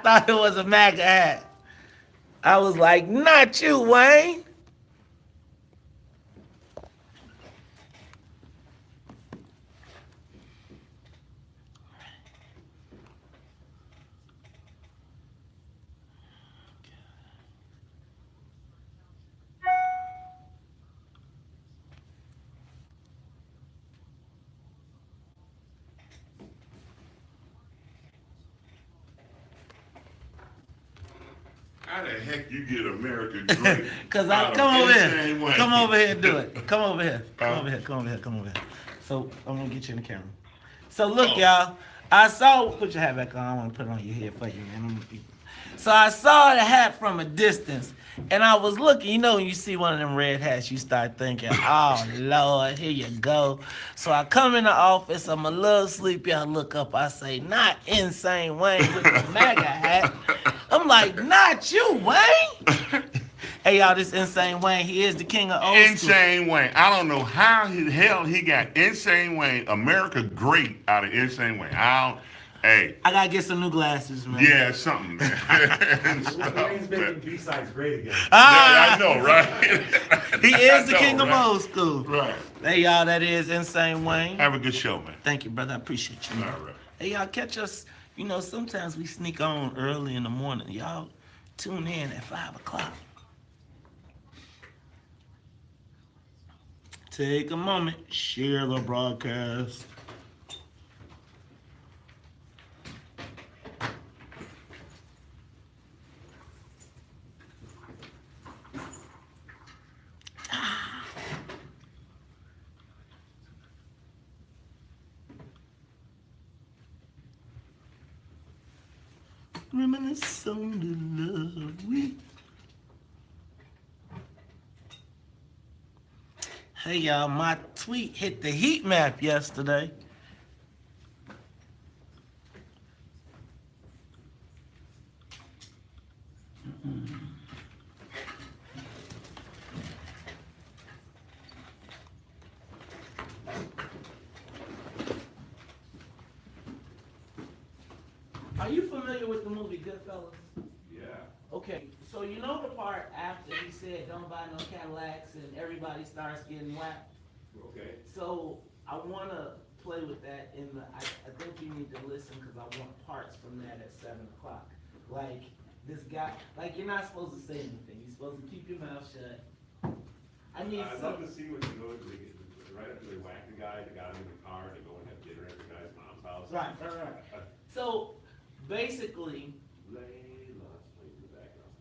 thought it was a MAGA hat. I was like, not you, Wayne. How the heck you get America great? Cause I out of come over insane here. way? Come over here and do it. Come over here. Come Huh? over here. Come over here. Come over here. So I'm gonna get you in the camera. So look, Oh. y'all. I saw. Put your hat back on. I want to put it on your head for you, man. So I saw the hat from a distance, and I was looking. You know, when you see one of them red hats, you start thinking, "Oh Lord, here you go." So I come in the office. I'm a little sleepy. I look up. I say, "Not Insane Wayne with the MAGA hat." I'm like, "Not you, Wayne." Hey y'all, this Insane Wayne. He is the king of old school. Insane Wayne. I don't know how the hell he got Insane Wayne, America great out of Insane Wayne. Hey. I gotta get some new glasses, man. Yeah, something. Wayne's making B-sides great again. I know, right? He is the I know, king of right? old school. Right. Hey y'all, that is Insane Wayne. Have a good show, man. Thank you, brother. I appreciate you. Man. All right. Hey y'all, catch us. You know, sometimes we sneak on early in the morning. Y'all tune in at 5 o'clock. Take a moment, share the broadcast. Reminisce on the love we. Hey y'all, my tweet hit the heat map yesterday. Are you familiar with the movie Goodfellas? Yeah. Okay, so you know the part after he said don't buy no Cadillacs and everybody starts getting whacked? Okay. So I want to play with that in the, I think you need to listen because I want parts from that at 7 o'clock. Like this guy, like you're not supposed to say anything. You're supposed to keep your mouth shut. I need I'd some. love to see what you go to right after they whack the guy, they got him in the car, and they go and have dinner at the guy's mom's house. Right. So basically, Layla's playing in the background.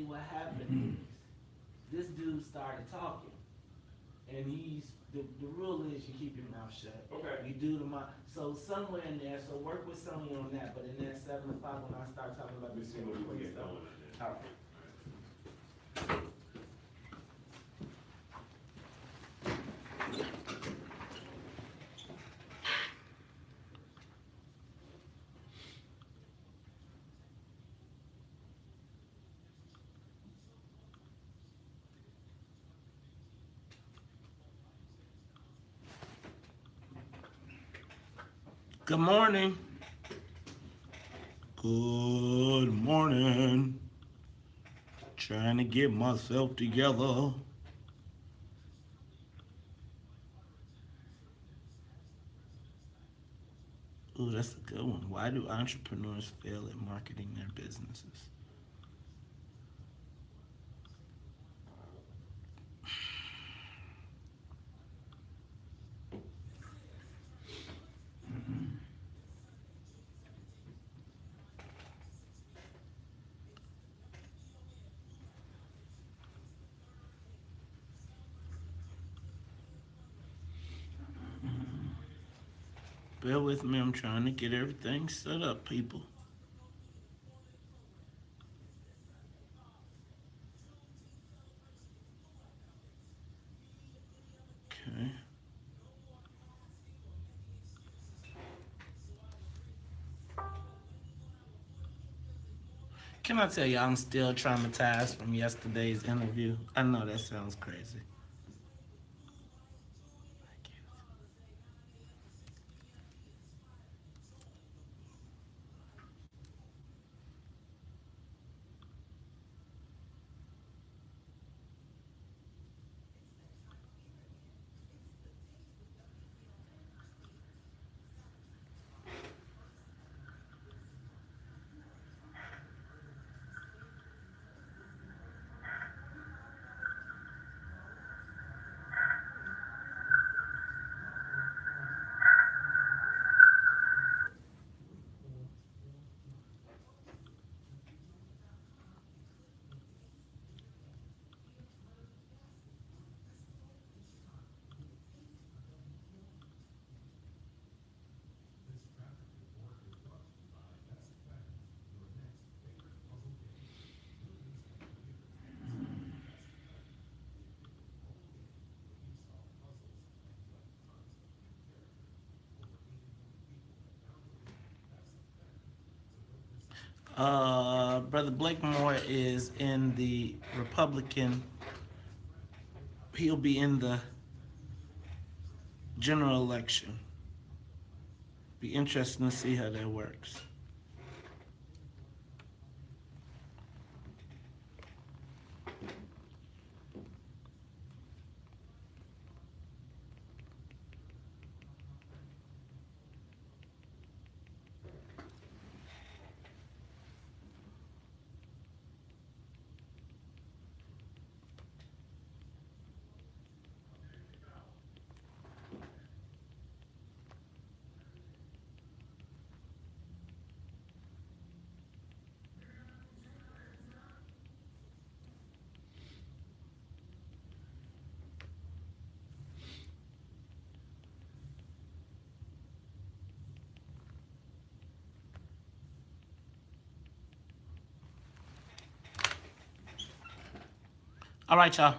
what happened is this dude started talking, and the rule is you keep your mouth shut. Okay. You do the mouth. So somewhere in there. So work with Sony on that. But in that 7 o'clock when I start talking about Let me this, see what we can get going on that. all right. Good morning. Good morning. Trying to get myself together. Ooh, that's a good one. Why do entrepreneurs fail at marketing their businesses? Bear with me, I'm trying to get everything set up, people. Okay. Can I tell you I'm still traumatized from yesterday's interview? I know that sounds crazy. Brother Blakemore is in the Republican. He'll be in the general election. Be interesting to see how that works. All right, y'all.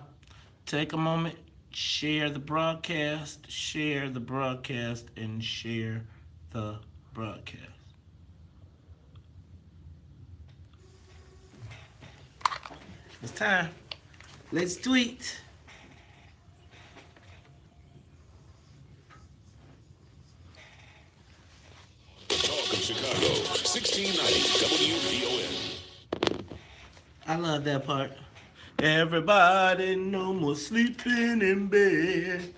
Take a moment, share the broadcast, and share the broadcast. It's time. Let's tweet. Talk of Chicago, 1690 WVON. I love that part. Everybody, no more sleeping in bed.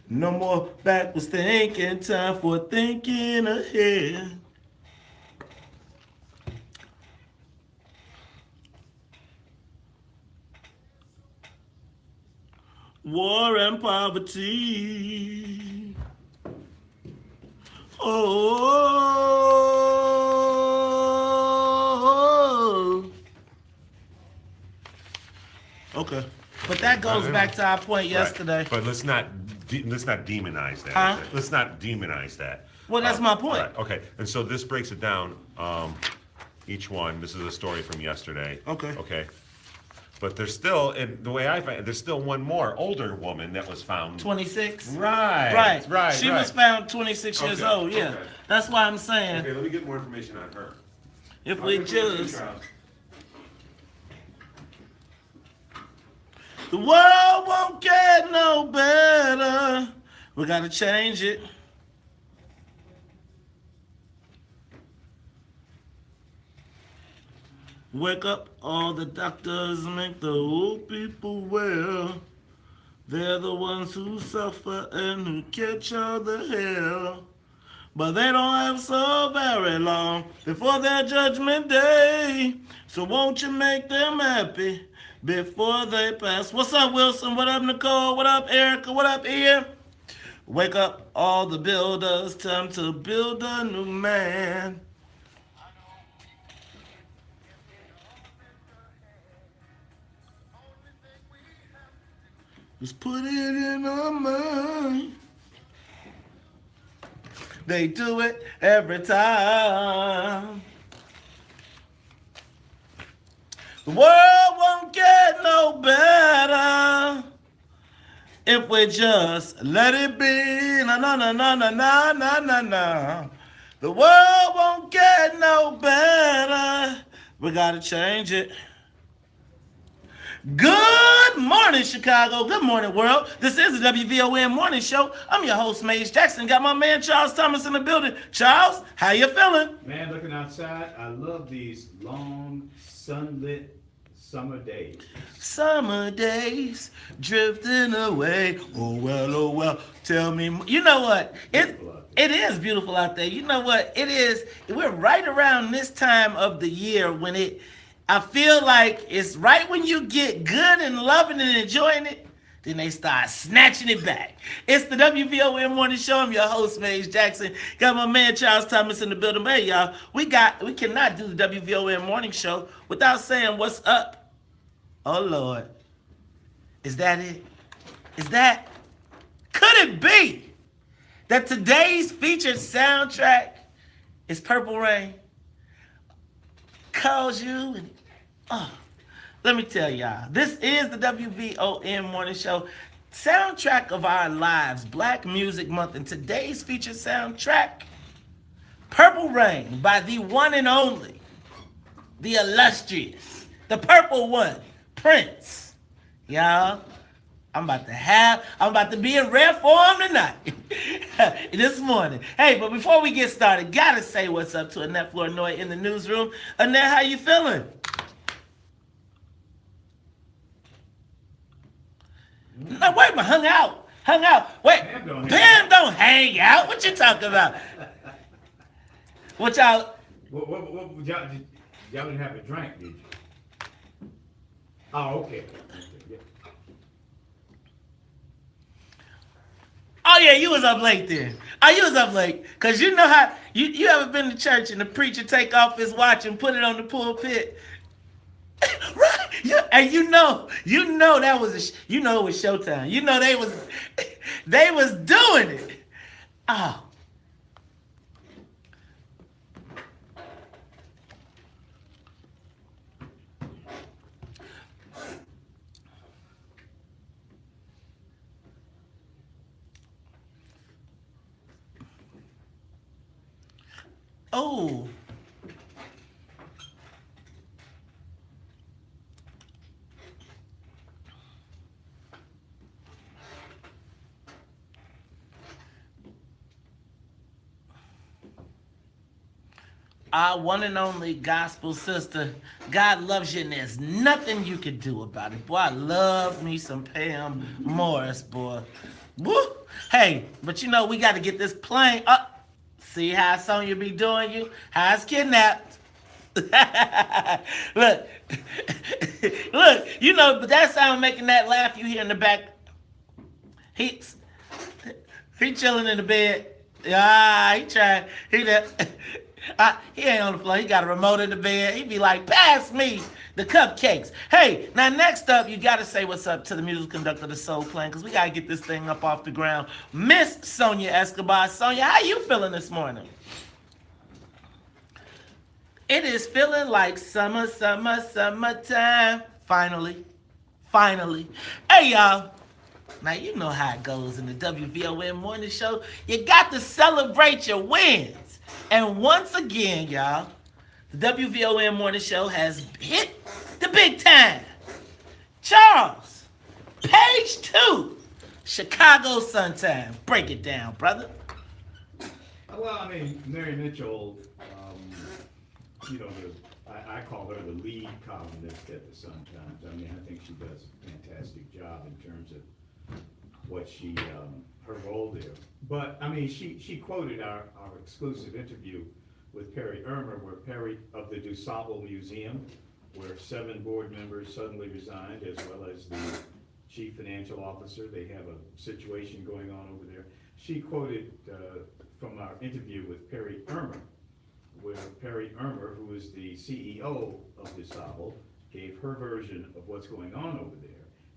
No more backwards thinking, time for thinking ahead. War and poverty. Oh. Okay. But that goes back to our point yesterday. Right. But let's not demonize that. Huh? Let's not demonize that. Well, that's my point. Right. Okay. And so this breaks it down. Each one. This is a story from yesterday. Okay. Okay. But there's still, and the way I find it, there's still one more older woman that was found. 26? Right. She was found 26 years old, yeah. Okay. That's why I'm saying, Okay, let me get more information on her. if we just... The world won't get no better. We gotta change it. Wake up, all the doctors, make the old people well. They're the ones who suffer and who catch all the hell. But they don't have so very long before their judgment day. So won't you make them happy before they pass? What's up, Wilson? What up, Nicole? What up, Erica? What up, Ian? Wake up, all the builders. Time to build a new man. Just put it in our mind. They do it every time. The world won't get no better if we just let it be. Na na na na na na na na na. The world won't get no better. We gotta change it. Good morning, Chicago. Good morning, world. This is the WVON Morning Show. I'm your host, Maze Jackson. Got my man Charles Thomas in the building. Charles, how you feeling? Man, looking outside, I love these long, sunlit summer days. Summer days drifting away. Oh well, tell me. You know what? It is beautiful out there. You know what? It is. We're right around this time of the year when I feel like it's right when you get good and loving and enjoying it, then they start snatching it back. It's the WVON Morning Show. I'm your host, Maze Jackson. Got my man Charles Thomas in the building. Hey, y'all, we cannot do the WVON Morning Show without saying what's up. Oh, Lord. Is that it? Could it be that today's featured soundtrack is Purple Rain? Calls you and let me tell y'all, this is the WVON Morning Show, soundtrack of our lives, Black Music Month, and today's featured soundtrack, Purple Rain by the one and only the illustrious, the purple one, Prince. Y'all, I'm about to be in rare form tonight. This morning. Hey, but before we get started, gotta say what's up to Annette Flournoy in the newsroom. Annette, how you feeling? No, wait a minute, hung out. Wait, Pam don't hang out. What you talking about? What y'all? What y'all didn't have a drink, did you? Oh, okay. Yeah. Oh yeah, you was up late then. Oh, you was up late. Cause you know how you ever been to church and the preacher take off his watch and put it on the pulpit? Right. Yeah, and you know that was it was showtime. You know they was doing it. Oh. Oh. Our one and only gospel sister, God loves you and there's nothing you can do about it. Boy, I love me some Pam Morris, boy. Woo! Hey, but you know, we got to get this plane up. See how Sonya be doing you? How it's kidnapped. Look, you know, but that sound making that laugh you hear in the back. He chilling in the bed. He trying. He ain't on the floor. He got a remote in the bed. He be like, pass me the cupcakes. Hey, now next up, you got to say what's up to the musical conductor of the Soul Plan because we got to get this thing up off the ground. Miss Sonya Escobar. Sonya, how you feeling this morning? It is feeling like summertime. Finally. Hey, y'all. Now, you know how it goes in the WVON morning show. You got to celebrate your wins. And once again, y'all, the WVON morning show has hit the big time. Charles, page 2, Chicago Sun Time. Break it down, brother. Well, I mean, Mary Mitchell, you know, I call her the lead columnist at the Sun-Times. I mean, I think she does a fantastic job in terms of what her role there. But, I mean, she quoted our exclusive interview with Perry Irmer, where Perry of the DuSable Museum, where 7 board members suddenly resigned, as well as the chief financial officer. They have a situation going on over there. She quoted from our interview with Perry Irmer, where Perry Irmer, who is the CEO of DuSable, gave her version of what's going on over there.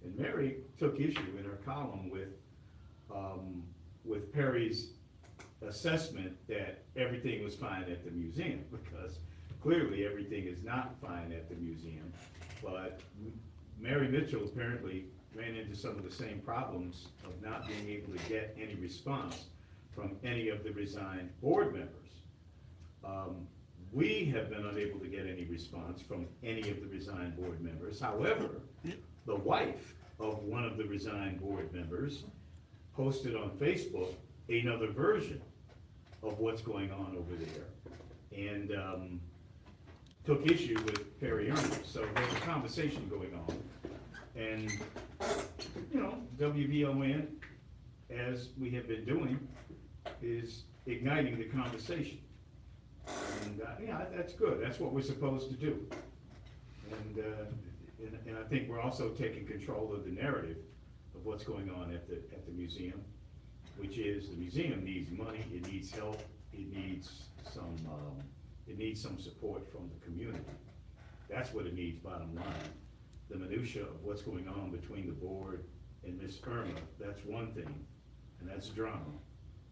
And Mary took issue in her column with Perry's assessment that everything was fine at the museum, because clearly everything is not fine at the museum. But Mary Mitchell apparently ran into some of the same problems of not being able to get any response from any of the resigned board members. We have been unable to get any response from any of the resigned board members. However, the wife of one of the resigned board members posted on Facebook another version of what's going on over there and took issue with Perry Irmer. So there's a conversation going on. And, you know, WVON, as we have been doing, is igniting the conversation. And yeah, that's good. That's what we're supposed to do. And I think we're also taking control of the narrative of what's going on at the museum, which is the museum needs money, it needs help, it needs some support from the community. That's what it needs, bottom line. The minutia of what's going on between the board and Ms. Irma, that's one thing, and that's drama.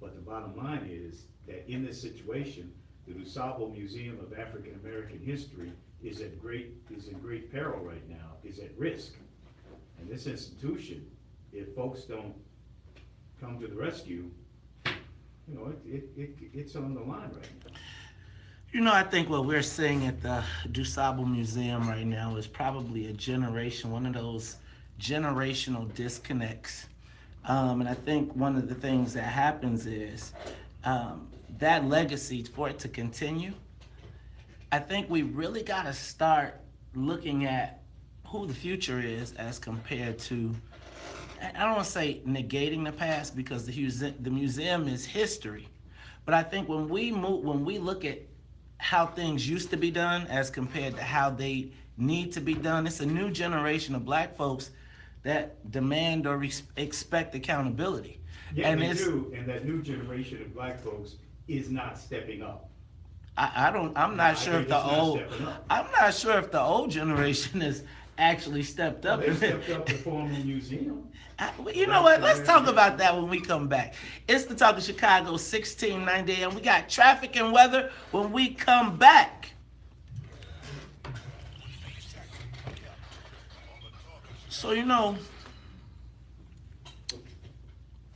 But the bottom line is that in this situation, the DuSable Museum of African American History is in great peril right now, is at risk. And this institution, if folks don't come to the rescue, you know, it's on the line right now. You know, I think what we're seeing at the DuSable Museum right now is probably one of those generational disconnects. And I think one of the things that happens is that legacy, for it to continue, I think we really got to start looking at who the future is as compared to, I don't want to say negating the past, because the museum is history. But I think when we look at how things used to be done as compared to how they need to be done, it's a new generation of black folks that demand or expect accountability. Yeah, And they it's, do, and that new generation of black folks is not stepping up. I'm I not sure think if the it's not old, stepping up. I'm not sure if the old generation has actually stepped up. They stepped up to form a museum. You know what? Let's talk about that when we come back. It's the Talk of Chicago 1690, and we got traffic and weather when we come back. So, you know,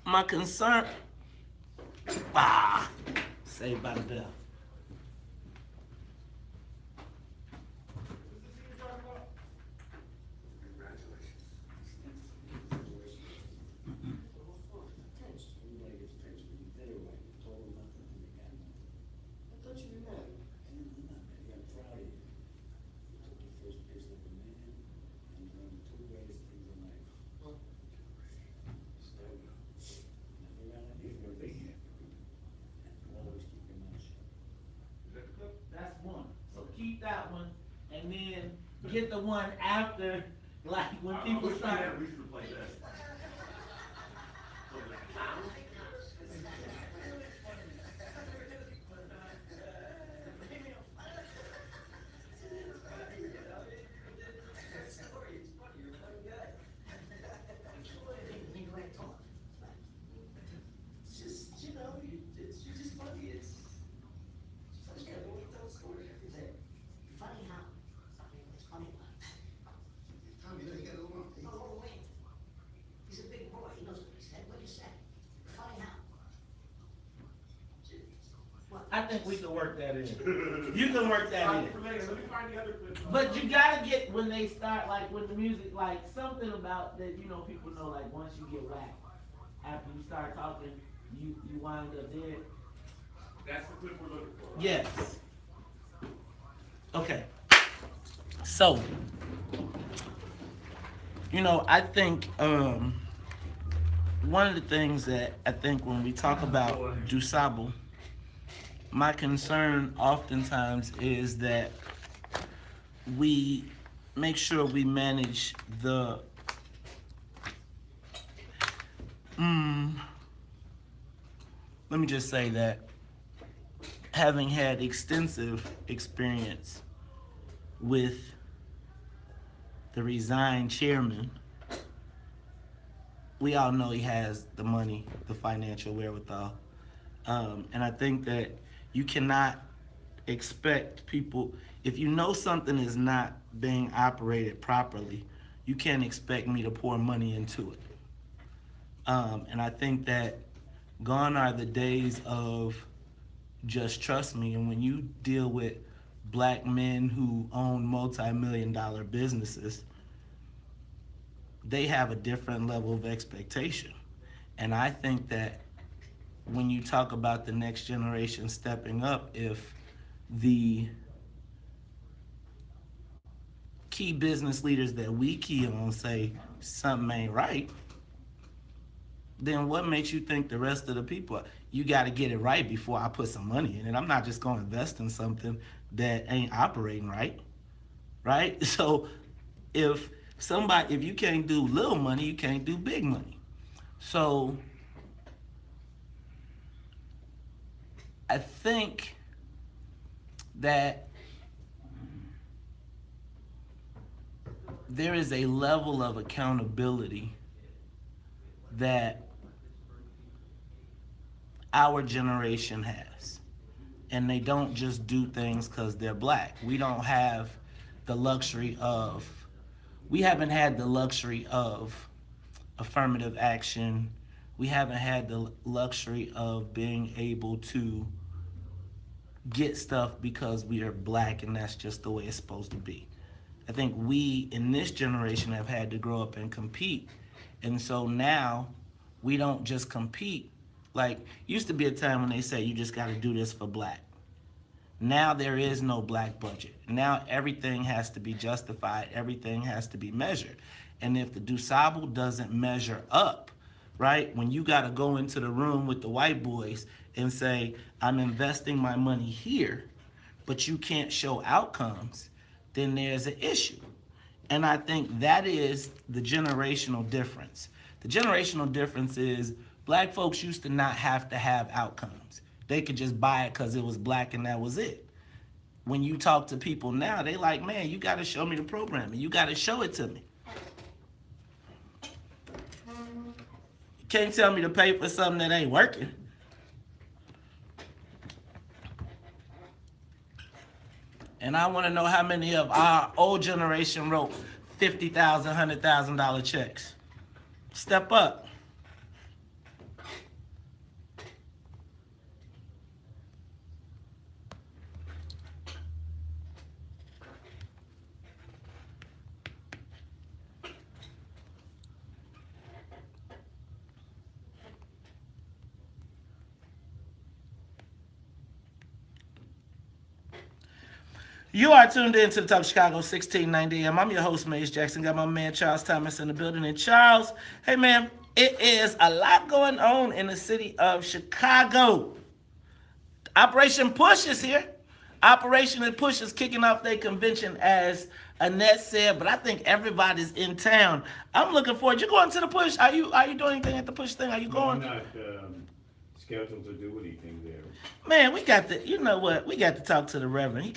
my concern, Saved by the Bell. That's one. So keep that one, and then get the one after, like when people start. At least replay this. I think we can work that in. You can work that in. Let me find the other clip. But you gotta get, when they start, like with the music, like something about that, you know, people know, like once you get whacked, after you start talking, you wind up dead. That's the clip we're looking for. Yes. Okay. So, you know, I think one of the things that I think when we talk about DuSable, my concern oftentimes is that we make sure we manage the let me just say that having had extensive experience with the resigned chairman, we all know he has the money, the financial wherewithal. And I think that you cannot expect people, if you know something is not being operated properly, you can't expect me to pour money into it. And I think that gone are the days of just trust me. And when you deal with black men who own multi-million-dollar businesses, they have a different level of expectation. And I think that when you talk about the next generation stepping up, if the key business leaders that we key on say something ain't right, then what makes you think the rest of the people, you got to get it right before I put some money in it? I'm not just going to invest in something that ain't operating right, right? So if you can't do little money, you can't do big money. So I think that there is a level of accountability that our generation has. And they don't just do things because they're black. We don't have the luxury of, we haven't had the luxury of affirmative action. We haven't had the luxury of being able to get stuff because we are black and that's just the way it's supposed to be. I think we in this generation have had to grow up and compete. And so now we don't just compete. Like, used to be a time when they say you just got to do this for black. Now there is no black budget. Now everything has to be justified. Everything has to be measured. And if the DuSable doesn't measure up, right, when you got to go into the room with the white boys and say, I'm investing my money here, but you can't show outcomes, then there's an issue. And I think that is the generational difference. The generational difference is black folks used to not have to have outcomes. They could just buy it because it was black and that was it. When you talk to people now, they like, man, you got to show me the programming. You got to show it to me. You can't tell me to pay for something that ain't working. And I want to know how many of our old generation wrote $50,000, $100,000 checks. Step up. You are tuned in to the Talk Chicago 1690 AM. I'm your host, Mace Jackson. Got my man Charles Thomas in the building. And Charles, hey man, it is a lot going on in the city of Chicago. Operation Push is here. Operation Push is kicking off their convention, as Annette said, but I think everybody's in town. I'm looking forward. You going to the Push? Are you doing anything at the Push thing? Are you going? No, I'm not scheduled to do anything there. Man, we got to, you know what? We got to talk to the Reverend.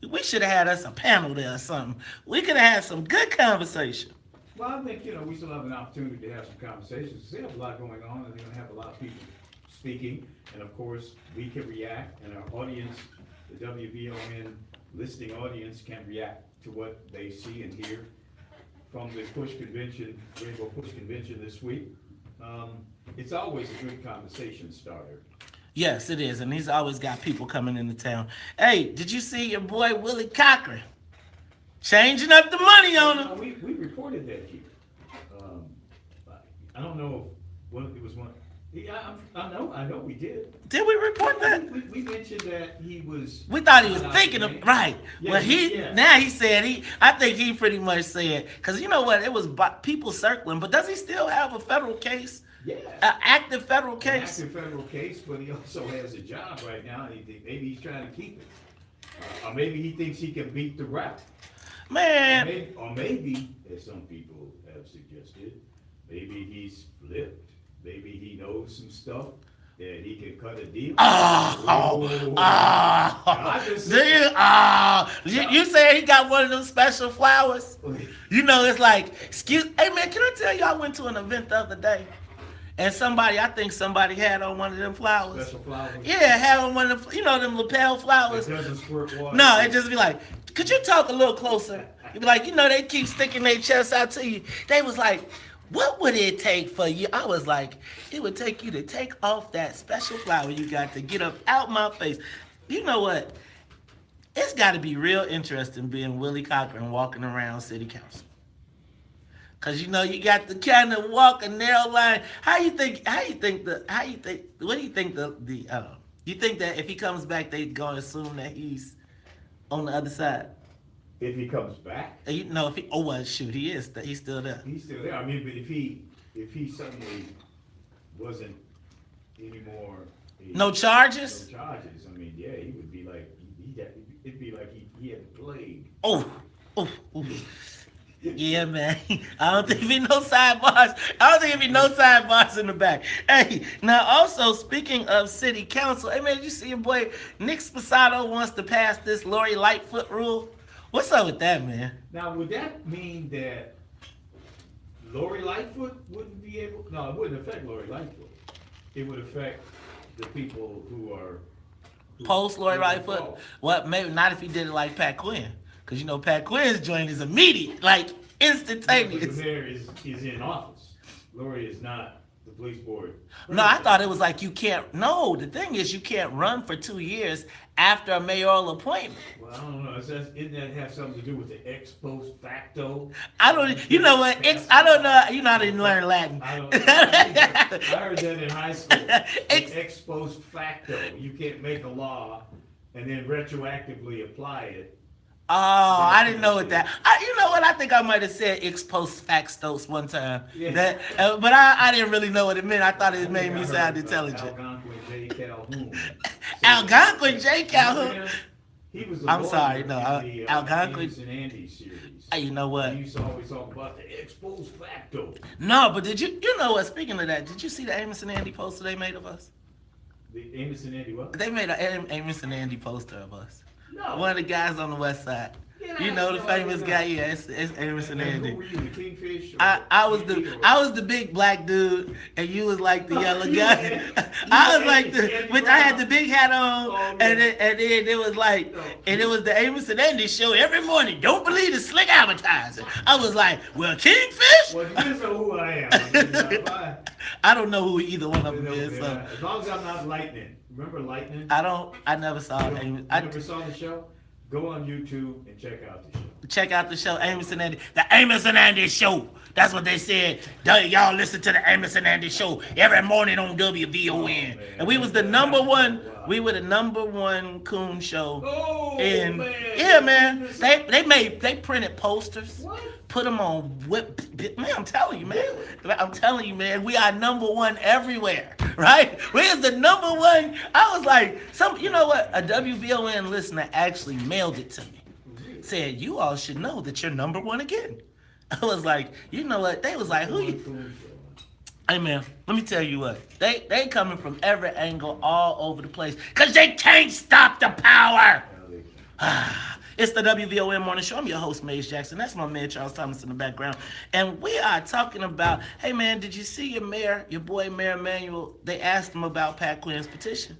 We should have had us a panel there or something. We could have had some good conversation. Well, I think, we still have an opportunity to have some conversations. They have a lot going on, and they're going to have a lot of people speaking. And of course, we can react, and our audience, the WVON listening audience, can react to what they see and hear from the Push Convention, Rainbow Push Convention this week. It's always a good conversation starter. Yes, it is, and he's always got people coming into town. Hey, did you see your boy Willie Cochran changing up the money on him? We reported that here. I don't know what it was one. Yeah, I know we did. Did we report that? We mentioned that he was. We thought he was thinking of right. Yeah, well, now he said I think he pretty much said, because you know what, it was people circling. But does he still have a federal case? Yeah. An active federal case? An active federal case, but he also has a job right now, and maybe he's trying to keep it. Or maybe he thinks he can beat the rap. Man. Or maybe, as some people have suggested, maybe he's flipped. Maybe he knows some stuff that he can cut a deal. You say he got one of them special flowers? You know, it's like, hey man, can I tell you, I went to an event the other day. And I think somebody had on one of them flowers. Special flowers? Yeah, had on one of them, them lapel flowers. It doesn't squirt water. No, it just be like, could you talk a little closer? You'd be like, they keep sticking their chest out to you. They was like, what would it take for you? I was like, it would take you to take off that special flower you got to get up out my face. You know what? It's got to be real interesting being Willie Cochran walking around city council. Cause you got to kind of walk a narrow line. You think that if he comes back, they gonna assume that he's on the other side? If he comes back? He is. He's still there. He's still there. I mean, but if he suddenly wasn't anymore. No charges? No charges. I mean, yeah, he would be like, it'd be like he had the plague. Oh. Yeah, man. I don't think it'd be no sidebars in the back. Hey, now also speaking of city council, hey man, you see your boy Nick Sposato wants to pass this Lori Lightfoot rule. What's up with that, man? Now, would that mean that Lori Lightfoot wouldn't be able? No, it wouldn't affect Lori Lightfoot. It would affect the people who are post Lori Lightfoot. Well, maybe not if he did it like Pat Quinn. Because, Pat Quinn's joint is immediate, like instantaneous. The mayor is in office. Lori is not The police board. No, I thought it was like you can't. No, the thing is you can't run for 2 years after a mayoral appointment. Well, I don't know. Isn't that have something to do with the ex post facto? I don't. You know what? I don't know. You know I didn't learn Latin. I heard that in high school. Ex post facto. You can't make a law and then retroactively apply it. Oh, I didn't know what that. You know what? I think I might have said ex post facto one time. Yeah. That, but I didn't really know what it meant. I thought it made me sound intelligent. Algonquin J. Calhoun. Algonquin J. Calhoun. He was I'm sorry, no, Algonquin. Amos and Andy series. You know what? He used to always talk about the ex post facto. No, but did you know what? Speaking of that, did you see the Amos and Andy poster they made of us? The Amos and Andy what? They made an Amos and Andy poster of us. No. One of the guys on the west side. Yeah, You know the no, famous no. guy, yeah, it's Amos and And who Andy. were you, the Kingfish? I was the big black dude, and you was like the yellow guy. I was like I had the big hat on, and then it was like, and it was the Amos and Andy show every morning. Don't believe the slick advertising. I was like, well, Kingfish. Well, you just know who I am. I don't know who either one of them is. So As long as I'm not Lightning. Remember Lightning? I never saw Amos. You never saw the show? Go on YouTube and check out the show. Check out the show, Amos and Andy. The Amos and Andy Show. That's what they said. Y'all listen to the Amos and Andy Show every morning on WVON. And we was the number one. We were the number one coon show. Yeah, man. They printed posters. What? Put them on whip. Man, I'm telling you, man. We are number one everywhere, right? We is the number one. I was like, you know what? A WVON listener actually mailed it to me. Said, you all should know that you're number one again. I was like, you know what? They was like, who you? Hey, man, let me tell you what. They coming from every angle all over the place because they can't stop the power. It's the WVON Morning Show. I'm your host, Maze Jackson. That's my man, Charles Thomas, in the background. And we are talking about, hey, man, did you see your boy, Mayor Emanuel? They asked him about Pat Quinn's petition.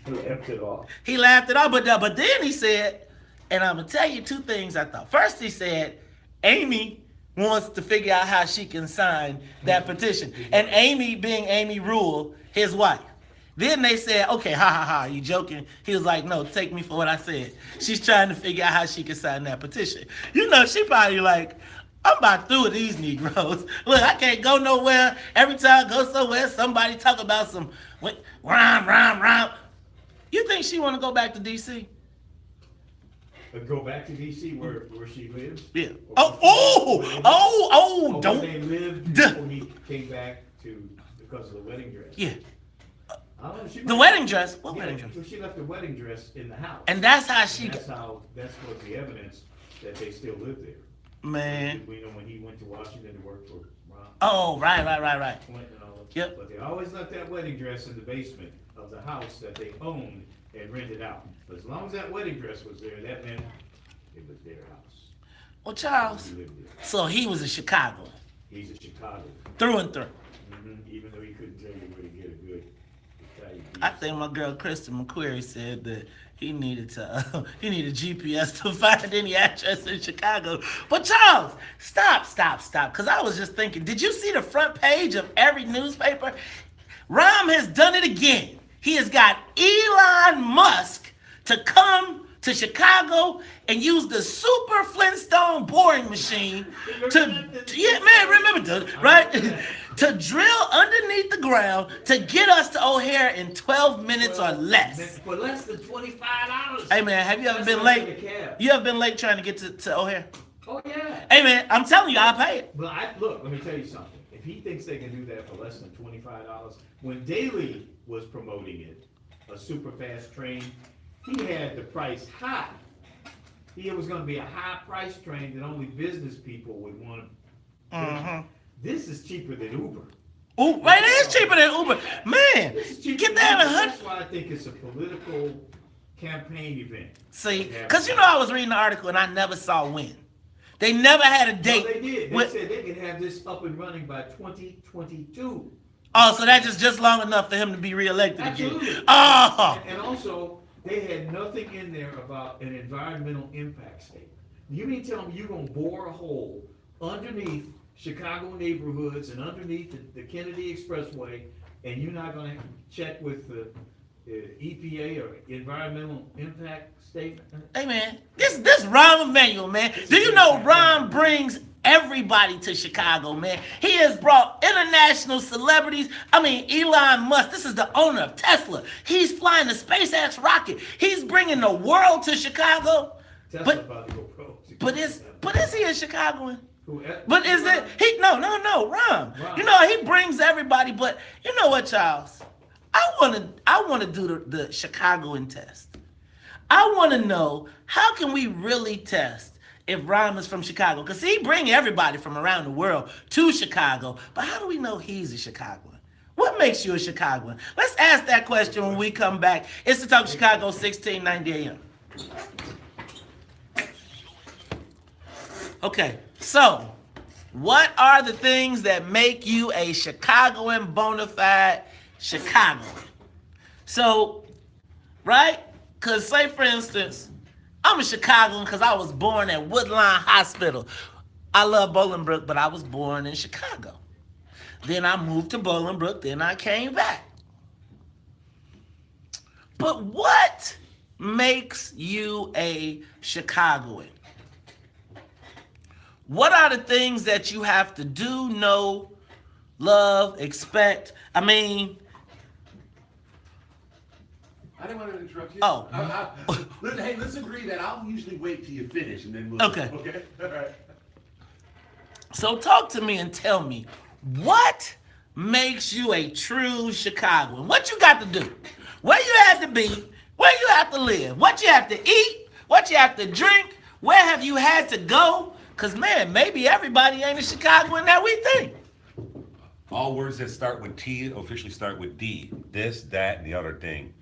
He left it off. He laughed it off, but then he said, and I'm going to tell you two things I thought. First, he said, Amy wants to figure out how she can sign that petition. And Amy being Amy Rule, his wife. Then they said, okay, ha, you joking? He was like, no, take me for what I said. She's trying to figure out how she can sign that petition. You know, she probably like, I'm about through with these Negroes. Look, I can't go nowhere. Every time I go somewhere, somebody talk about some rhyme. You think she want to go back to D.C.? Go back to D.C. where she lives? Yeah. Don't they lived before he came back because of the wedding dress? Yeah. The wedding dress? What wedding dress? So she left the wedding dress in the house. And that's how that's what the evidence that they still live there. Man. We know when he went to Washington to work for Ron. Oh, right. Clinton and all that. Yep. But they always left that wedding dress in the basement of the house that they owned and rented out. But as long as that wedding dress was there, that meant it was their house. Well, Charles, He lived there. so he was a Chicagoan. He's a Chicagoan. Through and through. Even though he couldn't tell you where to get a good Italian beef. I think my girl Kristen McQuarrie said that he needed GPS to find any address in Chicago. But Charles, stop. Because I was just thinking, did you see the front page of every newspaper? Rahm has done it again. He has got Elon Musk to come to Chicago and use the Super Flintstone boring machine to drill underneath the ground to get us to O'Hare in 12 minutes or less. For less than $25. Hey man, have you ever been late? You ever been late trying to get to O'Hare? Oh yeah. Hey man, I'm telling you, I'll pay it. But look, let me tell you something. If he thinks they can do that for less than $25, when Daley was promoting it, a super fast train, he had the price high. It was going to be a high price train that only business people would want to. Mm-hmm. This is cheaper than Uber. Ooh, right, it is cheaper than Uber. Man, get that Uber. 100. That's why I think it's a political campaign event. See, because I was reading the article and I never saw when. They never had a date. No, they did. They said they could have this up and running by 2022. Oh, so that's just long enough for him to be reelected Absolutely. again. Oh! And also, they had nothing in there about an environmental impact statement. You mean tell me you're going to bore a hole underneath Chicago neighborhoods and underneath the Kennedy Expressway, and you're not gonna check with the EPA or environmental impact statement? Hey man, this Rahm Emanuel, man. Do you know Rahm brings everybody to Chicago, man? He has brought international celebrities. I mean, Elon Musk, this is the owner of Tesla. He's flying the SpaceX rocket. He's bringing the world to Chicago. Tesla about to go pro. But is he a Chicagoan? Who, But is it he? No, Rahm. You know he brings everybody. But you know what, Charles? I want to do the Chicagoan test. I want to know, how can we really test if Rahm is from Chicago? Because he bring everybody from around the world to Chicago. But how do we know he's a Chicagoan? What makes you a Chicagoan? Let's ask that question when we come back. It's the Talk Chicago, 1690 AM. Okay, so what are the things that make you a Chicagoan, bona fide Chicagoan? So, right? Because say, for instance, I'm a Chicagoan because I was born at Woodlawn Hospital. I love Bolingbrook, but I was born in Chicago. Then I moved to Bolingbrook, then I came back. But what makes you a Chicagoan? What are the things that you have to do, know, love, expect? I mean... I didn't want to interrupt you. Oh. Hey, let's agree that I'll usually wait till you finish and then we'll... Okay. Okay? All right. So talk to me and tell me, what makes you a true Chicagoan? What you got to do? Where you have to be? Where you have to live? What you have to eat? What you have to drink? Where have you had to go? Because, man, maybe everybody ain't a Chicagoan that we think. All words that start with T officially start with D. This, that, and the other thing.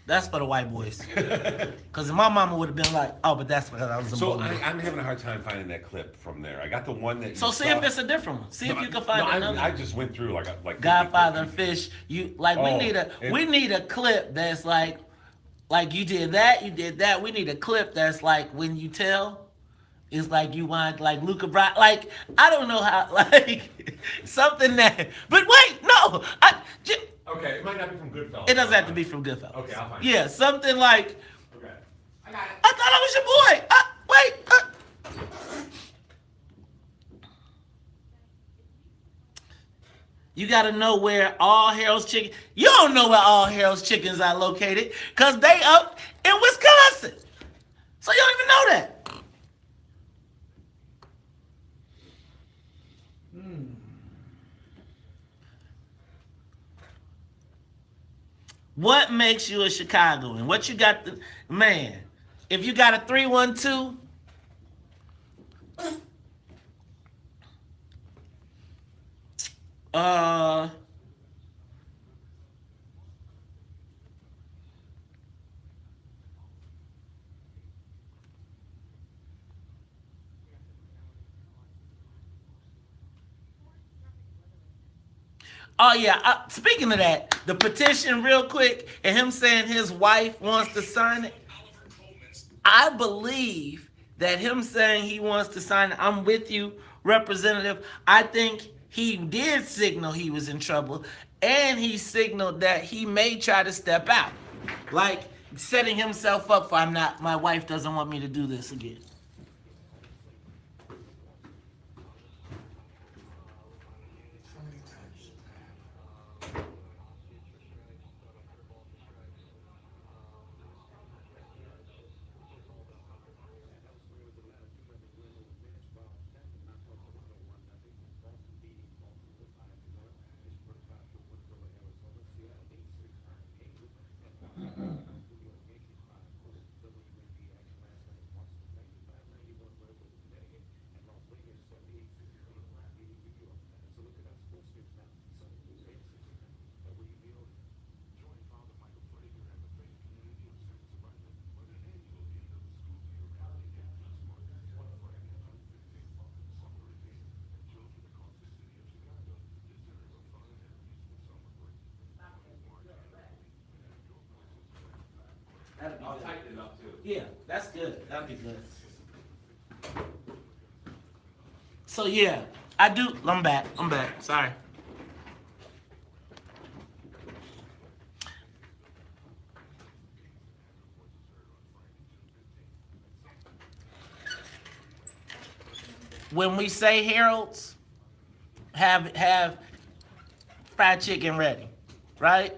That's for the white boys. Because my mama would have been like, oh, but that's because I was in So Bolingbrook. I'm having a hard time finding that clip from there. I got the one that. So you see saw. if it's a different one. See if you can find another. I just went through like Godfather and Fish. You like Oh, we need a clip that's like you did that. We need a clip that's like when you tell. It's like you want like Luca Bryan, like I don't know how, like something that. But wait, no, Okay, it might not be from Goodfellas. it doesn't have to be from Goodfellas. Okay, I'll find Yeah, something like Okay. I got it. I thought I was your boy. Wait. You gotta know where All Harold's Chicken. You don't know where All Harold's Chickens are located, cause they up in Wisconsin. So you don't even know that. What makes you a Chicagoan? What you got the man? If you got a 312, oh yeah, speaking of that, the petition real quick, and him saying his wife wants to sign it. I believe that him saying he wants to sign it, I'm with you, Representative. I think he did signal he was in trouble, and he signaled that he may try to step out. Like setting himself up for my wife doesn't want me to do this again. I'll tighten it up too. Yeah, that's good. That'd be good. So yeah, I do. I'm back. Sorry. When we say Harold's, have fried chicken ready, right?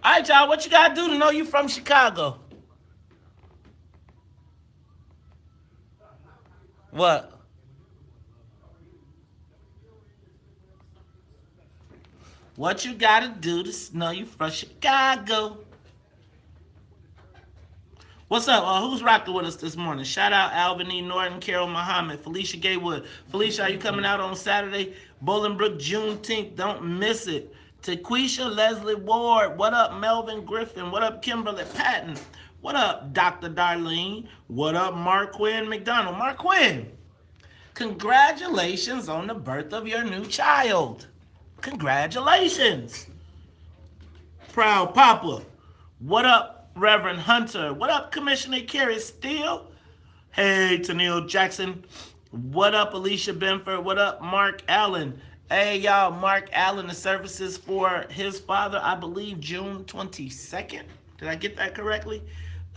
All right, y'all. What you gotta do to know you from Chicago? What? What you gotta do to know you from Chicago? What's up? Who's rocking with us this morning? Shout out Alvin E. Norton, Carol Muhammad, Felicia Gaywood. Felicia, are you coming out on Saturday? Bolingbrook, Juneteenth. Don't miss it. Taquisha Leslie Ward. What up, Melvin Griffin? What up, Kimberly Patton? What up, Dr. Darlene? What up, Marquin McDonald? Marquin, congratulations on the birth of your new child. Congratulations. Proud Papa. What up, Reverend Hunter? What up, Commissioner Carrie Steele? Hey, Tennille Jackson. What up, Alicia Benford? What up, Mark Allen? Hey, y'all, Mark Allen, the services for his father, I believe June 22nd. Did I get that correctly?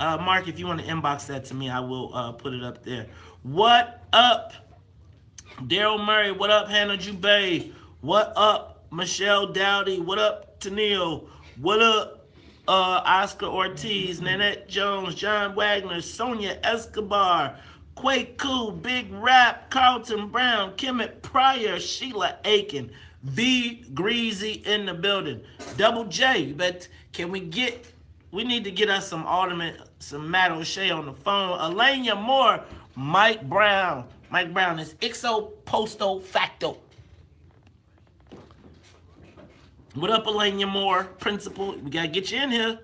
Mark, if you want to inbox that to me, I will put it up there. What up, Daryl Murray? What up, Hannah Jubei? What up, Michelle Dowdy? What up, Tennille? What up, Oscar Ortiz, Nanette Jones, John Wagner, Sonia Escobar, Quaku, Big Rap, Carlton Brown, Kemet Pryor, Sheila Aiken, V Greasy in the building. Double J, but we need to get us some Matt O'Shea on the phone. Elena Moore, Mike Brown. Mike Brown is ixo posto facto. What up, Elena Moore, principal? We gotta get you in here.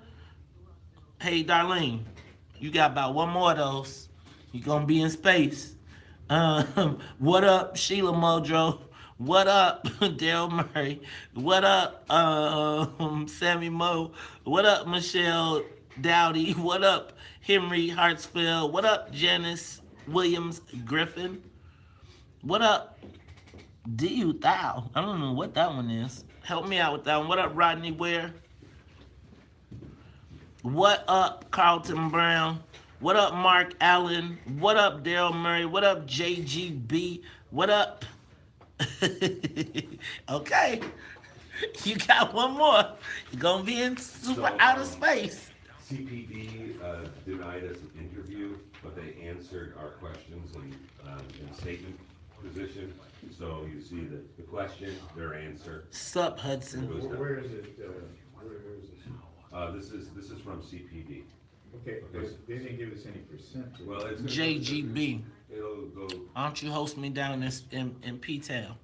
Hey, Darlene, you got about one more of those. You're gonna be in space. What up, Sheila Muldrow? What up, Daryl Murray? What up, Sammy Moe? What up, Michelle Dowdy? What up, Henry Hartsfield? What up, Janice Williams Griffin? What up, D.U. Thou? I don't know what that one is. Help me out with that one. What up, Rodney Ware? What up, Carlton Brown? What up, Mark Allen? What up, Daryl Murray? What up, JGB? What up? Okay. You got one more. You're going to be in super outer space. CPD denied us an interview, but they answered our questions in statement position. So you see the question, their answer. Sup, Hudson? Where is it, where is this? This is from CPD. Okay, but they didn't give us any percentage. Well, it's JGB. It'll go. Why don't you host me down in P-Town?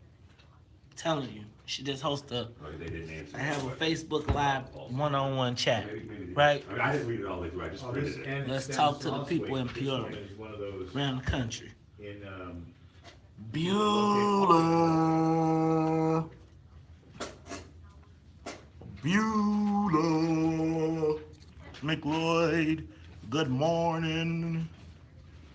Telling you, you should just host They didn't answer. I have a Facebook Live one-on-one chat, Maybe right? I mean, I didn't read it all the way through. I just printed it. Let's talk to the people in This one Peoria. is one of those Around the country. in, Beulah. Beulah. McLeod, good morning.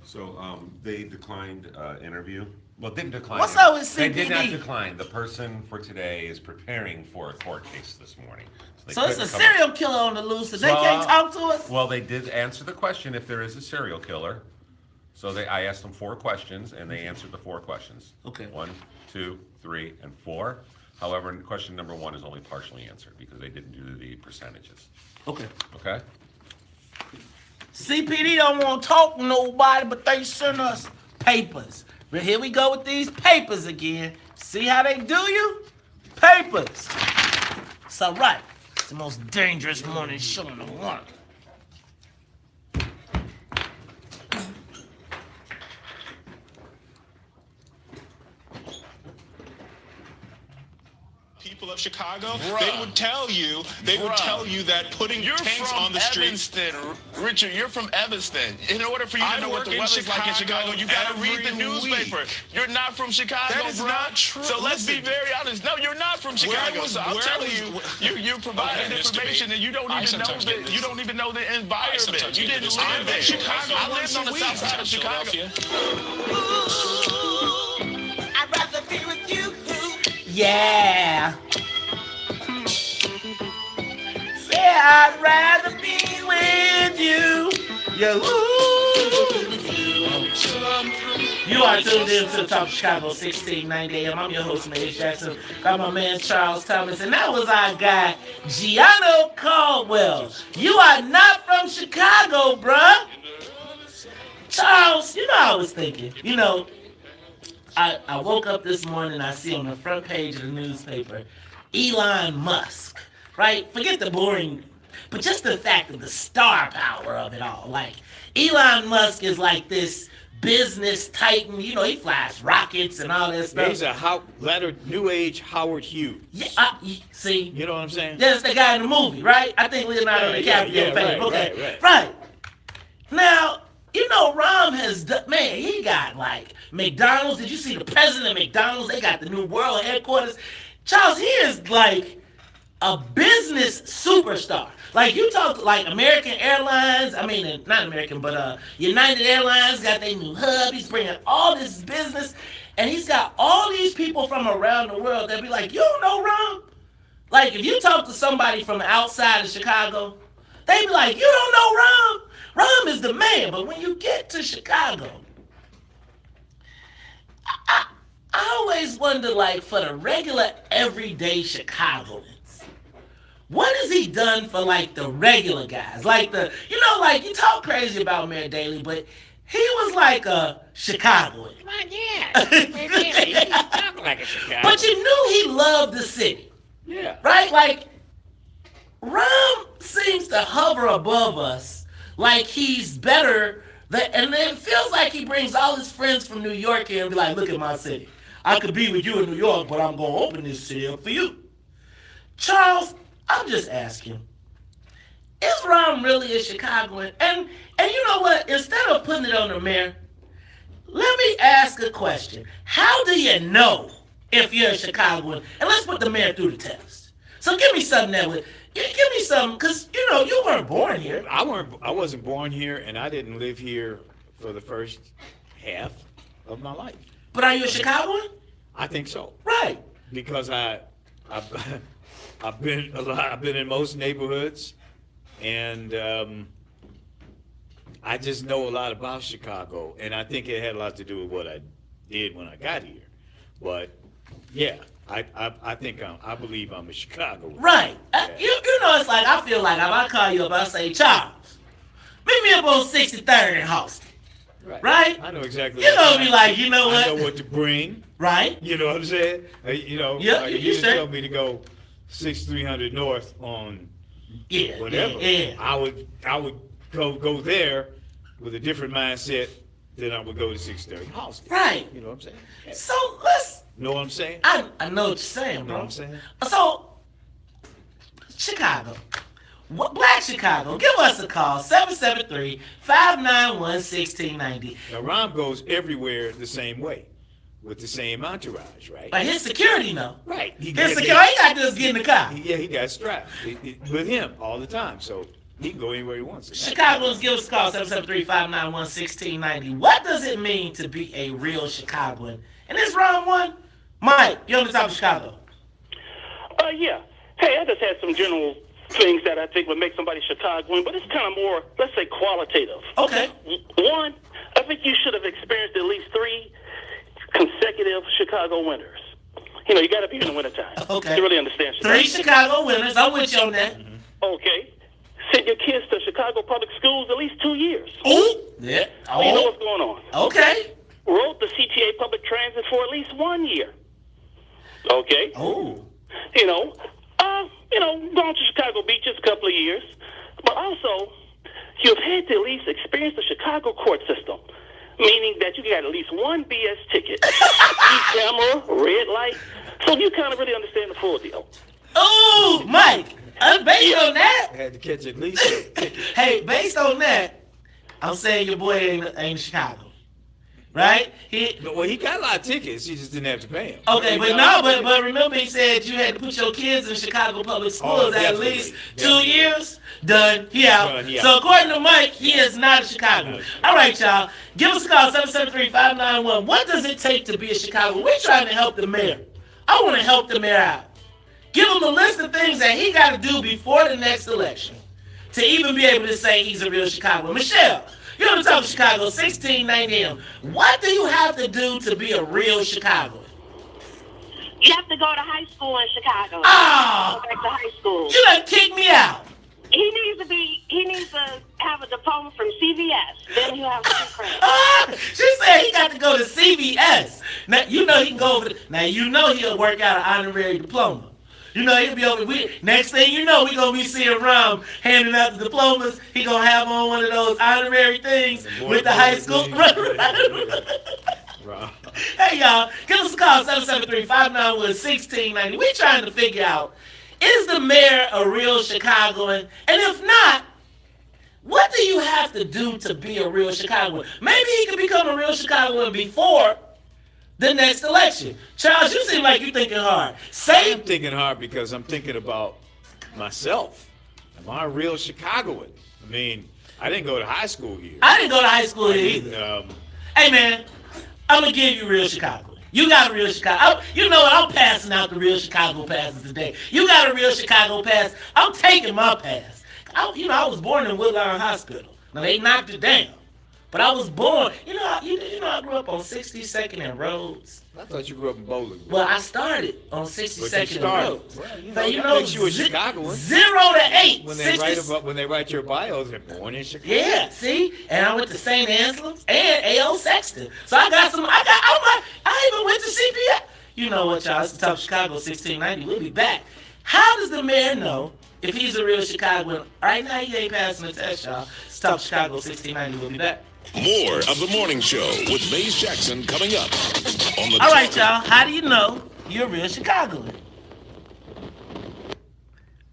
So they declined interview. Well, didn't decline. What's up with They did not CPD? decline. The person for today is preparing for a court case this morning. They So it's a couldn't come- serial killer on the loose, and they can't talk to us? Well, they did answer the question if there is a serial killer. So I asked them 4 questions, and they answered the 4 questions. Okay. 1, 2, 3, and 4. However, question number 1 is only partially answered because they didn't do the percentages. Okay. Okay? CPD don't want to talk to nobody, but they send us papers. But here we go with these papers again. See how they do you? Papers. It's all right. It's the most dangerous morning show in the world. people of Chicago, Bruh. they would tell you that putting tanks on the street. Evanston, Richard. You're from Evanston. In order for you to I know what work the in weather's like in Chicago Chicago, you gotta every read the newspaper. week. You're not from Chicago, That is bruh. not true. So let's be Listen. very honest. No, you're not from Chicago. So I'm telling you provided Okay, Mr. B. information and you don't I even know sometimes get the this. you don't even know the environment. sometimes You get didn't this. live I'm there. in Chicago I once lived on a the week. south side of Chicago. I'd rather be with you. Yeah. Say I'd rather be with you. Yeah. You are tuned in to the Talk Chicago 1690 AM. I'm your host, Mayor Jackson. Got my man Charles Thomas, and that was our guy, Gianno Caldwell. You are not from Chicago, bruh. Charles, I was thinking, I woke up this morning, I see on the front page of the newspaper, Elon Musk, right? Forget the boring, but just the fact of the star power of it all. Like, Elon Musk is like this business titan, he flies rockets and all that stuff. He's a new age Howard Hughes. Yeah, see? You know what I'm saying? That's the guy in the movie, right? I think Leonardo DiCaprio fame. Right. Right. Now, Rahm has done, man, he got like McDonald's. Did you see the president of McDonald's? They got the new world headquarters. Charles, he is like a business superstar. Like, you talk like American Airlines, not American, but United Airlines got their new hub. He's bringing all this business, and he's got all these people from around the world that be like, you don't know Rahm? Like, if you talk to somebody from outside of Chicago, they be like, you don't know Rahm? Rahm is the man. But when you get to Chicago, I always wonder, like, for the regular, everyday Chicagoans, what has he done for, like, the regular guys? Like, you talk crazy about Mayor Daley, but he was like a Chicagoan. Yeah. He talked like a Chicagoan. But you knew he loved the city. Yeah. Right? Like, Rahm seems to hover above us like he's better. And then it feels like he brings all his friends from New York here and be like, look at my city. I could be with you in New York, but I'm going to open this city up for you. Charles, I'm just asking, is Rahm really a Chicagoan? And you know what? Instead of putting it on the mayor, let me ask a question. How do you know if you're a Chicagoan? And let's put the mayor through the test. So give me something give me something, because, you weren't born here. I wasn't born here, and I didn't live here for the first half of my life. But are you a Chicagoan? I think so. Right. Because I've been in most neighborhoods, and I just know a lot about Chicago, and I think it had a lot to do with what I did when I got here. But yeah, I think I believe I'm a Chicagoan. Right. Yeah. It's like, I feel like if I call you up, I say, Charles, meet me up on 63rd in Halston. Right? I know exactly. You're going to be like, you know what? I know what to bring. Right? You know what I'm saying? Yep, you just tell me to go 6300 North on whatever. Yeah. I would go there with a different mindset than I would go to 630 Halston. Right. You know what I'm saying? Yeah. So let's. Know what I'm saying? I know what you're saying, Know bro. what I'm saying? So, Chicago. Black Chicago, give us a call, 773-591-1690. Now, Rahm goes everywhere the same way, with the same entourage, right? But his security, no. Right. He got to just get in the car. He got strapped with him all the time, so he can go anywhere he wants. Chicagoans, give us a call, 773-591-1690. What does it mean to be a real Chicagoan? And this round one, Mike, you're on the top of Chicago. Yeah. Hey, I just had some general things that I think would make somebody Chicagoan, but it's kind of more, let's say, qualitative. Okay. One, I think you should have experienced at least 3 consecutive Chicago winters. You got to be in the wintertime to really understand Chicago. 3 Chicago winters. I'm with you on that. Mm-hmm. Okay. Send your kids to Chicago public schools at least 2 years. Ooh. Yeah. So you know what's going on. Okay. Rode the CTA public transit for at least 1 year. Okay. Oh. Gone to Chicago beaches a couple of years, but also you've had to at least experience the Chicago court system, meaning that you got at least one BS ticket, speed camera, red light, So you kind of really understand the full deal. Oh, Mike, based on that, Had to catch at least a ticket. hey, based on that, I'm saying your boy ain't in Chicago. Right? He got a lot of tickets. He just didn't have to pay him. Okay, but remember he said you had to put your kids in Chicago public schools at least 2 years. Done. He out. So according to Mike, he is not in Chicago. All right, y'all. Give us a call, 773-591. What does it take to be a Chicagoan? We're trying to help the mayor. I want to help the mayor out. Give him a list of things that he got to do before the next election to even be able to say he's a real Chicagoan. Michelle, you're on the Talk of Chicago, 1690 AM. What do you have to do to be a real Chicagoan? You have to go to high school in Chicago. Oh! Go back to high school. You done kicked me out. He needs to have a diploma from CVS. Then you have some credit. She said he got to go to CVS. Now, you know he can go over now, you know he'll work out an honorary diploma. You know, he'll be over. Next thing you know, we're going to be seeing Rom handing out the diplomas. He going to have on one of those honorary things with the high school. Hey, y'all, give us a call, 773-591-1690. We're trying to figure out, is the mayor a real Chicagoan? And if not, what do you have to do to be a real Chicagoan? Maybe he can become a real Chicagoan before the next election. Charles, you seem like you're thinking hard. I'm thinking hard because I'm thinking about myself. Am I a real Chicagoan? I mean, I didn't go to high school here. I didn't go to high school here either. Hey, man, I'm going to give you real Chicago. You got a real Chicago. You know what? I'm passing out the real Chicago passes today. You got a real Chicago pass. I'm taking my pass. I was born in Woodlawn Hospital. Now, they knocked it down. But I was born, I grew up on 62nd and Rhodes. I thought you grew up in Bowling. Well, I started on 62nd and Rhodes. Well, that makes you a Chicagoan. 0 to 8. When they write your bio, they're born in Chicago. Yeah, see? And I went to St. Anselm's and A.O. Sexton. So I even went to CPS. You know what, y'all? It's the Talk of Chicago 1690. We'll be back. How does the mayor know if he's a real Chicagoan? Right now, he ain't passing the test, y'all. It's Talk of Chicago 1690. We'll be back. More of the morning show with Maze Jackson coming up on the. All right, y'all. How do you know you're a real Chicagoan?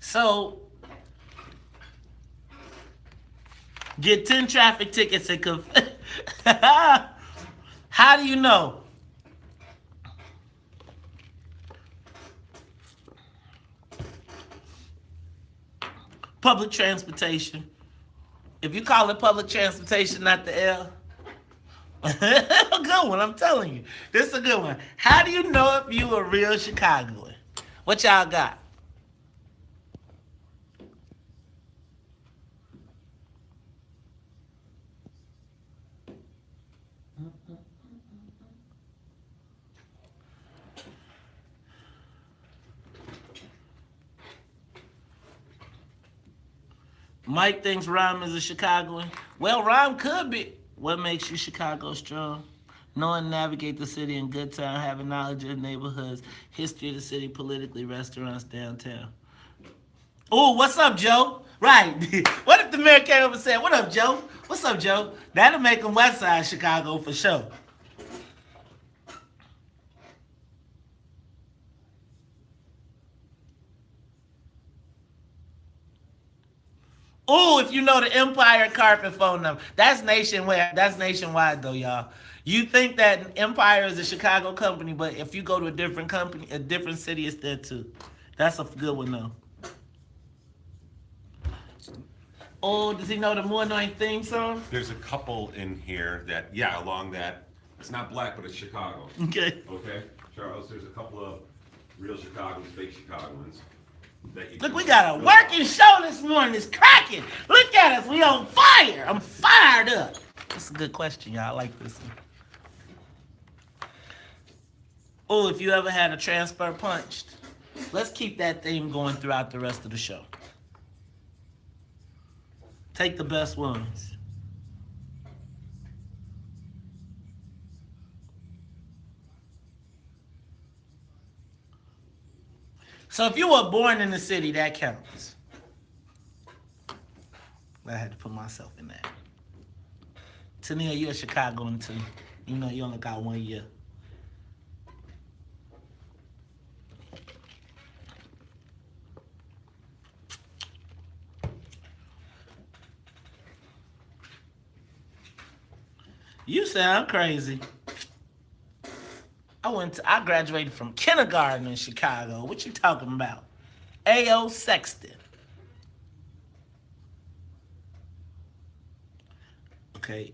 So, get 10 traffic tickets and how do you know? Public transportation. If you call it public transportation, not the L. A good one, I'm telling you. This is a good one. How do you know if you a real Chicagoan? What y'all got? Mike thinks Rhyme is a Chicagoan. Well, Rhyme could be. What makes you Chicago strong? Knowing navigate the city in good time, having knowledge of neighborhoods, history of the city, politically, restaurants downtown. Oh, what's up, Joe? Right. What if the mayor came up and said, what up, Joe? What's up, Joe? That'll make him West Side Chicago for sure. Oh, if you know the Empire Carpet phone number. That's nationwide. That's nationwide, though, y'all. You think that Empire is a Chicago company, but if you go to a different company, a different city, it's there, too. That's a good one, though. Oh, does he know the More Annoying theme song? There's a couple in here that, along that. It's not black, but it's Chicago. Okay. Okay, Charles, there's a couple of real Chicagoans, fake Chicagoans. Look, we got a working show this morning. It's cracking. Look at us. We on fire. I'm fired up. That's a good question, y'all. I like this one. Oh, if you ever had a transfer punched, let's keep that theme going throughout the rest of the show. Take the best ones. So if you were born in the city, that counts. I had to put myself in that. Tania, you're a Chicagoan too. You know you only got 1 year. You sound crazy. I graduated from kindergarten in Chicago. What you talking about? A.O. Sexton. Okay.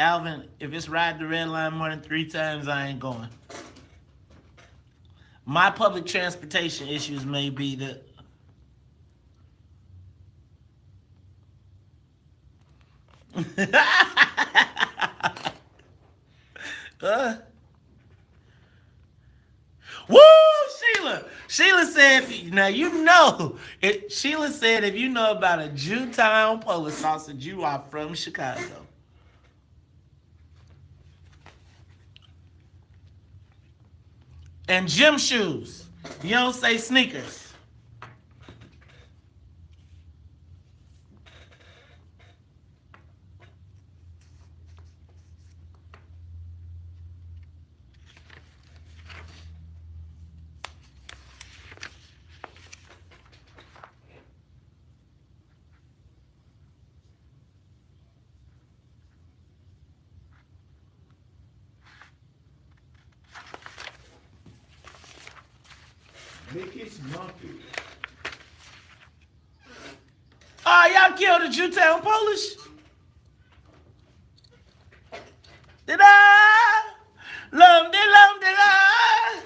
Alvin, if it's ride the red line more than 3 times, I ain't going. My public transportation issues may be that Woo, Sheila! Sheila said, now you know it. Sheila said, if you know about a Jewtown Polish sausage, you are from Chicago. And gym shoes. You don't say sneakers. Mickey's monkey. Oh, y'all killed the Jewtown Polish? Did I? Love, did I?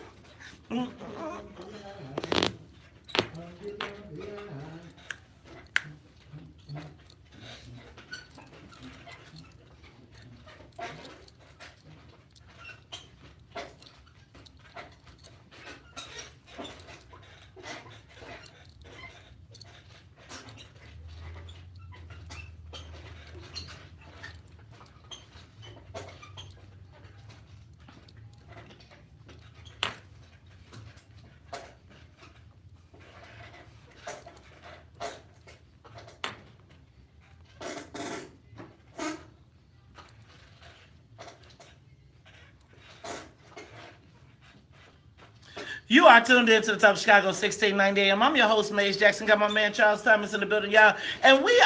You are tuned in to the Talk of Chicago 1690 AM. I'm your host, Mace Jackson. Got my man Charles Thomas in the building, y'all. And we're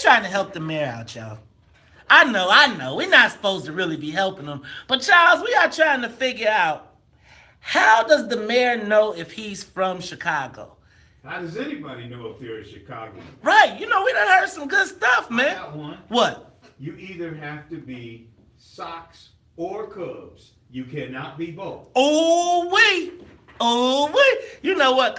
trying to help the mayor out, y'all. I know. We're not supposed to really be helping him. But Charles, we are trying to figure out, how does the mayor know if he's from Chicago? How does anybody know if they're a Chicagoan? Right. You know, we done heard some good stuff, man. I got one. What? You either have to be Sox or Cubs. You cannot be both. Oh, wait. You know what?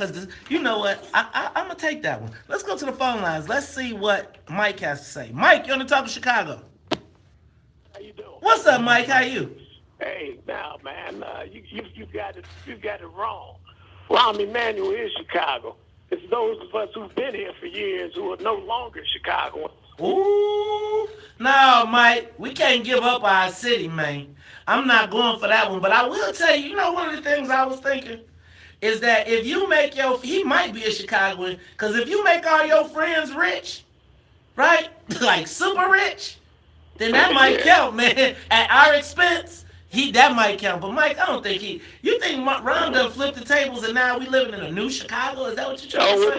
I'm going to take that one. Let's go to the phone lines. Let's see what Mike has to say. Mike, you're on the Talk of Chicago. How you doing? What's up, Mike? How you? Hey, now, man, you got it wrong. Rahm Emanuel is Chicago. It's those of us who've been here for years who are no longer Chicagoans. Ooh. No, Mike, we can't give up our city, man. I'm not going for that one, but I will tell you, one of the things I was thinking is that if you make he might be a Chicagoan, because if you make all your friends rich, right, like super rich, then that might count, man. At our expense, that might count. But Mike, I don't think you think Ron done flipped the tables and now we living in a new Chicago? Is that what you're trying to say?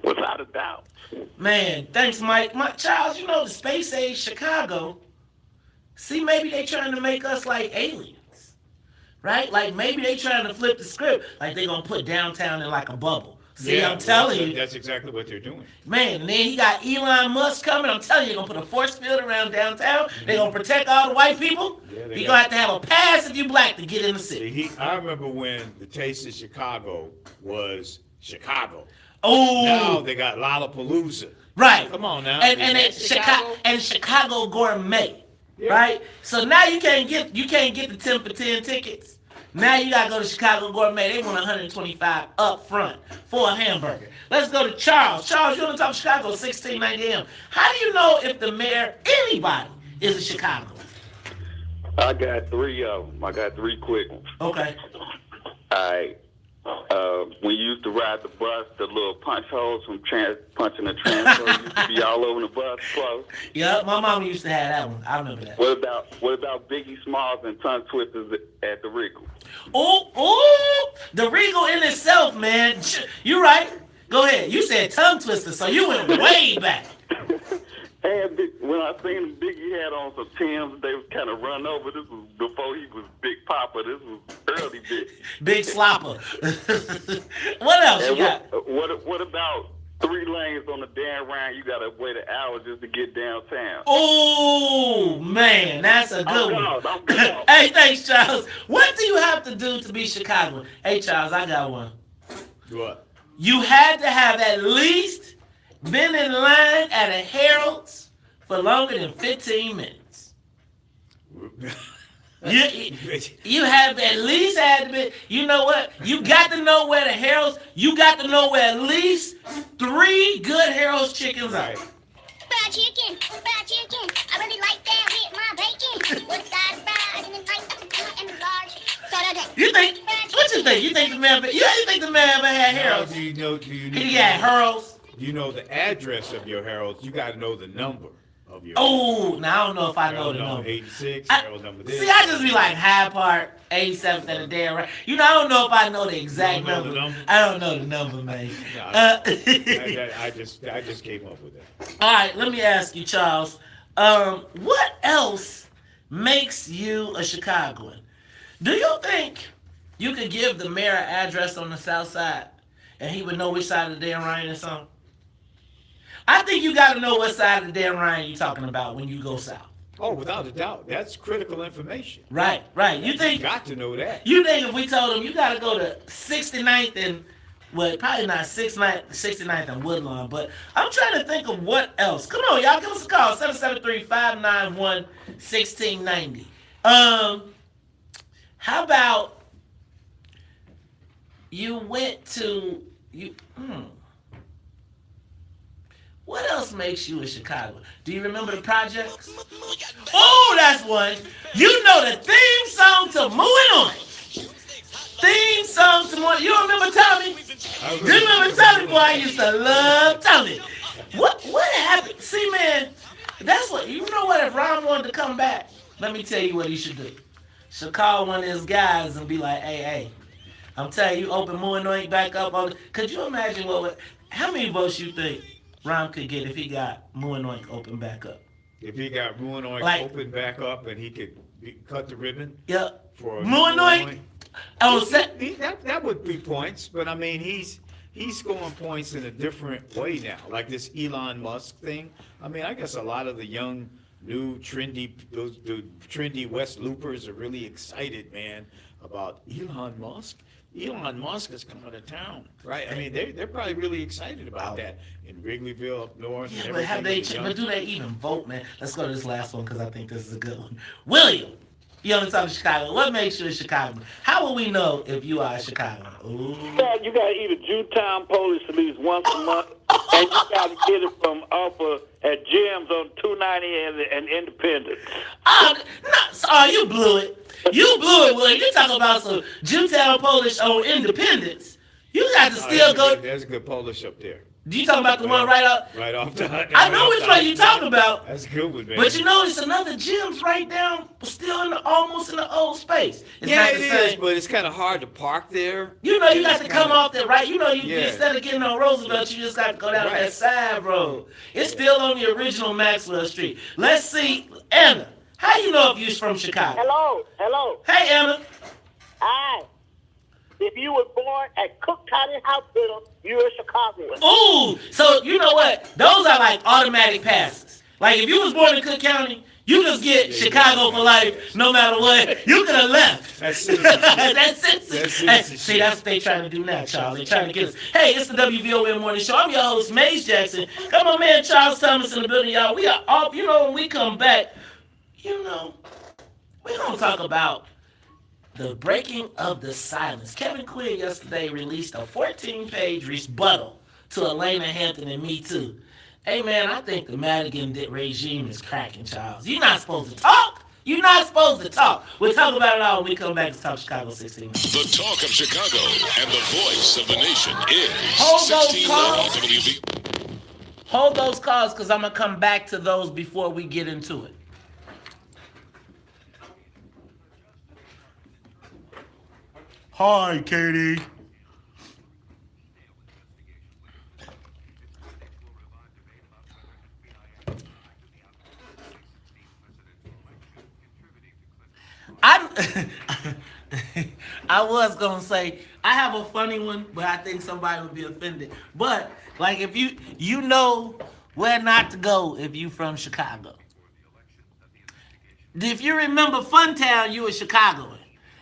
Without a doubt. Man, thanks, Mike. Charles, the space age Chicago, see, maybe they trying to make us like aliens, right? Like maybe they trying to flip the script, like they gonna put downtown in like a bubble. See, I'm telling you. That's exactly what they're doing. Man, and then he got Elon Musk coming. I'm telling you, they're gonna put a force field around downtown. They're gonna protect all the white people. You're gonna have to have a pass if you black to get in the city. I remember when the taste of Chicago was Chicago. Oh, now they got Lollapalooza. Right. Come on now. And Chicago gourmet. Yeah. Right? So now you can't get the 10 for 10 tickets. Now you gotta go to Chicago Gourmet. They want $125 up front for a hamburger. Let's go to Charles. Charles, you're on the Talk of Chicago 1690 AM. How do you know if the mayor, anybody, is a Chicago? I got 3 of them. I got 3 quick ones. Okay. All right. When you used to ride the bus, the little punch holes from punching the transfer used to be all over the bus close. Yeah, my mom used to have that one. I remember that. What about Biggie Smalls and tongue twisters at the Regal? Oh, the Regal in itself, man. You're right. Go ahead. You said tongue twister, so you went way back. And when I seen Biggie had on some Timbs, they was kind of run over. This was before he was Big Papa. This was early Big. Big Slopper. What else And you got? what about 3 lanes on the damn Ryan? You got to wait an hour just to get downtown. Oh, man, that's a good one. Hey, thanks, Charles. What do you have to do to be Chicagoan? Hey, Charles, I got one. What? You had to have at least been in line at a Harold's for longer than 15 minutes. You have at least had to be, you know what? You got to know where the Harold's, you got to know where at least 3 good Harold's chickens are. Fried chicken. I really like that with my bacon. With side fried and the large. You think, what you think? You think the man ever had Harold's? Do you know? He got Harold's. You know the address of your Harold's. You got to know the number of your. Oh, now I don't know if I know the number. 86. Harold number this. See, I just be like Hyde Park, 87th and a damn right. You know, I don't know if I know the exact number. I don't know the number, man. I just came up with that. All right, let me ask you, Charles. What else makes you a Chicagoan? Do you think you could give the mayor an address on the South Side and he would know which side of the damn Ryan it's on? I think you got to know what side of the damn Ryan you're talking about when you go south. Oh, without a doubt. That's critical information. Right. You think you got to know that. You think if we told him you got to go to 69th and, well, probably not 69th and Woodlawn, but I'm trying to think of what else. Come on, y'all, give us a call, 773-591-1690. How about you went to, what else makes you a Chicagoan? Do you remember the projects? Oh, that's one. You know the theme song to Moving On. Theme song to Moving On. You remember Tommy? Do you remember Tommy? Boy, I used to love Tommy. What happened? See, man, that's what, you know what? If Ron wanted to come back, let me tell you what he should do. Should call one of his guys and be like, hey, I'm telling you, open Moving back up. Could you imagine how many votes you think Ron could get if he got Moving open back up? If he got Moving open back up and he could cut the ribbon? Yep. For Moving that would be points, but I mean, he's scoring points in a different way now, like this Elon Musk thing. I mean, I guess a lot of the young, new, trendy West Loopers are really excited, man, about Elon Musk. Elon Musk is coming to town, right? I mean, they're probably really excited about that in Wrigleyville up north. Yeah, and but do they even vote, man? Let's go to this last one because I think this is a good one. William, you only talk to Chicago. What makes you a Chicagoan? How will we know if you are a Chicagoan? Ooh. Yeah, you got to eat a Jewtown Polish at least once a month, and you got to get it from offer at Jim's on 290 and Independence. You blew it. You blew it, William. You talk about some Jewtown Polish on Independence. You got to still go. There's a good Polish up there. You talking about the one right off the I know which one you talking about. That's a good one, man. But you know, it's another Jim's right down, still almost in the old space. It's yeah, not it is, but it's kind of hard to park there. You know, you got to come off that right. You know, instead of getting on Roosevelt, you just got to go down that side road. It's still on the original Maxwell Street. Let's see, Anna. How you know if you're from Chicago? Hello. Hey, Anna. Hi. If you were born at Cook County Hospital, you're a Chicagoan. Ooh, so you know what? Those are like automatic passes. Like if you was born in Cook County, you just get Chicago for life, no matter what. You could have left. That's citizenship. That's citizenship. See, that's what they trying to do now, Charles. They trying to get us. Hey, it's the WVON Morning Show. I'm your host, Maze Jackson. Come on, man, Charles Thomas in the building, y'all. We are all, when we come back, we're going to talk about the breaking of the silence. Kevin Quinn yesterday released a 14-page rebuttal to Elena Hampton and Me Too. Hey, man, I think the Madigan regime is cracking, Charles. You're not supposed to talk. You're not supposed to talk. We'll talk about it all when we come back to Talk Chicago 16. The talk of Chicago and the voice of the nation is Hold those 1690 calls. Hold those calls because I'm going to come back to those before we get into it. Hi, Katie. I I was gonna say I have a funny one, but I think somebody would be offended. But like if you know where not to go if you from Chicago. If you remember Funtown, you a Chicagoan.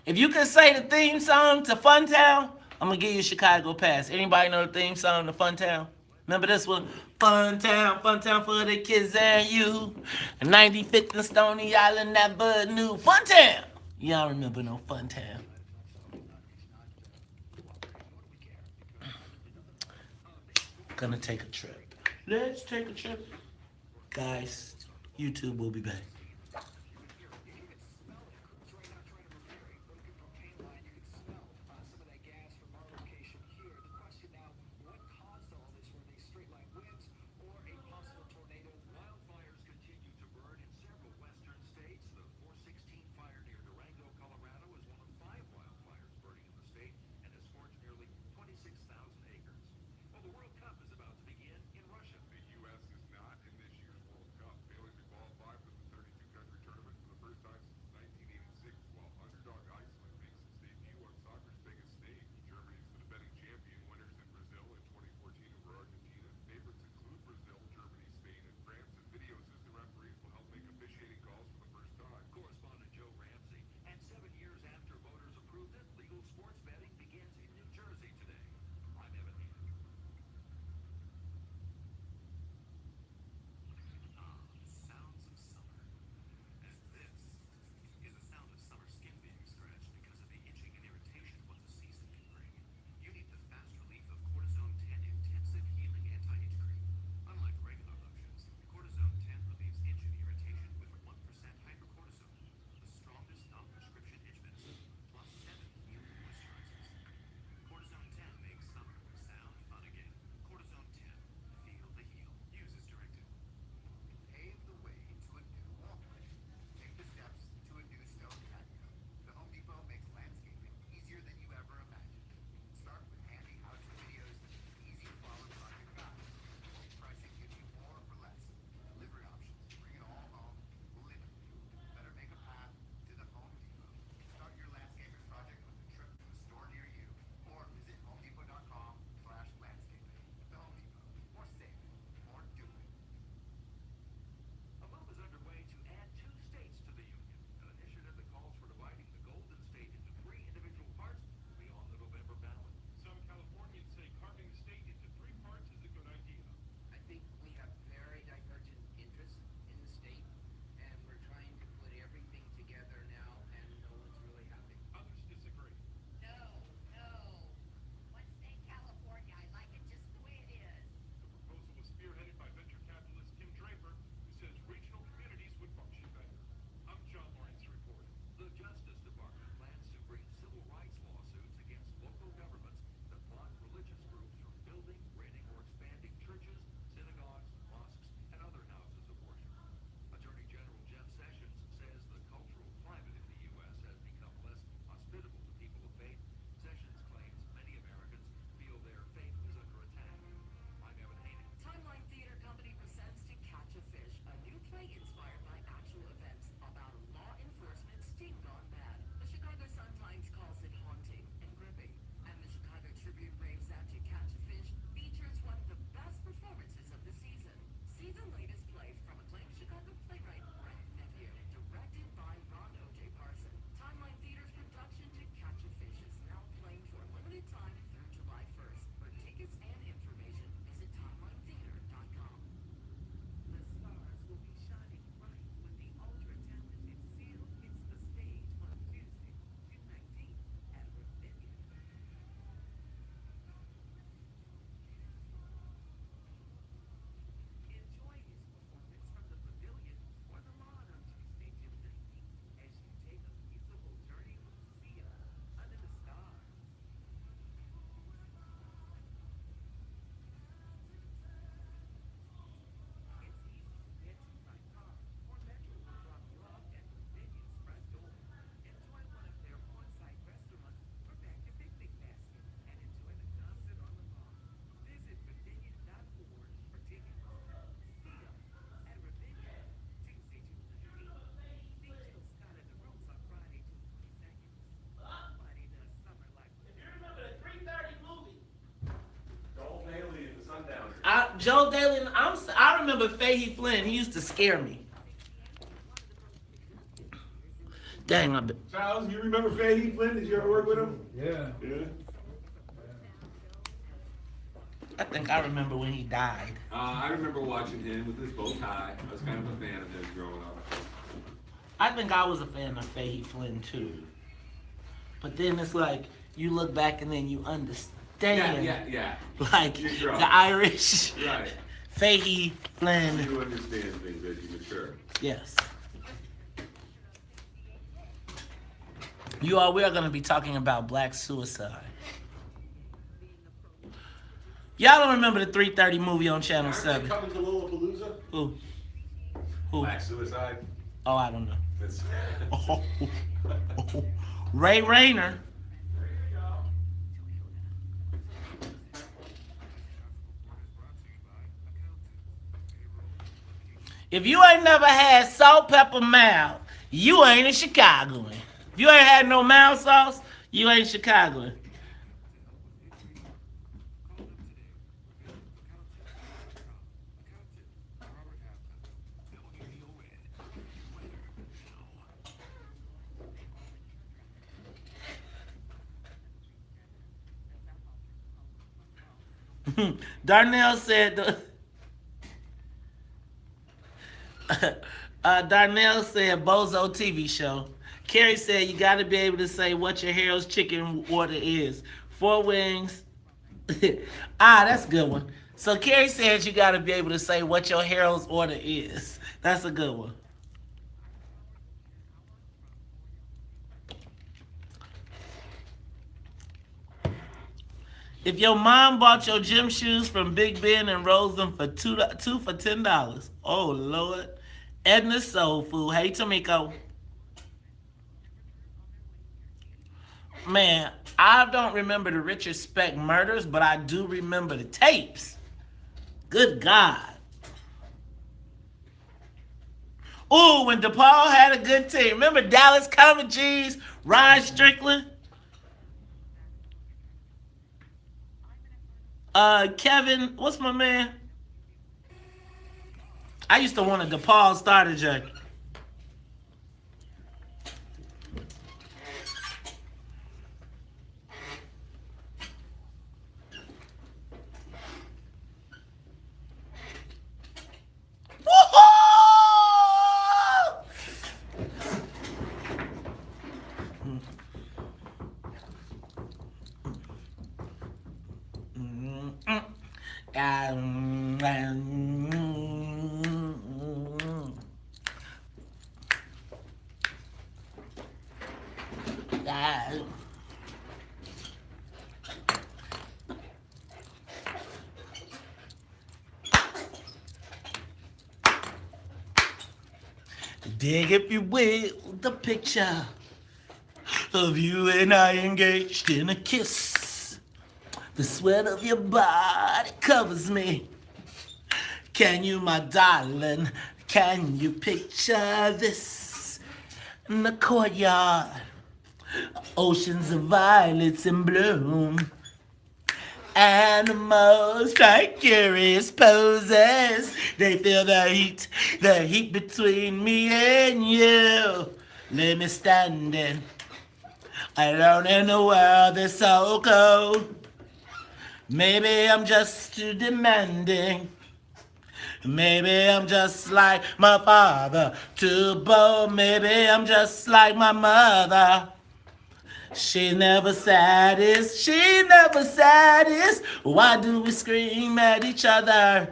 If you can say the theme song to Funtown, I'm gonna give you a Chicago pass. Anybody know the theme song to Funtown? Remember this one? Funtown, Funtown for the kids and you. 95th and Stony Island never knew. Funtown! Y'all remember no Funtown. Gonna take a trip. Let's take a trip. Guys, YouTube will be back. Joe Daly. I remember Fahey Flynn. He used to scare me. Dang, Charles, you remember Fahey Flynn? Did you ever work with him? Yeah. Yeah. I think I remember when he died. I remember watching him with his bow tie. I was kind of a fan of his growing up. I think I was a fan of Fahey Flynn too. But then it's like you look back and then you understand. Yeah. Like the Irish. Right. Fahey Flynn. You understand things as you mature. Yes. We are going to be talking about black suicide. Y'all don't remember the 3:30 movie on Channel 7? Coming to Lollapalooza? Who? Black suicide? Oh, I don't know. It's Ray Rayner. If you ain't never had salt, pepper, mild, you ain't a Chicagoan. If you ain't had no mild sauce, you ain't Chicagoan. Darnell said Darnell said Bozo TV show. Carrie said you got to be able to say what your hero's chicken order is. 4 wings. That's a good one. So Carrie said you got to be able to say what your hero's order is. That's a good one. If your mom bought your gym shoes from Big Ben and rolls them for two for $10. Oh, Lord. Edna Soul Food. Hey, Tomiko. Man, I don't remember the Richard Speck murders, but I do remember the tapes. Good God. Ooh, when DePaul had a good team. Remember Dallas Common G's, Ryan Strickland? Kevin, what's my man? I used to want a DePaul starter jacket. Dig, if you will, the picture of you and I engaged in a kiss. The sweat of your body covers me. Can you, my darling, can you picture this? In the courtyard, oceans of violets in bloom. Animals strike curious poses. They feel the heat between me and you. Leave me standing alone in a world that's so cold. Maybe I'm just too demanding. Maybe I'm just like my father, too bold. Maybe I'm just like my mother. She never saddest, she never saddest. Why do we scream at each other?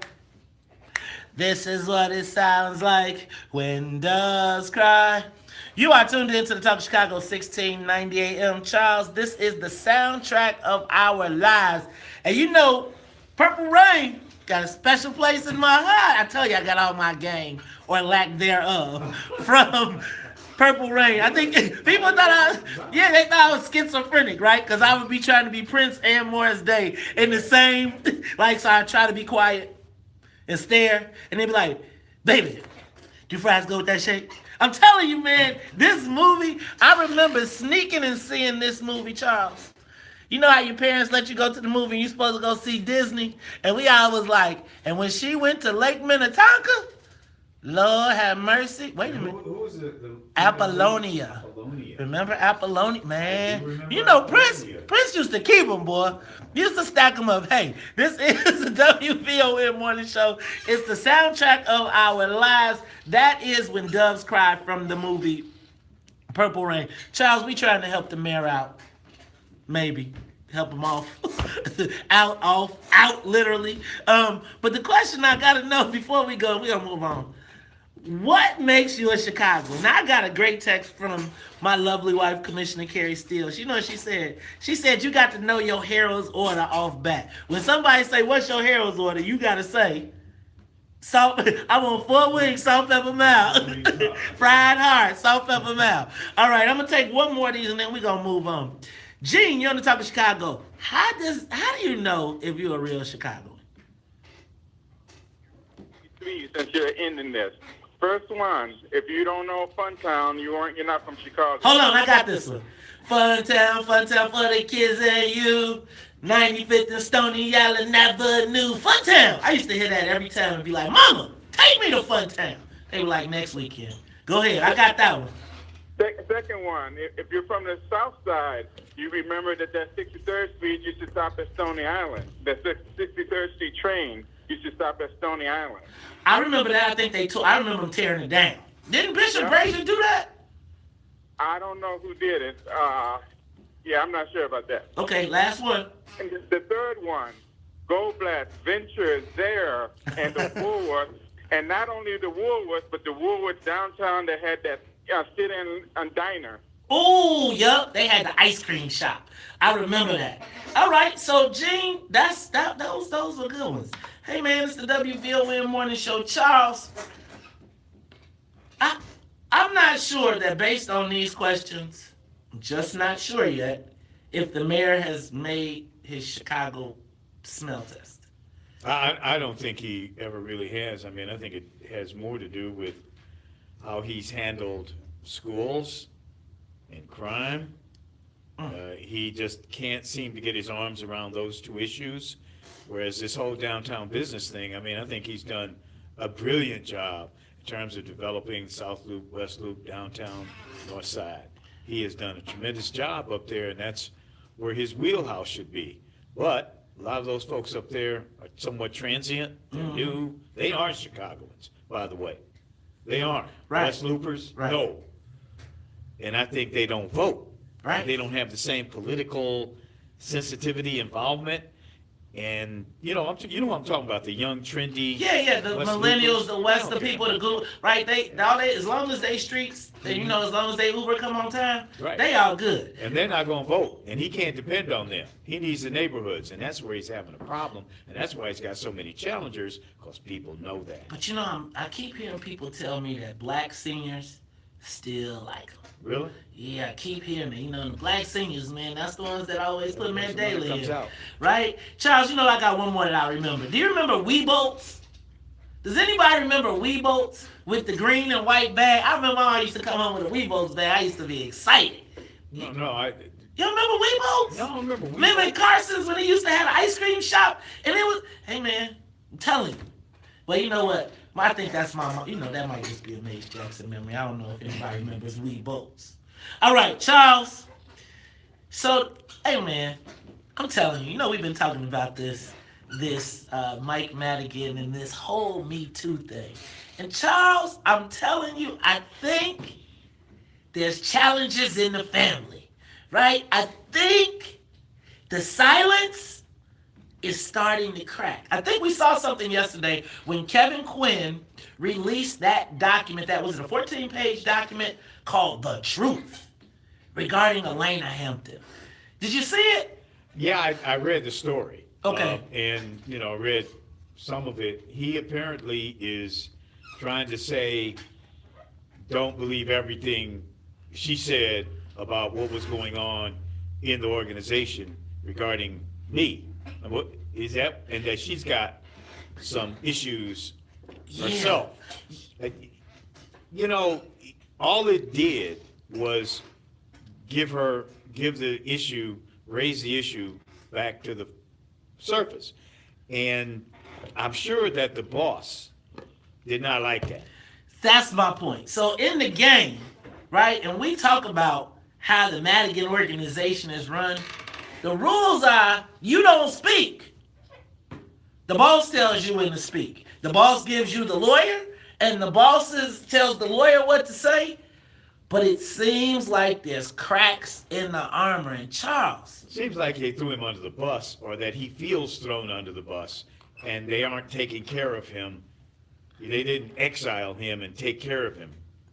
This is what it sounds like when doves cry. You are tuned into the Talk of Chicago 1690 AM. Charles, this is the soundtrack of our lives. And you know, Purple Rain got a special place in my heart. I tell you, I got all my game, or lack thereof, from Purple Rain. I think people thought they thought I was schizophrenic, right? Because I would be trying to be Prince and Morris Day in the same, so I try to be quiet and stare, and they'd be like, baby, do fries go with that shake? I'm telling you, man, this movie, I remember sneaking and seeing this movie, Charles. You know how your parents let you go to the movie and you're supposed to go see Disney? And we all was like, and when she went to Lake Minnetonka, Lord have mercy. Wait a minute. Who was the Apollonia. Apollonia. Remember Apollonia? Man, remember you know, Apollonia. Prince used to keep them, boy. Used to stack them up. Hey, this is the WVON morning show. It's the soundtrack of our lives. That is When Doves Cry from the movie Purple Rain. Charles, we trying to help the mayor out. Maybe. Help him off. out, literally. But the question I got to know before we go, we're going to move on. What makes you a Chicagoan? Now, I got a great text from my lovely wife, Commissioner Carrie Steele. You know what she said? She said, you got to know your hero's order off bat. When somebody say, what's your hero's order? You got to say, salt. I want 4 wings, salt, pepper, mild. Fried hard, salt, pepper, mild. All right, I'm going to take one more of these and then we're going to move on. Gene, you're on the top of Chicago. How do you know if you're a real Chicagoan? Since you're ending this. First one, if you don't know Funtown, you're not from Chicago. Hold on, I got this one. Funtown for the kids and you. 95th and Stony Island never knew. Funtown. I used to hear that every time and be like, Mama, take me to Funtown. They were like, next weekend. Go ahead, I got that one. Second one, if you're from the South Side, you remember that 63rd Street used to stop at Stony Island. The 63rd Street train used to stop at Stony Island. I remember that. I remember them tearing it down. Didn't Bishop Brazier do that? I don't know who did it. Yeah, I'm not sure about that. Okay, last one. And the third one, Goldblatt Ventures there and the Woolworths, and not only the Woolworths, but the Woolworths downtown that had that sit-in diner. Oh, yep. They had the ice cream shop. I remember that. All right, so Gene, those were good ones. Hey man, it's the WVON morning show. Charles, I'm not sure that based on these questions, I'm just not sure yet if the mayor has made his Chicago smell test. I don't think he ever really has. I mean, I think it has more to do with how he's handled schools and crime. He just can't seem to get his arms around those two issues. Whereas this whole downtown business thing, I mean, I think he's done a brilliant job in terms of developing South Loop, West Loop, downtown, North Side. He has done a tremendous job up there, and that's where his wheelhouse should be. But a lot of those folks up there are somewhat transient. They're new. They aren't Chicagoans, by the way. They aren't. Right. West Loopers, right. No. And I think they don't vote. Right. They don't have the same political sensitivity, involvement. And you know what I'm talking about, the young, trendy. Yeah, the West millennials, Loopers. the West, the people, the good, right? They as long as they streets, as long as they Uber come on time, right. They all good. And they're not going to vote, and he can't depend on them. He needs the neighborhoods, and that's where he's having a problem, and that's why he's got so many challengers, because people know that. But I keep hearing people tell me that black seniors still like him. Really? Yeah, I keep hearing it. The black seniors, man, that's the ones that always put Matt Daly comes in. out. Right? Charles, I got one more that I remember. Do you remember Weeboats? Does anybody remember Weeboats with the green and white bag? I remember I used to come home with a Weeboats bag. I used to be excited. No, You remember Weeboats? No, I don't remember Weeboats. Remember in Carson's when they used to have an ice cream shop? And it was, hey man, I'm telling you. Well, you know what? I think that's my mom. That might just be a Mace Jackson memory. I don't know if anybody remembers Weeboats. All right, Charles. So, hey man, I'm telling you, we've been talking about this Mike Madigan and this whole Me Too thing. And Charles, I'm telling you, I think there's challenges in the family, right? I think the silence is starting to crack. I think we saw something yesterday when Kevin Quinn released that document that was a 14-page document called The Truth regarding Elena Hampton. Did you see it? Yeah, I read the story. Okay. And, read some of it. He apparently is trying to say, don't believe everything she said about what was going on in the organization regarding me. And what is that? And that she's got some issues herself. All it did was give the issue raise the issue back to the surface. And I'm sure that the boss did not like that. That's my point. So in the game, right, and we talk about how the Madigan organization is run, the rules are you don't speak. The boss tells you when to speak. The boss gives you the lawyer, and the boss tells the lawyer what to say. But it seems like there's cracks in the armor. And Charles, Seems like they threw him under the bus, or that he feels thrown under the bus, and they aren't taking care of him. They didn't exile him and take care of him.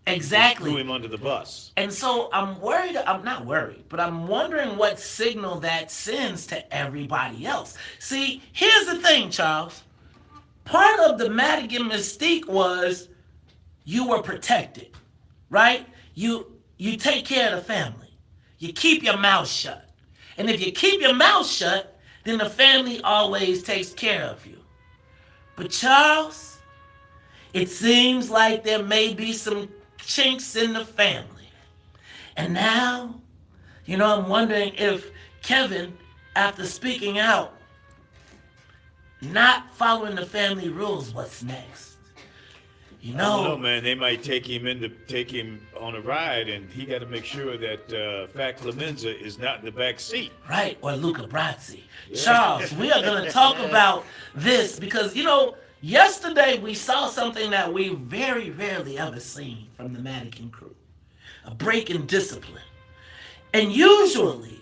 exactly. They threw him under the bus. And so I'm worried, I'm not worried, but I'm wondering what signal that sends to everybody else. See, here's the thing, Charles. Part of the Madigan mystique was you were protected, right? You take care of the family. You keep your mouth shut. And if you keep your mouth shut, then the family always takes care of you. But Charles, it seems like there may be some chinks in the family. And now, I'm wondering if Kevin, after speaking out, not following the family rules, what's next? I don't know, man. They might take him on a ride, and he got to make sure that Fat Clemenza is not in the back seat. Right, or Luca Brasi. Yeah. Charles, we are going to talk about this because, yesterday we saw something that we very rarely ever seen from the Madigan crew. A break in discipline. And usually,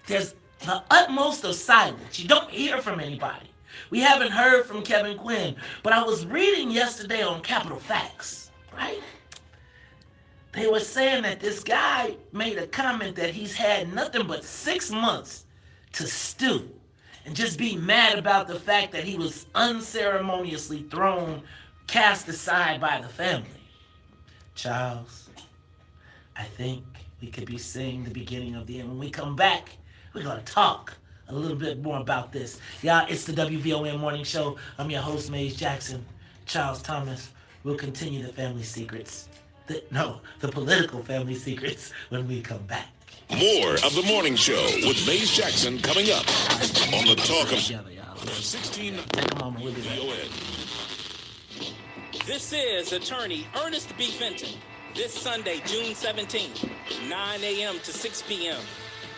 there's the utmost of silence. You don't hear from anybody. We haven't heard from Kevin Quinn, but I was reading yesterday on Capital Facts, right? They were saying that this guy made a comment that he's had nothing but 6 months to stew and just be mad about the fact that he was unceremoniously cast aside by the family. Charles, I think we could be seeing the beginning of the end. When we come back, we're going to talk a little bit more about this. Y'all, it's the WVON Morning Show. I'm your host, Maze Jackson. Charles Thomas. We'll continue the family secrets. The political family secrets when we come back. More of the Morning Show with Maze Jackson coming up on the Talk of 16 WVON. This is attorney Ernest B. Fenton. This Sunday, June 17th, 9 a.m. to 6 p.m.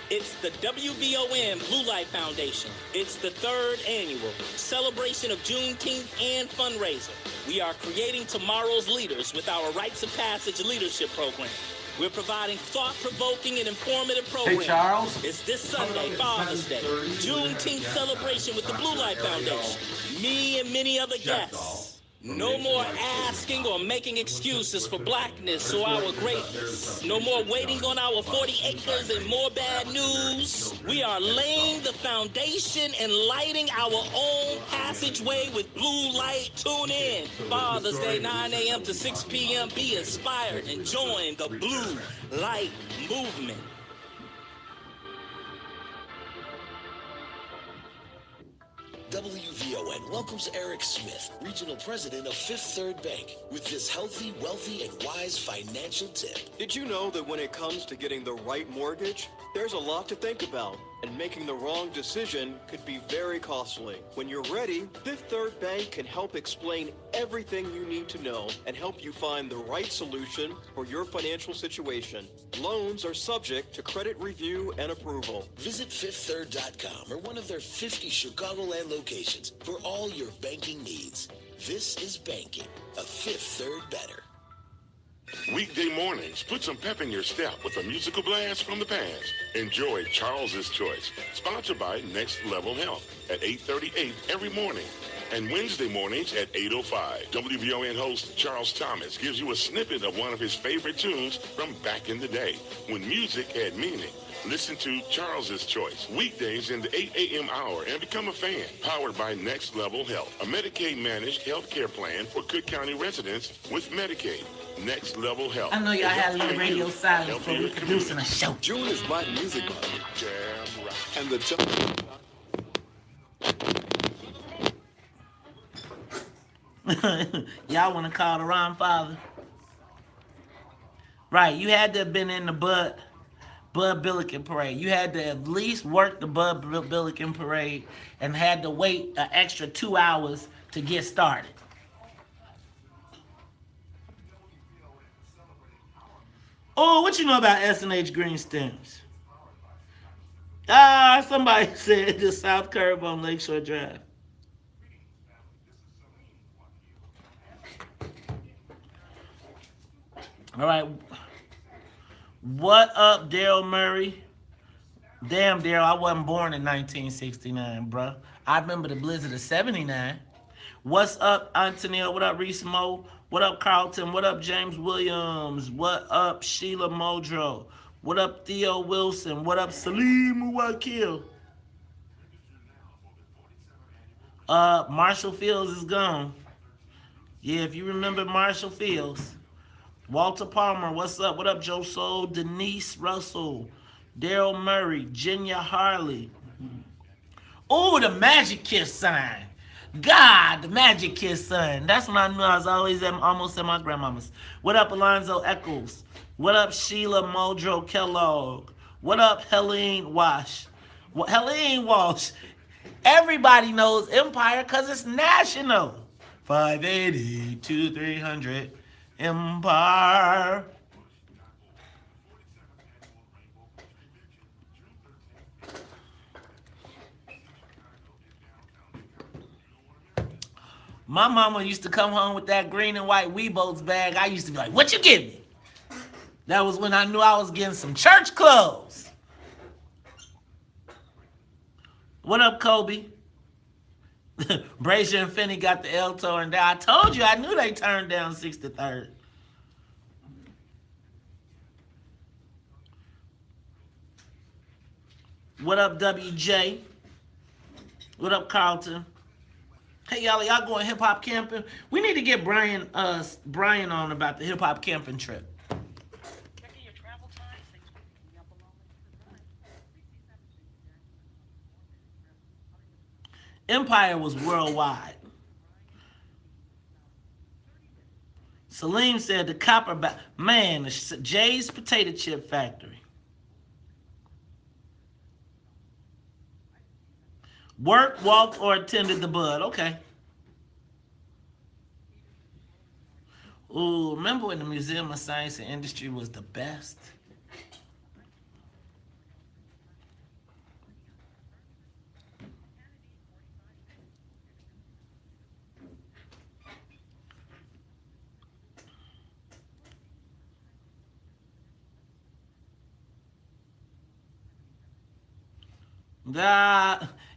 It's the WVON Blue Light Foundation. It's the 3rd annual celebration of Juneteenth and fundraiser. We are creating tomorrow's leaders with our Rites of Passage leadership program. We're providing thought-provoking and informative programs. Hey, Charles. It's this Sunday, Father's Day, Juneteenth celebration with the Blue Light Foundation. Me and many other guests. No more asking or making excuses for blackness or our greatness. No more waiting on our 40 acres and more bad news. We are laying the foundation and lighting our own passageway with blue light. Tune in. Father's Day, 9 a.m. to 6 p.m. Be inspired and join the Blue Light Movement. WVON welcomes Eric Smith, Regional President of Fifth Third Bank, with this healthy, wealthy, and wise financial tip. Did you know that when it comes to getting the right mortgage, there's a lot to think about, and making the wrong decision could be very costly. When you're ready, Fifth Third Bank can help explain everything you need to know and help you find the right solution for your financial situation. Loans are subject to credit review and approval. Visit FifthThird.com or one of their 50 Chicagoland locations for all your banking needs. This is banking, a Fifth Third better. Weekday mornings, put some pep in your step with a musical blast from the past. Enjoy Charles's Choice, sponsored by Next Level Health at 8:38 every morning. And Wednesday mornings at 8:05. WVON host Charles Thomas gives you a snippet of one of his favorite tunes from back in the day, when music had meaning. Listen to Charles's Choice weekdays in the 8 a.m. hour and become a fan. Powered by Next Level Health, a Medicaid-managed health care plan for Cook County residents with Medicaid. Next Level Health. I know y'all had a little radio silence for we producing a show. June is Black Music Month. Damn right. And the y'all want to call the wrong father? Right, you had to have been in the butt Bud Billiken Parade. You had to at least work the Bud Billiken Parade and had to wait an extra 2 hours to get started. Oh, what you know about S&H Green Stamps? Somebody said the South Curve on Lakeshore Drive. All right. What up, Daryl Murray? Damn, Daryl, I wasn't born in 1969, bro. I remember the blizzard of 79. What's up, Antonio? What up, Reese Mo? What up, Carlton? What up, James Williams? What up, Sheila Modro? What up, Theo Wilson? What up, Salim Wakil? Marshall Fields is gone. Yeah, if you remember Marshall Fields. Walter Palmer, what's up? What up, Joe Soul? Denise Russell, Daryl Murray, Jenya Harley. Oh, the Magic Kiss sign. God, the Magic Kiss sign. That's when I knew I was always almost at my grandmama's. What up, Alonzo Eccles? What up, Sheila Muldrow Kellogg? What up, Helene Walsh? Helene Walsh. Everybody knows Empire because it's national. 580-2300. Empire. My mama used to come home with that green and white Weeboats bag. I used to be like, what you give me? That was when I knew I was getting some church clothes. What up, Kobe? Brazier and Finney got the L torn down. I told you, I knew they turned down 63rd. What up, WJ? What up, Carlton? Hey, y'all going hip-hop camping? We need to get Brian on about the hip-hop camping trip. Empire was worldwide. Salim said the copper man, the Jay's Potato Chip Factory. Worked, walked, or attended the Bud. Okay. Ooh, remember when the Museum of Science and Industry was the best?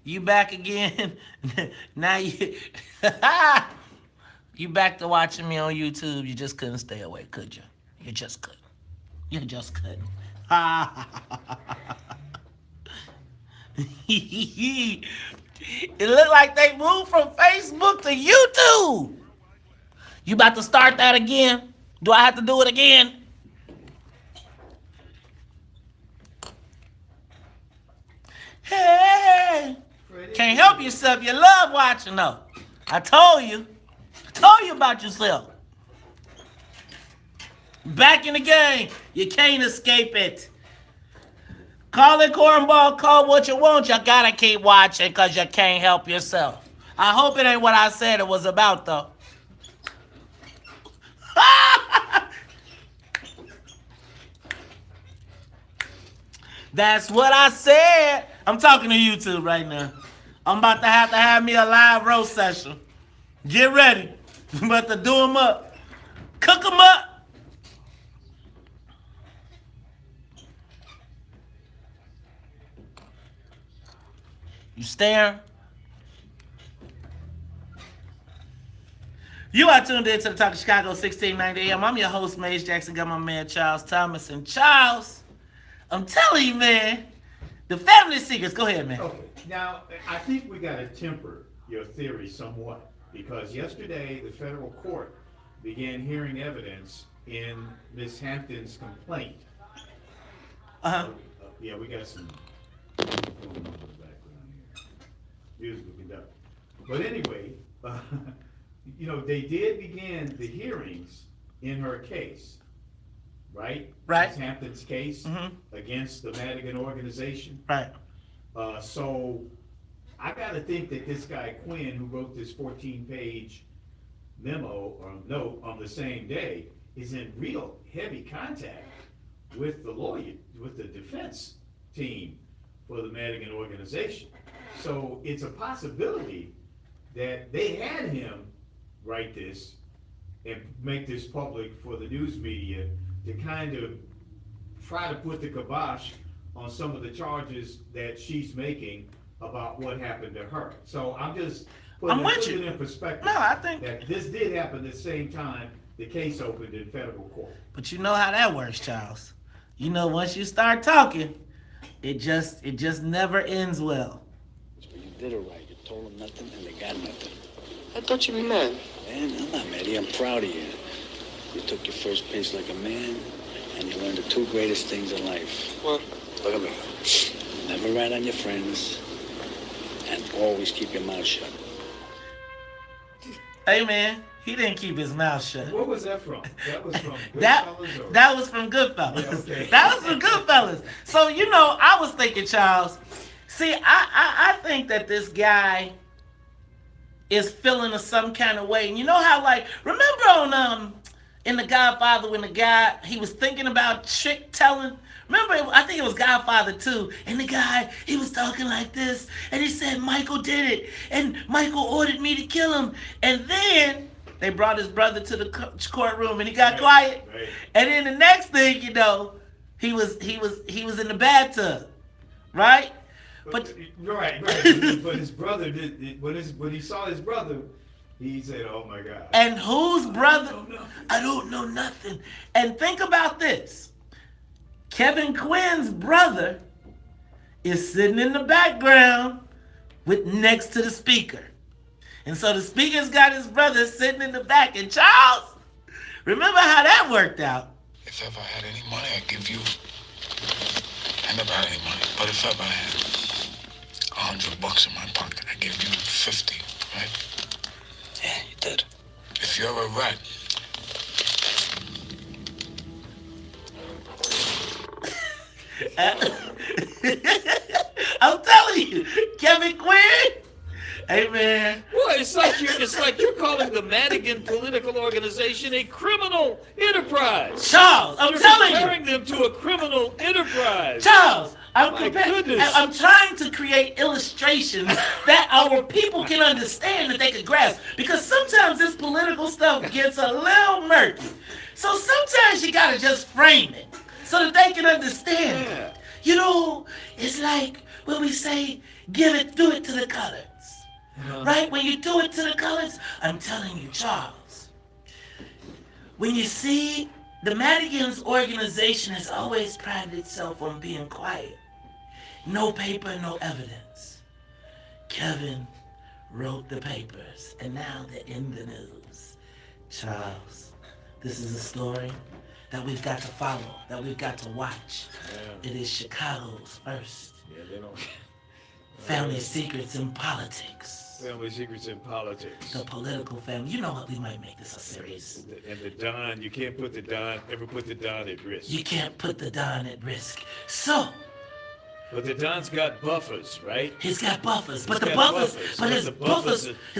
You back again? Now you back to watching me on YouTube. You just couldn't stay away, could you? You just couldn't. You just couldn't. It looked like they moved from Facebook to YouTube. You about to start that again? Do I have to do it again? Hey, can't help yourself. You love watching though. I told you about yourself. Back in the game, you can't escape it. Call it cornball, call what you want. You gotta keep watching because you can't help yourself. I hope it ain't what I said it was about though. That's what I said. I'm talking to YouTube right now. I'm about to have me a live roast session. Get ready. I'm about to do them up. Cook them up. You stare. You are tuned in to the Talk of Chicago 1690 AM. I'm your host, Maze Jackson. Got my man Charles Thomas. And Charles, I'm telling you, man, the family secrets. Go ahead, man. Okay. Now, I think we got to temper your theory somewhat because yesterday the federal court began hearing evidence in Ms. Hampton's complaint. Yeah, we got some going on in the background here. Musical conductor. But anyway, they did begin the hearings in her case. right? Right. Ms. Hampton's case against the Madigan organization. Right. So I gotta think that this guy Quinn, who wrote this 14-page memo or note on the same day, is in real heavy contact with the lawyer, with the defense team for the Madigan organization. So it's a possibility that they had him write this and make this public for the news media to kind of try to put the kibosh on some of the charges that she's making about what happened to her. So I'm just putting it in perspective. No, I think that this did happen at the same time the case opened in federal court. But you know how that works, Charles. You know, once you start talking, it just never ends well. You did it right. You told them nothing and they got nothing. I thought you'd be mad. Man, I'm not mad. I'm proud of you. You took your first pace like a man, and you learned the two greatest things in life. What? Look at me. Never rat on your friends, and always keep your mouth shut. Hey, man, he didn't keep his mouth shut. What was that from? That was from that was from Goodfellas. Yeah, okay. That was from Goodfellas. So, you know, I was thinking, Charles, see, I think that this guy is feeling some kind of way. And you know how, like, remember on in The Godfather when the guy, he was thinking about trick telling? Remember, I think it was Godfather 2, and the guy, he was talking like this, and he said, Michael did it, and Michael ordered me to kill him. And then they brought his brother to the courtroom, and he got quiet. Right. And then the next thing you know, he was in the bathtub, right? But right. But his brother did. When he saw his brother, he said, "Oh my God." And whose brother? I don't know nothing. And think about this: Kevin Quinn's brother is sitting in the background next to the speaker, and so the speaker's got his brother sitting in the back. And Charles, remember how that worked out? If ever I had any money, I'd give you. I never had any money, but if ever I had $100 in my pocket, I give you 50, right? Yeah, you did. If you're a rat. I'm telling you, Kevin Quinn. Hey man. Well, it's like you're calling the Madigan political organization a criminal enterprise. Charles, I'm telling you. You're comparing them to a criminal enterprise. Charles, I'm trying to create illustrations that our people can understand, that they can grasp. Because sometimes this political stuff gets a little murky. So sometimes you gotta just frame it so that they can understand. Yeah. You know, it's like when we say, do it to the coloreds. Right? When you do it to the coloreds, I'm telling you, Charles, when you see the Madigan's organization has always prided itself on being quiet. No paper, no evidence. Kevin wrote the papers, and now they're in the news. Charles, this is a story that we've got to follow, that we've got to watch. Yeah. It is Chicago's first. Yeah, they don't. Family secrets in politics. Family secrets in politics. The political family. You know what? We might make this a series. And the Don, you can't put the Don at risk. You can't put the Don at risk. So. But the Don's got buffers, right? He's got buffers. But his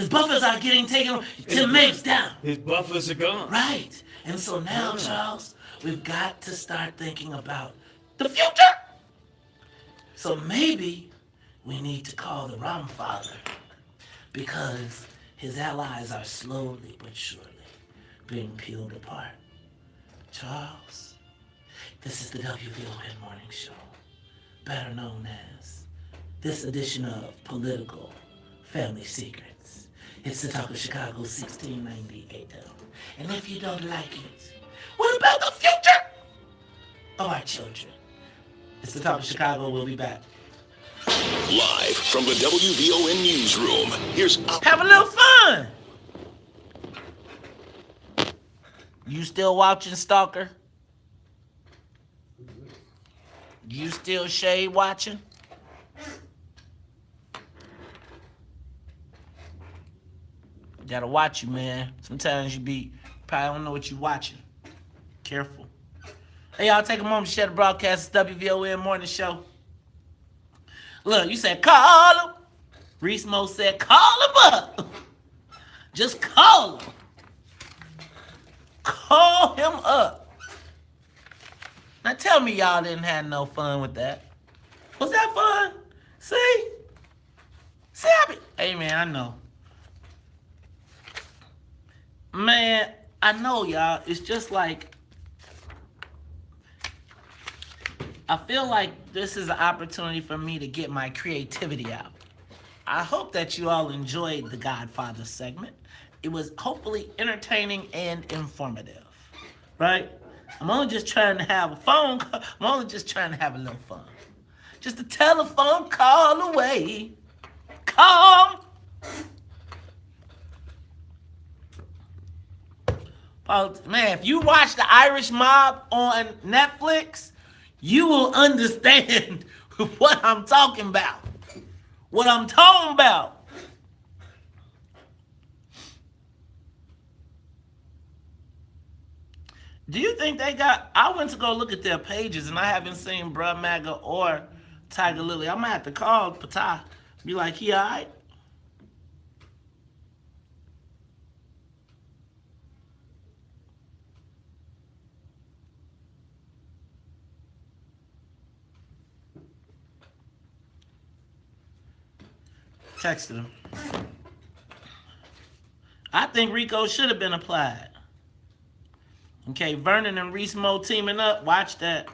buffers are getting taken. Tim Mapes down. His buffers are gone. Right. And so now, Charles, we've got to start thinking about the future. So maybe we need to call the Ramfather, because his allies are slowly but surely being peeled apart. Charles, this is the WVON Morning Show, better known as this edition of Political Family Secrets. It's the talk of Chicago, 1690 AM. And if you don't like it, what about the future of our children? It's the talk of Chicago. We'll be back. Live from the WVON newsroom, here's Have a little fun. You still watching, Stalker? You still shade watching? Gotta watch you, man. Sometimes you probably don't know what you're watching. Careful. Hey, y'all, take a moment to share the broadcast. It's WVON Morning Show. Look, you said call him. Reese Mo said call him up. Just call him. Call him up. Now tell me y'all didn't have no fun with that. Was that fun? See? Hey, man, I know. Man, I know, y'all. It's just like, I feel like this is an opportunity for me to get my creativity out. I hope that you all enjoyed the Godfather segment. It was hopefully entertaining and informative, right? I'm only just trying to have a phone call. I'm only just trying to have a little fun. Just a telephone call away. Call. Man, if you watch The Irish Mob on Netflix, you will understand what I'm talking about. What I'm talking about. Do you think they got... I went to go look at their pages, and I haven't seen Bruh Maga or Tiger Lily. I'm going to have to call Patah. Be like, he all right? Texted him. I think Rico should have been applied. Okay, Vernon and Reese Mo teaming up. Watch that.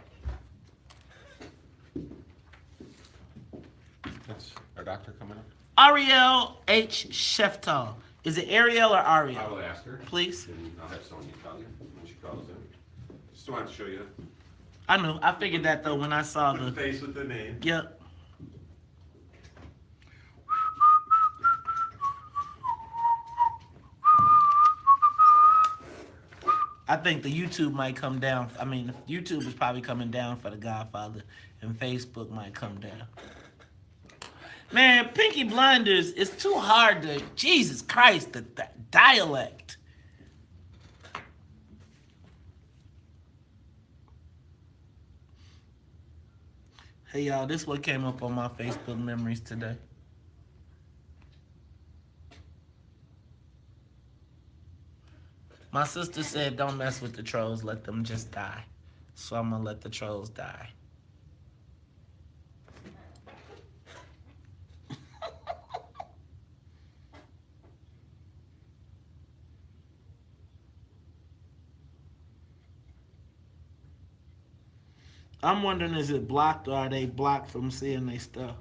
That's our doctor coming up. Ariel H. Sheftal. Is it Ariel or Ariel? I will ask her. Please. And I'll have Sonya tell you when she calls in. Just wanted to show you. I knew. I figured that though when I saw the face with the name. Yep. I think the YouTube might come down. I mean, YouTube is probably coming down for the Godfather, and Facebook might come down. Man, Pinky Blinders is too hard to... Jesus Christ, the dialect. Hey, y'all, this is what came up on my Facebook memories today. My sister said, don't mess with the trolls, let them just die. So I'm going to let the trolls die. I'm wondering, is it blocked or are they blocked from seeing their stuff?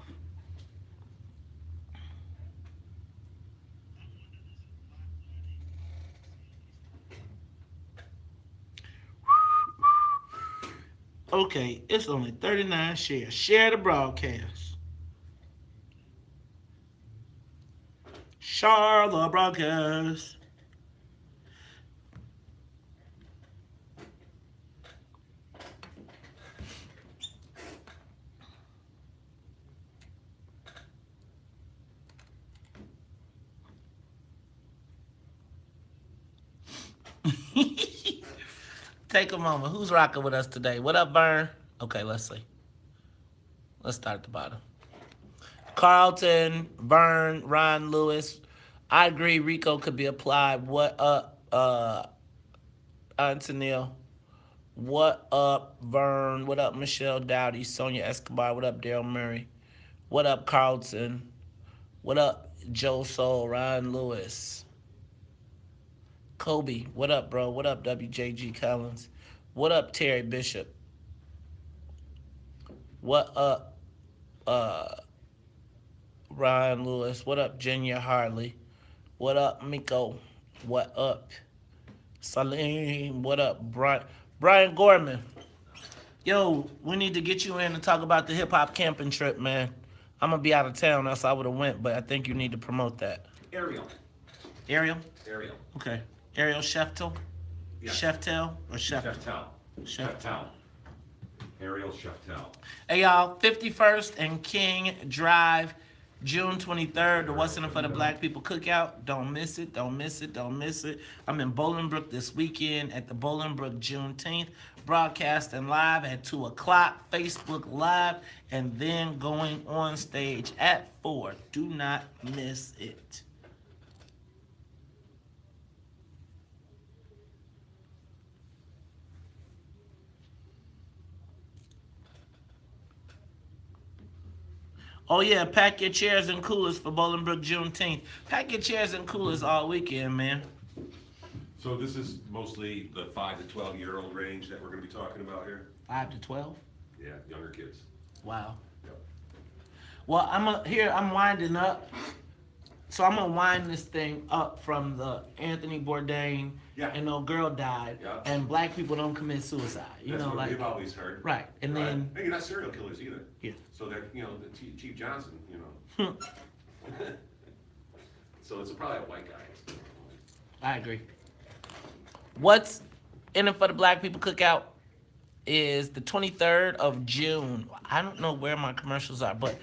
Okay, it's only 39 shares. Share the broadcast. Share the broadcast. Take a moment. Who's rocking with us today? What up, Vern? Okay, let's see. Let's start at the bottom. Carlton, Vern, Ron Lewis. I agree Rico could be applied. What up, Antonio? What up, Vern? What up, Michelle Dowdy? Sonia Escobar? What up, Daryl Murray? What up, Carlton? What up, Joe Soul? Ron Lewis? Kobe, what up, bro? What up, WJG Collins? What up, Terry Bishop? What up, Ryan Lewis? What up, Jenya Harley? What up, Miko? What up, Salim? What up, Brian Gorman? Yo, we need to get you in to talk about the hip-hop camping trip, man. I'm going to be out of town, else I would have went, but I think you need to promote that. Ariel. Ariel? Ariel. Okay. Ariel Sheftel? Yeah. Sheftel or Sheftel? Sheftel. Ariel Sheftel. Hey, y'all, 51st and King Drive, June 23rd, the What's in It for the Black People Cookout. Don't miss it, don't miss it, don't miss it. I'm in Bolingbrook this weekend at the Bolingbrook Juneteenth, broadcasting live at 2 o'clock, Facebook Live, and then going on stage at 4. Do not miss it. Oh yeah, pack your chairs and coolers for Bolingbrook Juneteenth. Pack your chairs and coolers all weekend, man. So this is mostly the 5 to 12-year-old range that we're going to be talking about here? 5 to 12? Yeah, younger kids. Wow. Yep. Well, I'm winding up. So I'm gonna wind this thing up from the Anthony Bourdain and no girl died, and black people don't commit suicide. That's what we've always heard. Right, and then hey, you're not serial killers either. Yeah. So they're the Chief Johnson, So it's probably a white guy. I agree. What's in it for the Black People Cookout is the 23rd of June. I don't know where my commercials are, but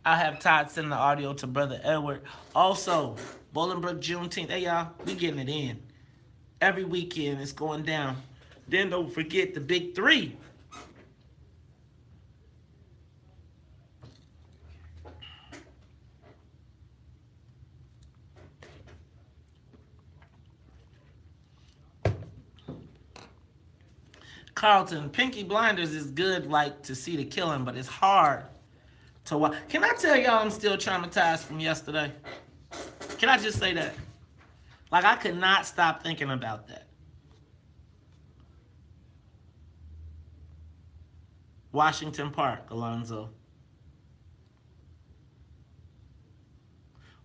I have Todd send the audio to Brother Edward. Also, Bolingbrook Juneteenth. Hey, y'all, we getting it in. Every weekend, it's going down. Then don't forget the big 3. Carlton, Pinky Blinders is good, like, to see the killing, but it's hard to watch. Can I tell y'all I'm still traumatized from yesterday? Can I just say that? Like, I could not stop thinking about that. Washington Park, Alonzo.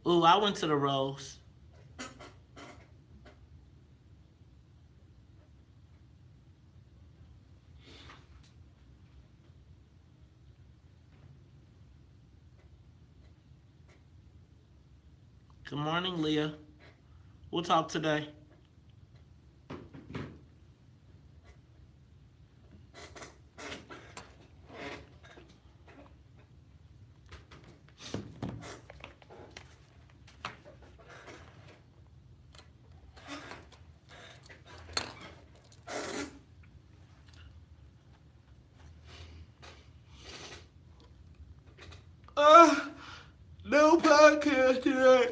Ooh, I went to the Rose. Good morning, Leah. We'll talk today. No podcast today.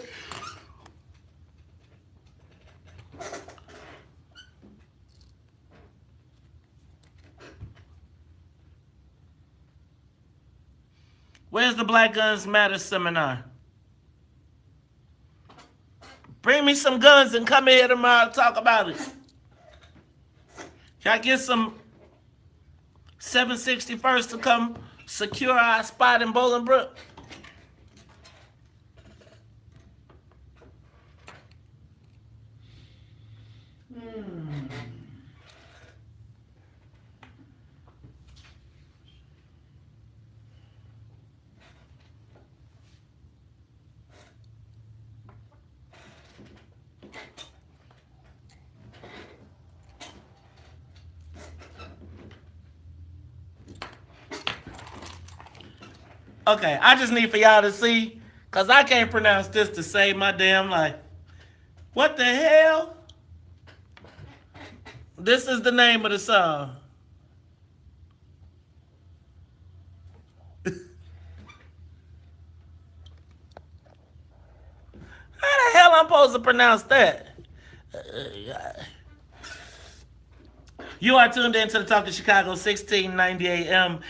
Where's the Black Guns Matter seminar? Bring me some guns and come here tomorrow to talk about it. Can I get some 761st to come secure our spot in Bolingbrook? Okay, I just need for y'all to see, because I can't pronounce this to save my damn life. What the hell? This is the name of the song. How the hell I'm supposed to pronounce that? You are tuned in to the Talk of Chicago, 1690 AM.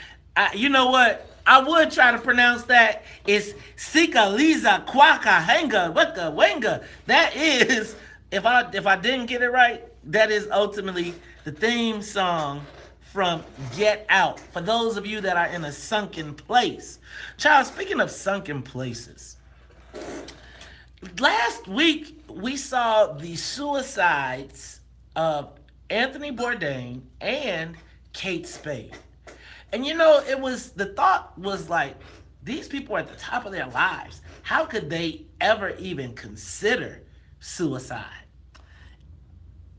You know what? I would try to pronounce that. It's Sika Liza Kwaka Hanga Weka Wenga. That is, if I didn't get it right, that is ultimately the theme song from Get Out. For those of you that are in a sunken place. Child, speaking of sunken places, last week we saw the suicides of Anthony Bourdain and Kate Spade. And the thought was like, these people are at the top of their lives. How could they ever even consider suicide?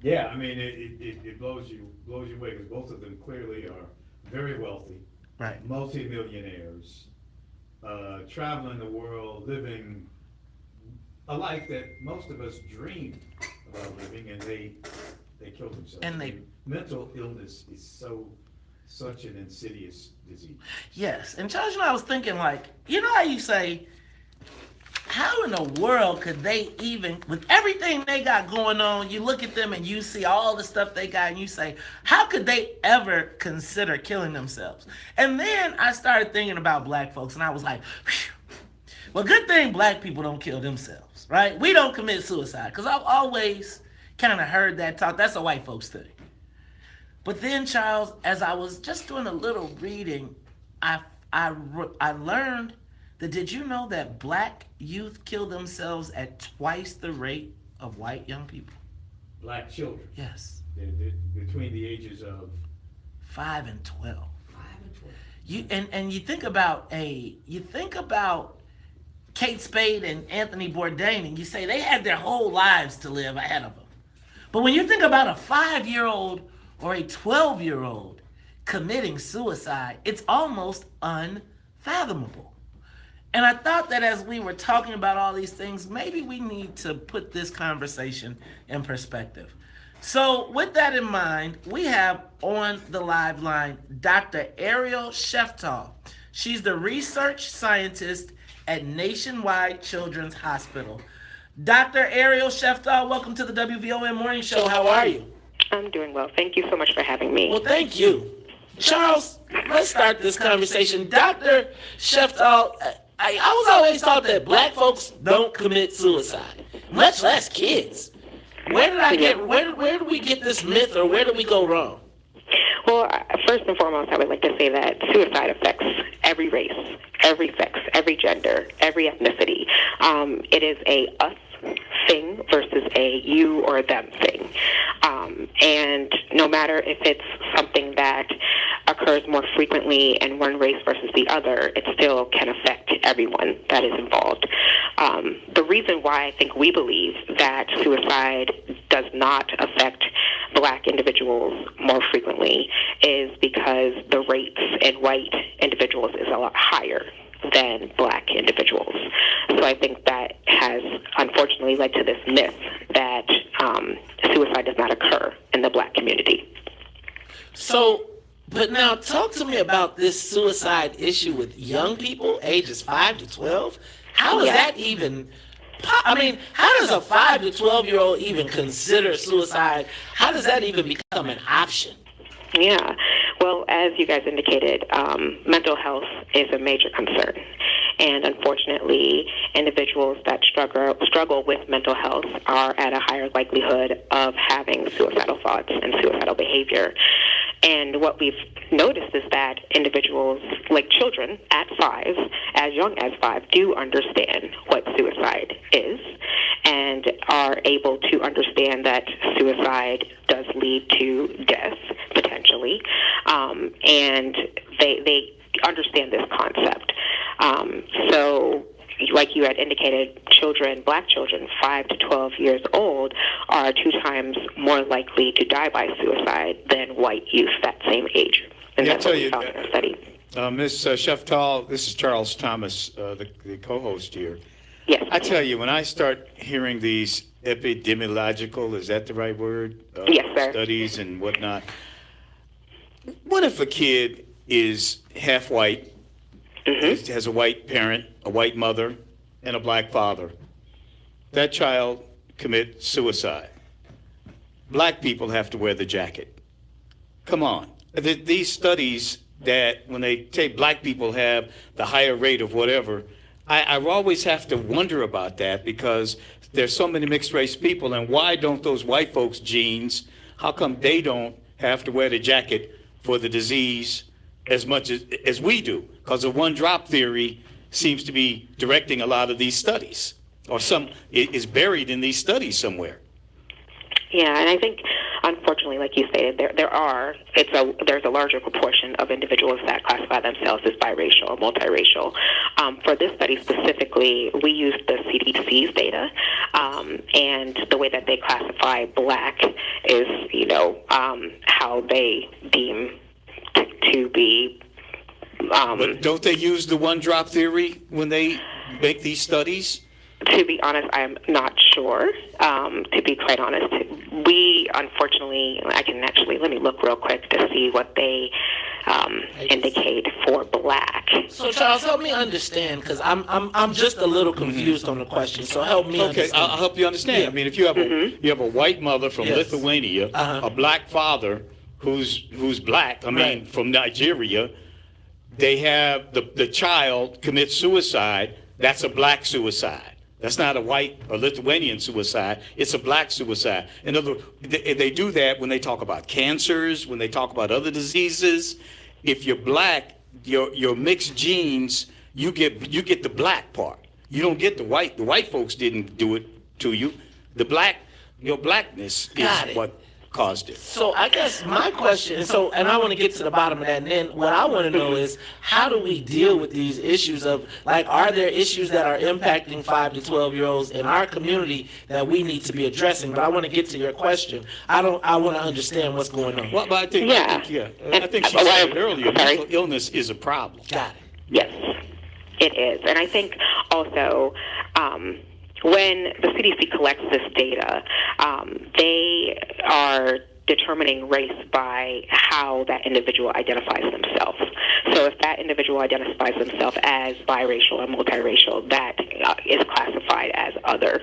Yeah, I mean, it blows you away because both of them clearly are very wealthy, right? Multi-millionaires, traveling the world, living a life that most of us dream about living, and they killed themselves. And mental illness is such an insidious disease. Yes, and Charles, I was thinking, like, you know how you say, how in the world could they even, with everything they got going on, you look at them and you see all the stuff they got and you say, how could they ever consider killing themselves? And then I started thinking about black folks and I was like, phew. Well, good thing black people don't kill themselves, right? We don't commit suicide, because I've always kind of heard that talk. That's a white folks thing. But then, Charles, as I was just doing a little reading, I learned that, did you know that black youth kill themselves at twice the rate of white young people? Black children? Yes. They're between the ages of 5 and 12. 5 and 12. You think about Kate Spade and Anthony Bourdain, and you say they had their whole lives to live ahead of them. But when you think about a 5-year-old or a 12-year-old committing suicide, it's almost unfathomable. And I thought that as we were talking about all these things, maybe we need to put this conversation in perspective. So with that in mind, we have on the live line Dr. Ariel Sheftal. She's the research scientist at Nationwide Children's Hospital. Dr. Ariel Sheftal, welcome to the WVON Morning Show. How are you? I'm doing well. Thank you so much for having me. Well, thank you. Charles, let's start this conversation. Dr. Sheftal, I was always taught that black folks don't commit suicide, much less kids. Where do we get this myth, or where do we go wrong? Well, first and foremost, I would like to say that suicide affects every race, every sex, every gender, every ethnicity. It is a us thing versus a you or them thing. And no matter if it's something that occurs more frequently in one race versus the other, it still can affect everyone that is involved. The reason why I think we believe that suicide does not affect black individuals more frequently is because the rates in white individuals is a lot higher than black individuals. So I think that has unfortunately led to this myth that suicide does not occur in the black community. So, but now talk to me about this suicide issue with young people, ages 5 to 12. How is that even, how does a 5 to 12-year-old even consider suicide? How does that even become an option? Yeah. Well, as you guys indicated, mental health is a major concern. And unfortunately, individuals that struggle with mental health are at a higher likelihood of having suicidal thoughts and suicidal behavior. And what we've noticed is that individuals, like children at 5, as young as 5, do understand what suicide is and are able to understand that suicide does lead to death, potentially. And they understand this concept. So, like you had indicated, black children, 5 to 12 years old, are 2 times more likely to die by suicide than white youth that same age. And that's what we found in our study. Ms. Sheftal, this is Charles Thomas, the co-host here. Yes. I tell you, when I start hearing these epidemiological, is that the right word? Yes, sir. Studies and whatnot. What if a kid is half white, has a white parent, a white mother, and a black father? That child commits suicide. Black people have to wear the jacket. Come on. These studies that when they say black people have the higher rate of whatever, I always have to wonder about that, because there's so many mixed race people, and why don't those white folks' genes, how come they don't have to wear the jacket for the disease as much as we do? Because the one drop theory seems to be directing a lot of these studies, or some is buried in these studies somewhere. Yeah, and I think, unfortunately, like you stated, there's a larger proportion of individuals that classify themselves as biracial or multiracial. For this study specifically, we used the CDC's data, and the way that they classify black is, how they deem to be But don't they use the one-drop theory when they make these studies? To be honest, I'm not sure. To be quite honest, we unfortunately, let me look real quick to see what they indicate for black. So Charles, help me understand, because I'm just a little confused on the question. So help me understand. Okay, I'll help you understand. Yeah. I mean, if you have a white mother from Lithuania, a black father who's black, from Nigeria, they have the child commits suicide. That's a black suicide. That's not a white or Lithuanian suicide. It's a black suicide. In other words, they do that when they talk about cancers, when they talk about other diseases. If you're black, your mixed genes, you get the black part. You don't get the white. The white folks didn't do it to you. Your blackness is what caused it. So I guess my question, and I want to get to the bottom of that, and then what I want to know is, how do we deal with these issues of, like, are there issues that are impacting 5 to 12-year-olds in our community that we need to be addressing? But I want to get to your question. I want to understand what's going on. Well, but I think she said it earlier, mental illness is a problem. Got it. Yes, it is. And I think also, when the CDC collects this data, they are determining race by how that individual identifies themselves. So if that individual identifies themselves as biracial or multiracial, that is classified as other.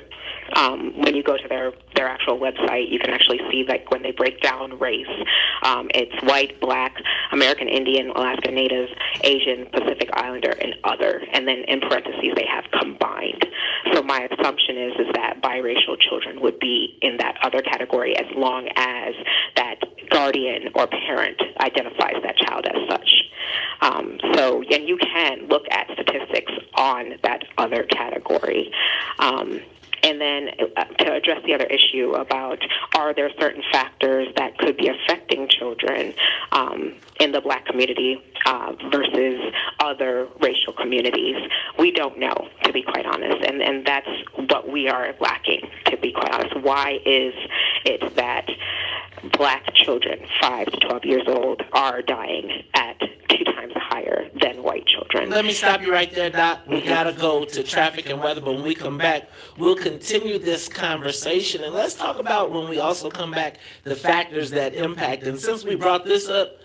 When you go to their actual website, you can actually see, like, when they break down race, it's white, black, American Indian, Alaska Native, Asian, Pacific Islander, and other. And then in parentheses, they have combined. So my assumption is that biracial children would be in that other category as long as that guardian or parent identifies that child as such. And you can look at statistics on that other category. And then to address the other issue about, are there certain factors that could be affecting children in the black community versus other racial communities, we don't know, to be quite honest. And that's what we are lacking, to be quite honest. Why is it that black children, 5 to 12 years old, are dying at 2 times higher than white children? Let me stop you right there, Doc. We got to go to traffic and weather, but when we come back, we'll continue this conversation. And let's talk about, when we also come back, the factors that impact. And since we brought this up,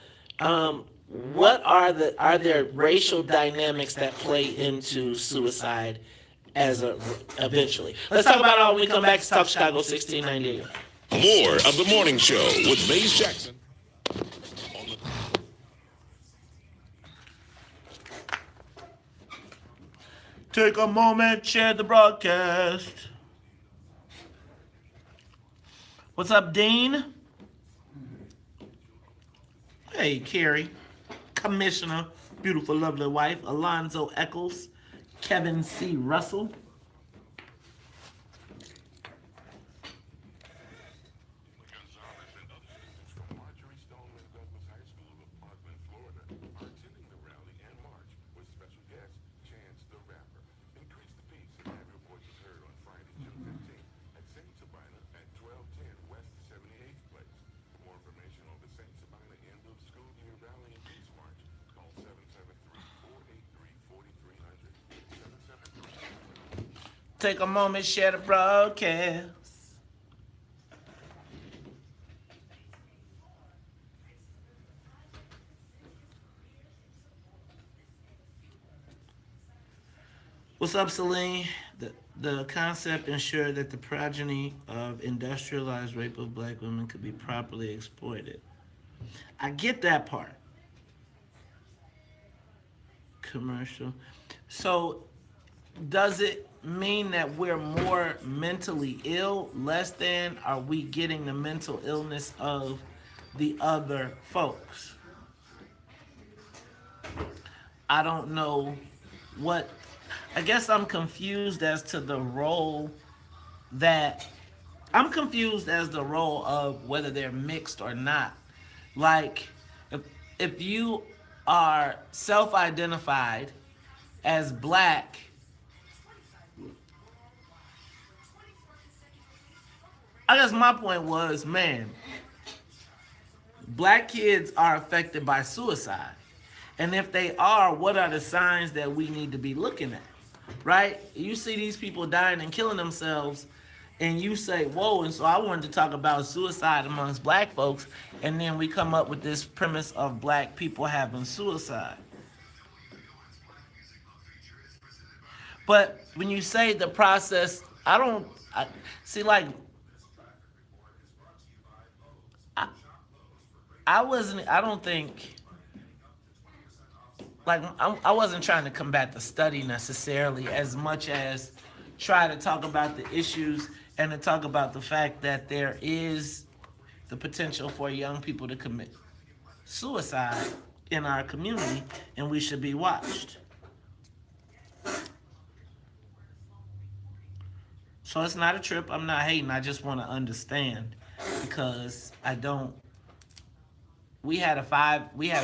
what are there racial dynamics that play into suicide eventually? Let's talk about it all when we come back to Talk Chicago 1698. More of the morning show with Maze Jackson. Take a moment, share the broadcast. What's up, Dean? Hey, Carrie. Commissioner, beautiful, lovely wife, Alonzo Eccles, Kevin C. Russell. Take a moment, share the broadcast. What's up, Celine? The concept ensured that the progeny of industrialized rape of black women could be properly exploited. I get that part. Commercial. So, does it mean that we're more mentally ill, less than? Are we getting the mental illness of the other folks? I don't know what. I guess I'm confused as to the role that. I'm confused as the role of whether they're mixed or not. Like, if you are self-identified as black, I guess my point was, man, black kids are affected by suicide. And if they are, what are the signs that we need to be looking at? Right? You see these people dying and killing themselves, and you say, whoa, and so I wanted to talk about suicide amongst black folks, and then we come up with this premise of black people having suicide. But when you say the process, I don't wasn't trying to combat the study necessarily as much as try to talk about the issues and to talk about the fact that there is the potential for young people to commit suicide in our community, and we should be watched. So it's not a trip. I'm not hating. I just want to understand, because we had a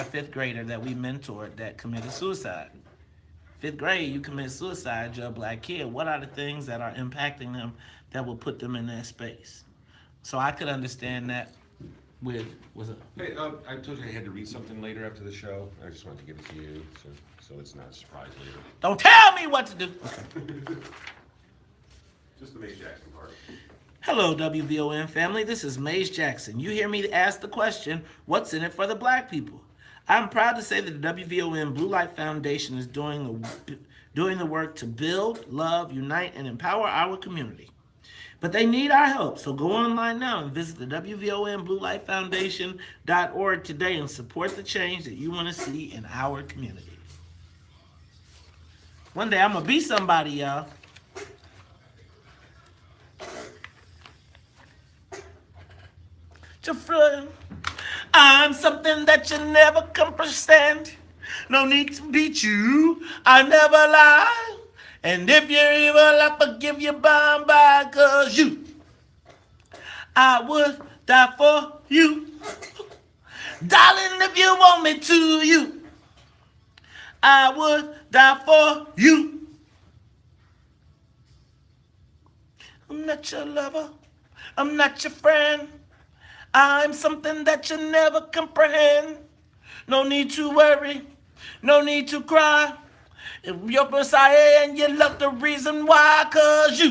fifth grader that we mentored that committed suicide. Fifth grade, you commit suicide, you're a black kid. What are the things that are impacting them that will put them in that space? So I could understand that with, Hey, I told you I had to read something later after the show. I just wanted to give it to you, so it's not a surprise later. Don't tell me what to do. Just the Maze Jackson part. Hello, WVON family. This is Maze Jackson. You hear me ask the question, what's in it for the black people? I'm proud to say that the WVON Blue Light Foundation is doing the work to build, love, unite, and empower our community. But they need our help, so go online now and visit the WVONBlueLightFoundation.org today and support the change that you want to see in our community. One day I'm going to be somebody, y'all. I'm something that you never comprehend. No need to beat you. I never lie. And if you're evil, I forgive you by, 'cause I would die for you. Darling, if you want me to, I would die for you. I'm not your lover. I'm not your friend. I'm something that you never comprehend. No need to worry. No need to cry. If you're Messiah and you love the reason why, 'cause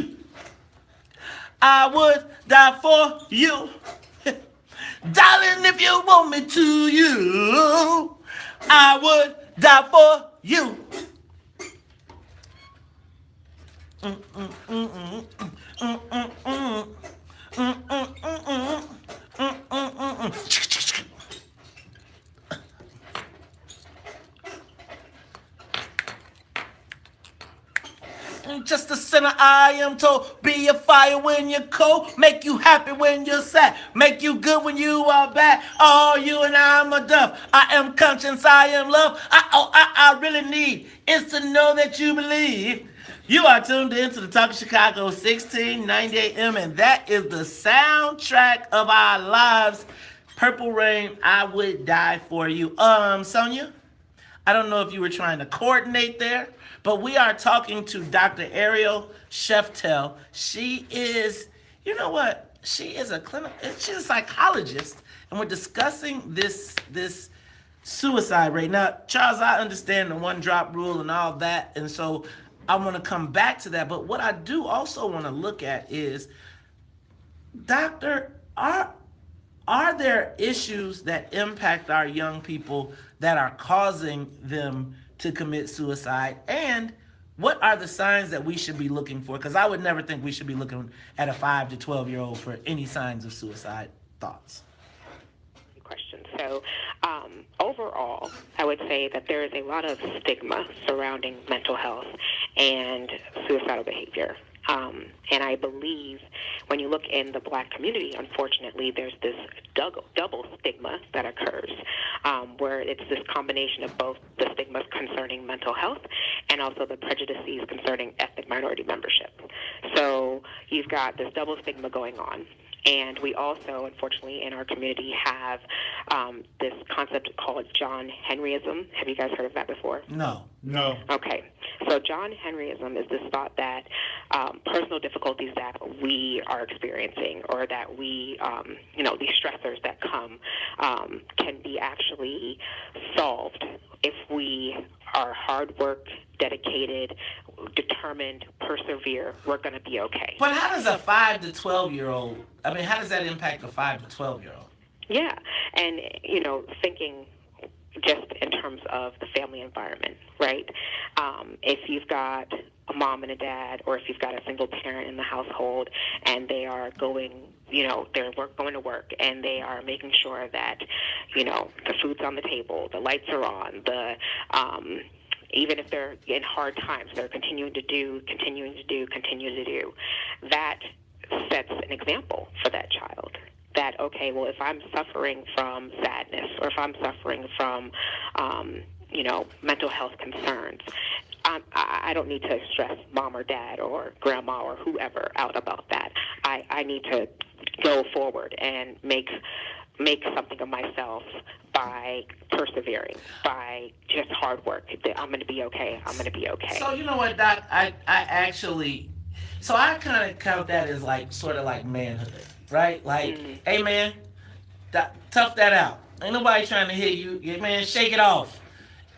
I would die for you. Darling, if you want me to, I would die for you. Just a sinner I am told. Be a fire when you're cold. Make you happy when you're sad. Make you good when you are bad. Oh, you and I'm a dove. I am conscience, I am love. I really need is to know that you believe. You are tuned in to the Talk of Chicago 1690 AM, and that is the soundtrack of our lives. Purple Rain, I would die for you. Sonia, I don't know if you were trying to coordinate there, but we are talking to Dr. Ariel Sheftel. She is, you know what? She's a psychologist, and we're discussing this suicide rate. Now, Charles, I understand the one drop rule and all that, and so I want to come back to that. But what I do also want to look at is, Doctor, are there issues that impact our young people that are causing them to commit suicide? And what are the signs that we should be looking for? Because I would never think we should be looking at a 5 to 12-year-old for any signs of suicide thoughts. Question. So overall, I would say that there is a lot of stigma surrounding mental health and suicidal behavior. And I believe when you look in the black community, unfortunately, there's this double stigma that occurs, where it's this combination of both the stigmas concerning mental health and also the prejudices concerning ethnic minority membership. So you've got this double stigma going on. And we also, unfortunately, in our community have this concept called John Henryism. Have you guys heard of that before? No. Okay. So John Henryism is this thought that personal difficulties that we are experiencing, or that we, these stressors that come, can be actually solved if we are hard work, dedicated, determined, persevere. We're going to be okay. But how does a 5 to 12-year-old, how does that impact a 5 to 12-year-old? Yeah, and, thinking just in terms of the family environment, right? If you've got a mom and a dad, or if you've got a single parent in the household, and they are going, going to work, and they are making sure that, the food's on the table, the lights are on, even if they're in hard times, they're continuing to do, that sets an example for that child. That, okay, well, if I'm suffering from sadness, or if I'm suffering from, mental health concerns, I don't need to stress mom or dad or grandma or whoever out about that. I need to go forward and make something of myself by persevering, by just hard work. I'm going to be okay. So you know what, Doc? I kind of count that as sort of like manhood, right? Hey man, tough that out. Ain't nobody trying to hit you. Yeah, man, shake it off.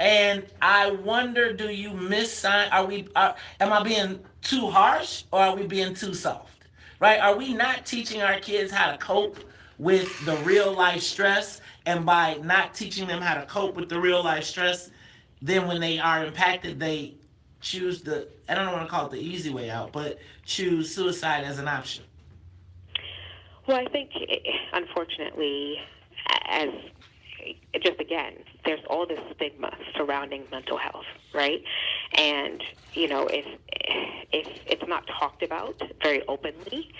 And I wonder, do you missign? Am I being too harsh, or are we being too soft? Right? Are we not teaching our kids how to cope with the real life stress? And by not teaching them how to cope with the real life stress, then when they are impacted, they choose I don't want to call it the easy way out, but choose suicide as an option. Well, I think, unfortunately, there's all this stigma surrounding mental health, right? And, if it's not talked about very openly,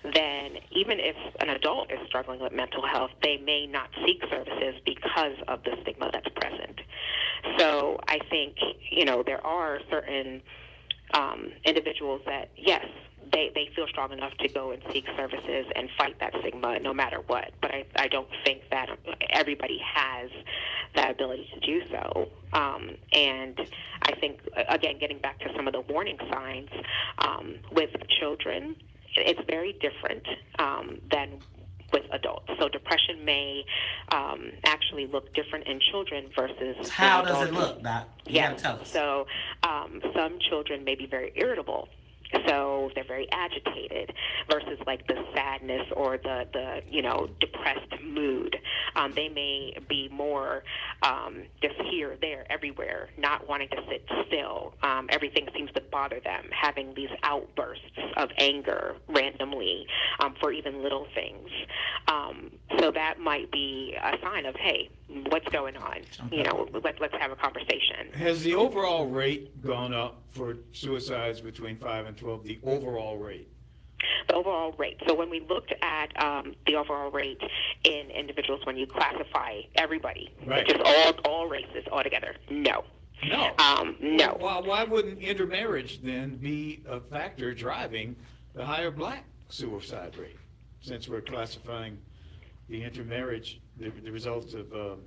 then even if an adult is struggling with mental health, they may not seek services because of the stigma that's present. So I think, there are certain individuals that, yes, they feel strong enough to go and seek services and fight that stigma no matter what. But I don't think that everybody has that ability to do so. And I think, again, getting back to some of the warning signs, with children, it's very different than with adults. So depression may actually look different in children versus How adults. does it look, Doc? You gotta tell us. So some children may be very irritable. So they're very agitated versus the sadness or the depressed mood. They may be more just here, there, everywhere, not wanting to sit still. Everything seems to bother them, having these outbursts of anger randomly for even little things. So that might be a sign of, hey, what's going on? Let's have a conversation. Has the overall rate gone up for suicides between 5 and 12, the overall rate? The overall rate. So when we looked at the overall rate in individuals, when you classify everybody, right, just all races altogether, no. No. Well, why wouldn't intermarriage then be a factor driving the higher black suicide rate, since we're classifying the intermarriage, the results of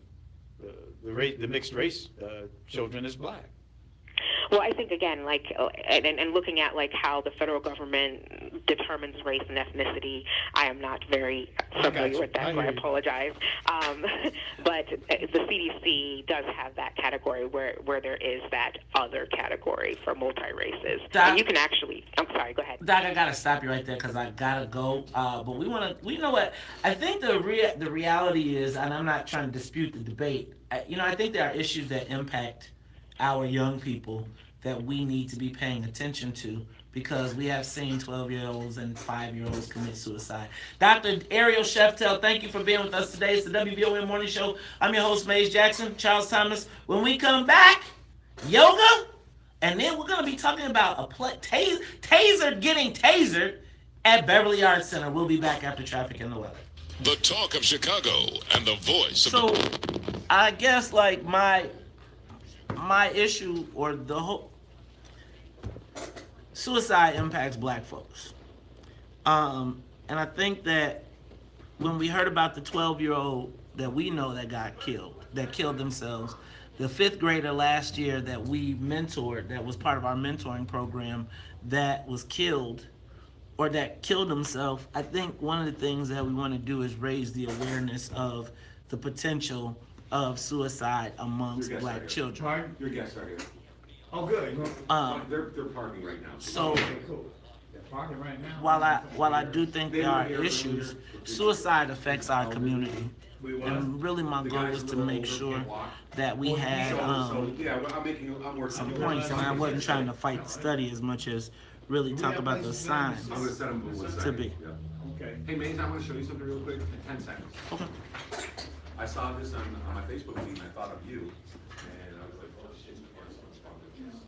the mixed race children as black? Well, I think, again, and looking at how the federal government determines race and ethnicity, I am not very familiar with that, so I apologize. But the CDC does have that category where there is that other category for multi-races. And you can actually, I'm sorry, go ahead. Doc, I gotta stop you right there because I gotta go. But we know what, I think the reality is, and I'm not trying to dispute the debate, I think there are issues that impact our young people that we need to be paying attention to, because we have seen 12-year-olds and 5-year-olds commit suicide. Dr. Ariel Sheftel, thank you for being with us today. It's the WVON Morning Show. I'm your host, Maze Jackson, Charles Thomas. When we come back, yoga, and then we're going to be talking about a taser getting tasered at Beverly Arts Center. We'll be back after traffic and the weather. The talk of Chicago and the voice of So, I guess my issue, or the whole suicide impacts black folks. And I think that when we heard about the 12-year-old that we know that got killed, that killed themselves, the fifth grader last year that we mentored, that was part of our mentoring program, that was killed or that killed himself. I think one of the things that we want to do is raise the awareness of the potential of suicide amongst black children. Pardon? Your guests are here. Oh, good. They're parking right now. So Okay, cool. They're parking right now. while I do think there are issues, suicide affects our community. And really my goal is to make sure that we had some points, and I wasn't trying to fight the study as much as really talk about the signs to be. Okay. Hey, Maze, I want to show you something real quick in 10 seconds. Okay. I saw this on my Facebook feed, and I thought of you, and I was like, oh shit, what's wrong with this?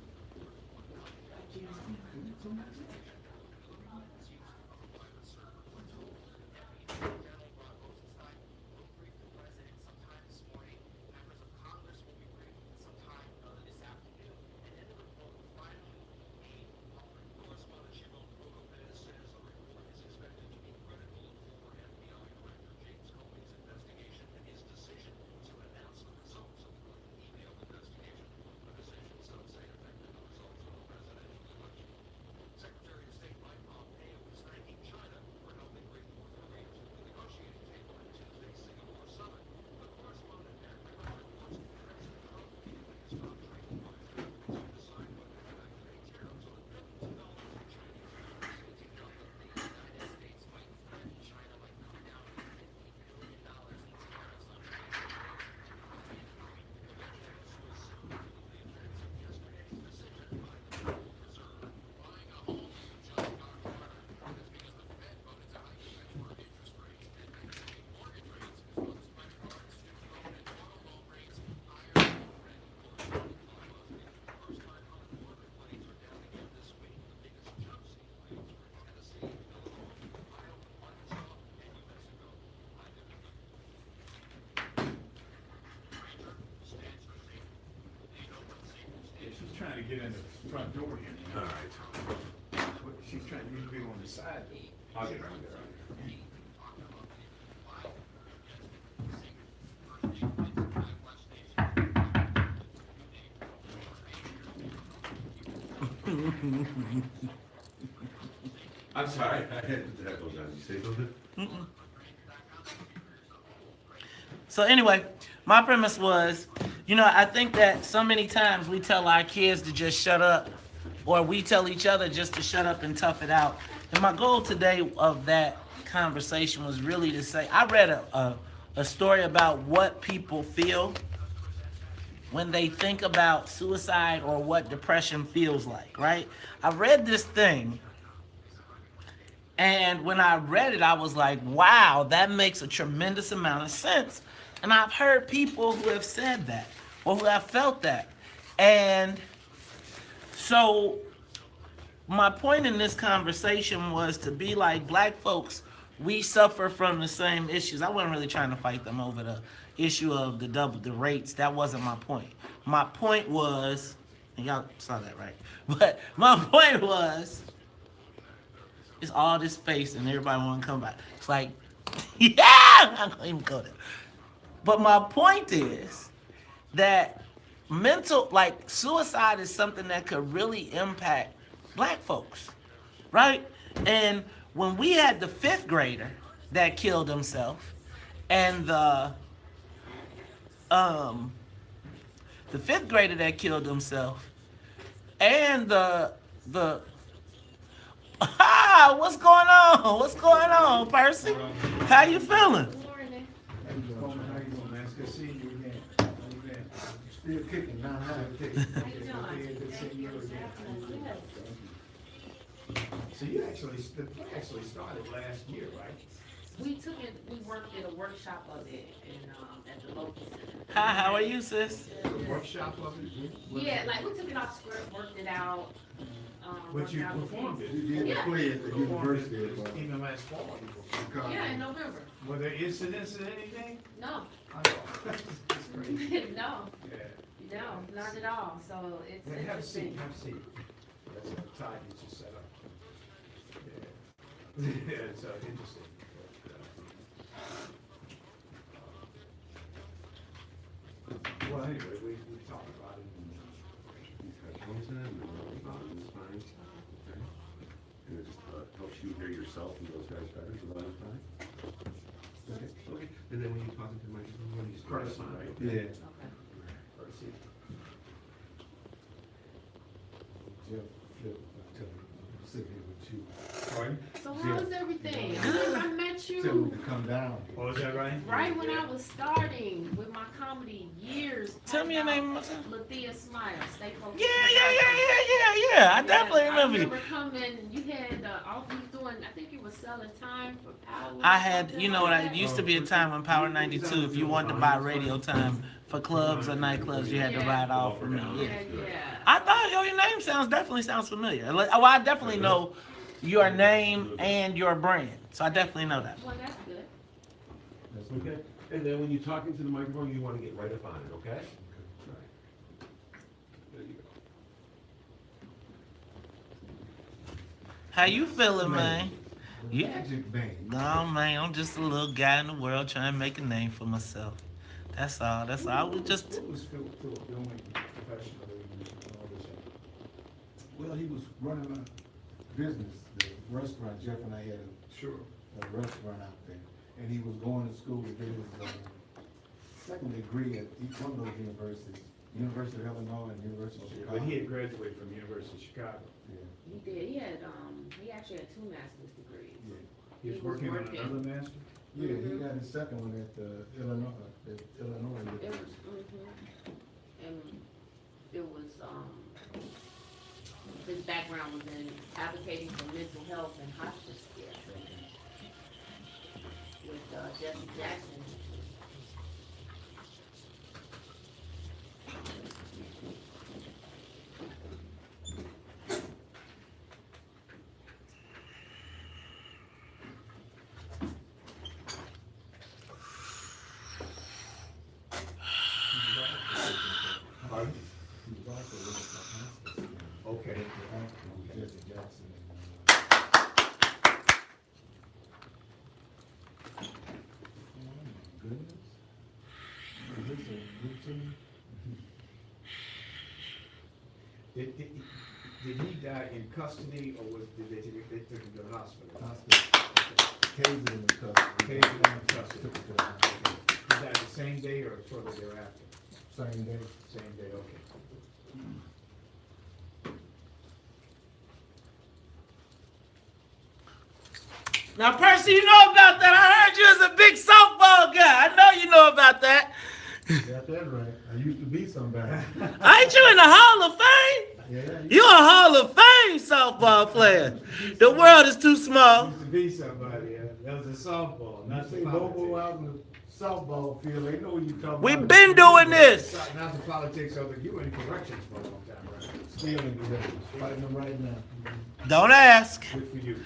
She's trying to get in the front door here. All right. She's trying to be on the side. I'll get around there. I'm sorry, I had to put the headphones on. Did you say something? So anyway, my premise was, I think that so many times we tell our kids to just shut up, or we tell each other just to shut up and tough it out. And my goal today of that conversation was really to say, I read a story about what people feel when they think about suicide or what depression feels like, right? I read this thing, and when I read it, I was like, wow, that makes a tremendous amount of sense. And I've heard people who have said that, or who have felt that. And so my point in this conversation was to be like, black folks, we suffer from the same issues. I wasn't really trying to fight them over the issue of the rates. That wasn't my point. My point was, and y'all saw that, right? But my point was, it's all this space and everybody want to come back. It's like, yeah, I'm not even go there. But my point is that suicide is something that could really impact black folks, right? And when we had the fifth grader that killed himself, and the fifth grader that killed himself, and what's going on? What's going on, Percy? How you feeling? Still kicking, not how kicking. So you actually started last year, right? We worked at a workshop of it at the local center. Hi, how are you, sis? The workshop of it? Yeah, like we took it off script, worked it out. But you performed it. You did the play at the university. Even last fall. Yeah, in November. Were there incidents or anything? No. I know. It's crazy. No. Yeah. No, not at all. So it's Have a interesting. seat, have a seat. That's a tie you just set up. Yeah. Yeah, it's interesting. Well, anyway, we talked about it. And it just helps you hear yourself and those guys better a lot of time. Okay. And then when you talk into the microphone, when you start Courtesy, right? Yeah. Courtesy. Jeff Flip, sitting here with you. Pardon? So how is everything? I met Tell me you to come down. Oh, is that right? right when I was starting with my comedy years. Tell me your name. Lathea Smile. Stay focused. Yeah. I definitely remember I you. remember coming. You had all you doing. I think you were selling time for Power. I had, you know what, it used to be a time on Power 92, if you wanted to buy radio time for clubs or nightclubs, you had to buy it all from me. Yeah. I thought, your name definitely sounds familiar. Well, I definitely know your name and your brand, so I definitely know that. Well, that's good. That's okay. And then when you talk into the microphone, you want to get right up on it, okay? Right. There you go. How you feeling, man? Magic Bang. No, man, I'm just a little guy in the world trying to make a name for myself. That's all. I was just... What was Philip doing professionally and all this? Well, he was running a business, the restaurant. Jeff and I had a restaurant out there. And he was going to school to get his second degree at each one of those universities. University of Illinois and University of Chicago. But he had graduated from University of Chicago. Yeah. He did. He actually had 2 master's degrees. Yeah. He was working on another master? Yeah, he got his second one at Illinois. It was, and it was, his background was in advocating for mental health and hospice care with Jesse Jackson. Okay. Jesse Jackson. Goodness. Is this a good team? Did he die in custody or did they take him to the hospital? Hospital. Tasered in the custody. Tasered in the custody. Took it to the hospital. Was that the same day or shortly thereafter? Same day. Same day, okay. Now, Percy, you know about that. I heard you was a big softball guy. I know you know about that. Got that right. I used to be somebody. Ain't you in the Hall of Fame? Yeah. You a Hall of Fame softball player. The world is too small. Used to be somebody, yeah. That was a softball, not You the see politics. Bobo out in the softball field. They know what you talking We've about. been doing this. Not the politics of it. You were in corrections for a long time, right? Still in corrections. Fighting them right now. Don't ask. Good for you.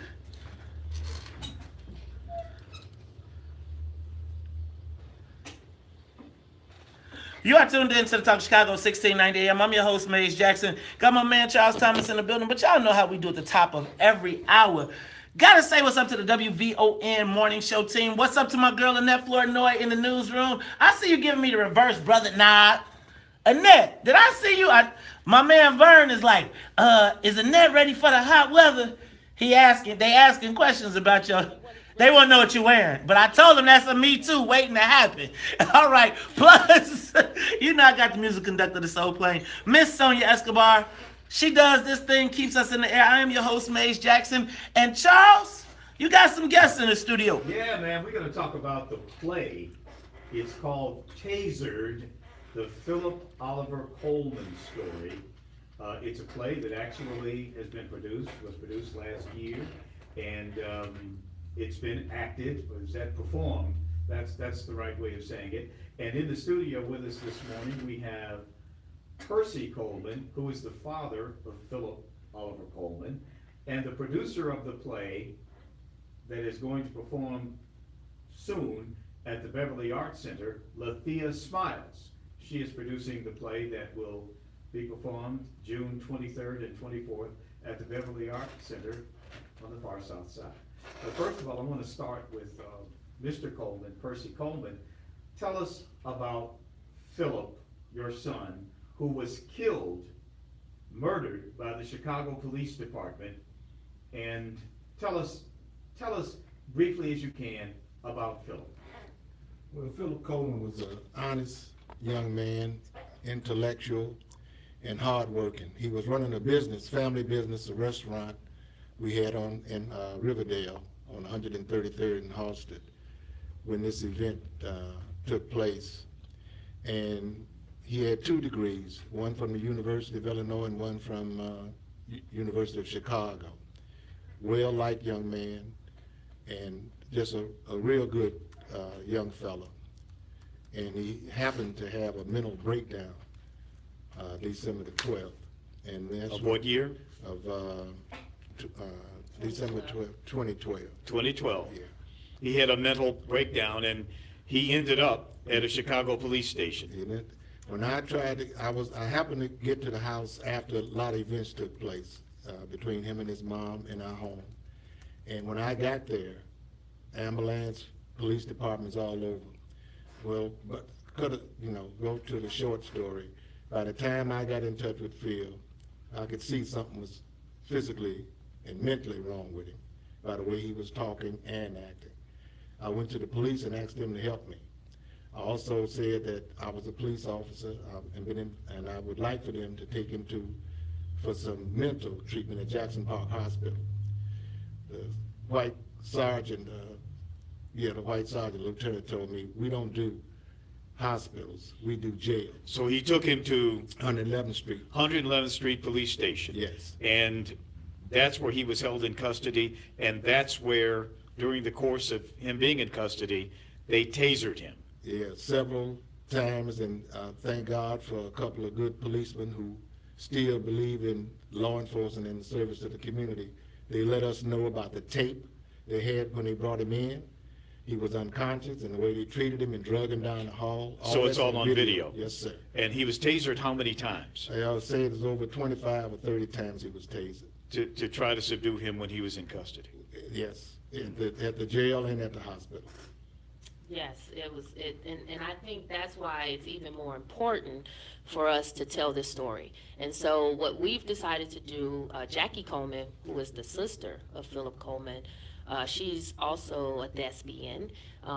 You are tuned in to the Talk Chicago 1690 AM. I'm your host, Maze Jackson. Got my man Charles Thomas in the building, but y'all know how we do at the top of every hour. Gotta say what's up to the WVON morning show team. What's up to my girl Annette Flournoy in the newsroom? I see you giving me the reverse, brother nod. Annette, did I see you? My man Vern is like, is Annette ready for the hot weather? They asking questions about your... They won't know what you're wearing. But I told them that's a Me Too waiting to happen. All right. Plus, you know I got the music conductor of the soul playing. Miss Sonia Escobar. She does this thing, keeps us in the air. I am your host, Maze Jackson. And Charles, you got some guests in the studio. Yeah, man. We're going to talk about the play. It's called Tasered, the Philip Oliver Coleman story. It's a play that actually was produced last year. And... it's been acted, or is that performed? That's the right way of saying it. And in the studio with us this morning, we have Percy Coleman, who is the father of Philip Oliver Coleman, and the producer of the play that is going to perform soon at the Beverly Arts Center, Lathea Smiles. She is producing the play that will be performed June 23rd and 24th at the Beverly Arts Center on the far south side. But first of all, I want to start with Mr. Coleman, Percy Coleman. Tell us about Philip, your son, who was killed, murdered by the Chicago Police Department, and tell us briefly as you can about Philip. Well, Philip Coleman was an honest young man, intellectual, and hardworking. He was running a business, family business, a restaurant we had in Riverdale on 133rd and Halsted when this event took place. And he had 2 degrees, one from the University of Illinois and one from University of Chicago. Well-liked young man, and just a real good young fellow. And he happened to have a mental breakdown December the 12th. And that's Of what year? Of December 12th, 2012. 2012. Yeah. He had a mental breakdown, and he ended up at a Chicago police station. When I tried to, I happened to get to the house after a lot of events took place between him and his mom in our home. And when I got there, ambulance, police departments all over. Well, but could have, go to the short story. By the time I got in touch with Phil, I could see something was physically and mentally wrong with him by the way he was talking and acting. I went to the police and asked them to help me. I also said that I was a police officer and I would like for them to take him for some mental treatment at Jackson Park Hospital. The white sergeant, lieutenant told me, we don't do hospitals, we do jail. So he took him to 111th Street. 111th Street Police Station. Yes. And that's where he was held in custody, and that's where, during the course of him being in custody, they tasered him. Yeah, several times, and thank God for a couple of good policemen who still believe in law enforcement and the service to the community. They let us know about the tape they had when they brought him in. He was unconscious, and the way they treated him and drug him down the hall. So it's all on video? Yes, sir. And he was tasered how many times? I would say it was over 25 or 30 times he was tasered. To try to subdue him when he was in custody? Yes, at the jail and at the hospital. Yes, and I think that's why it's even more important for us to tell this story. And so what we've decided to do, Jackie Coleman, who is the sister of Philip Coleman, she's also a thespian,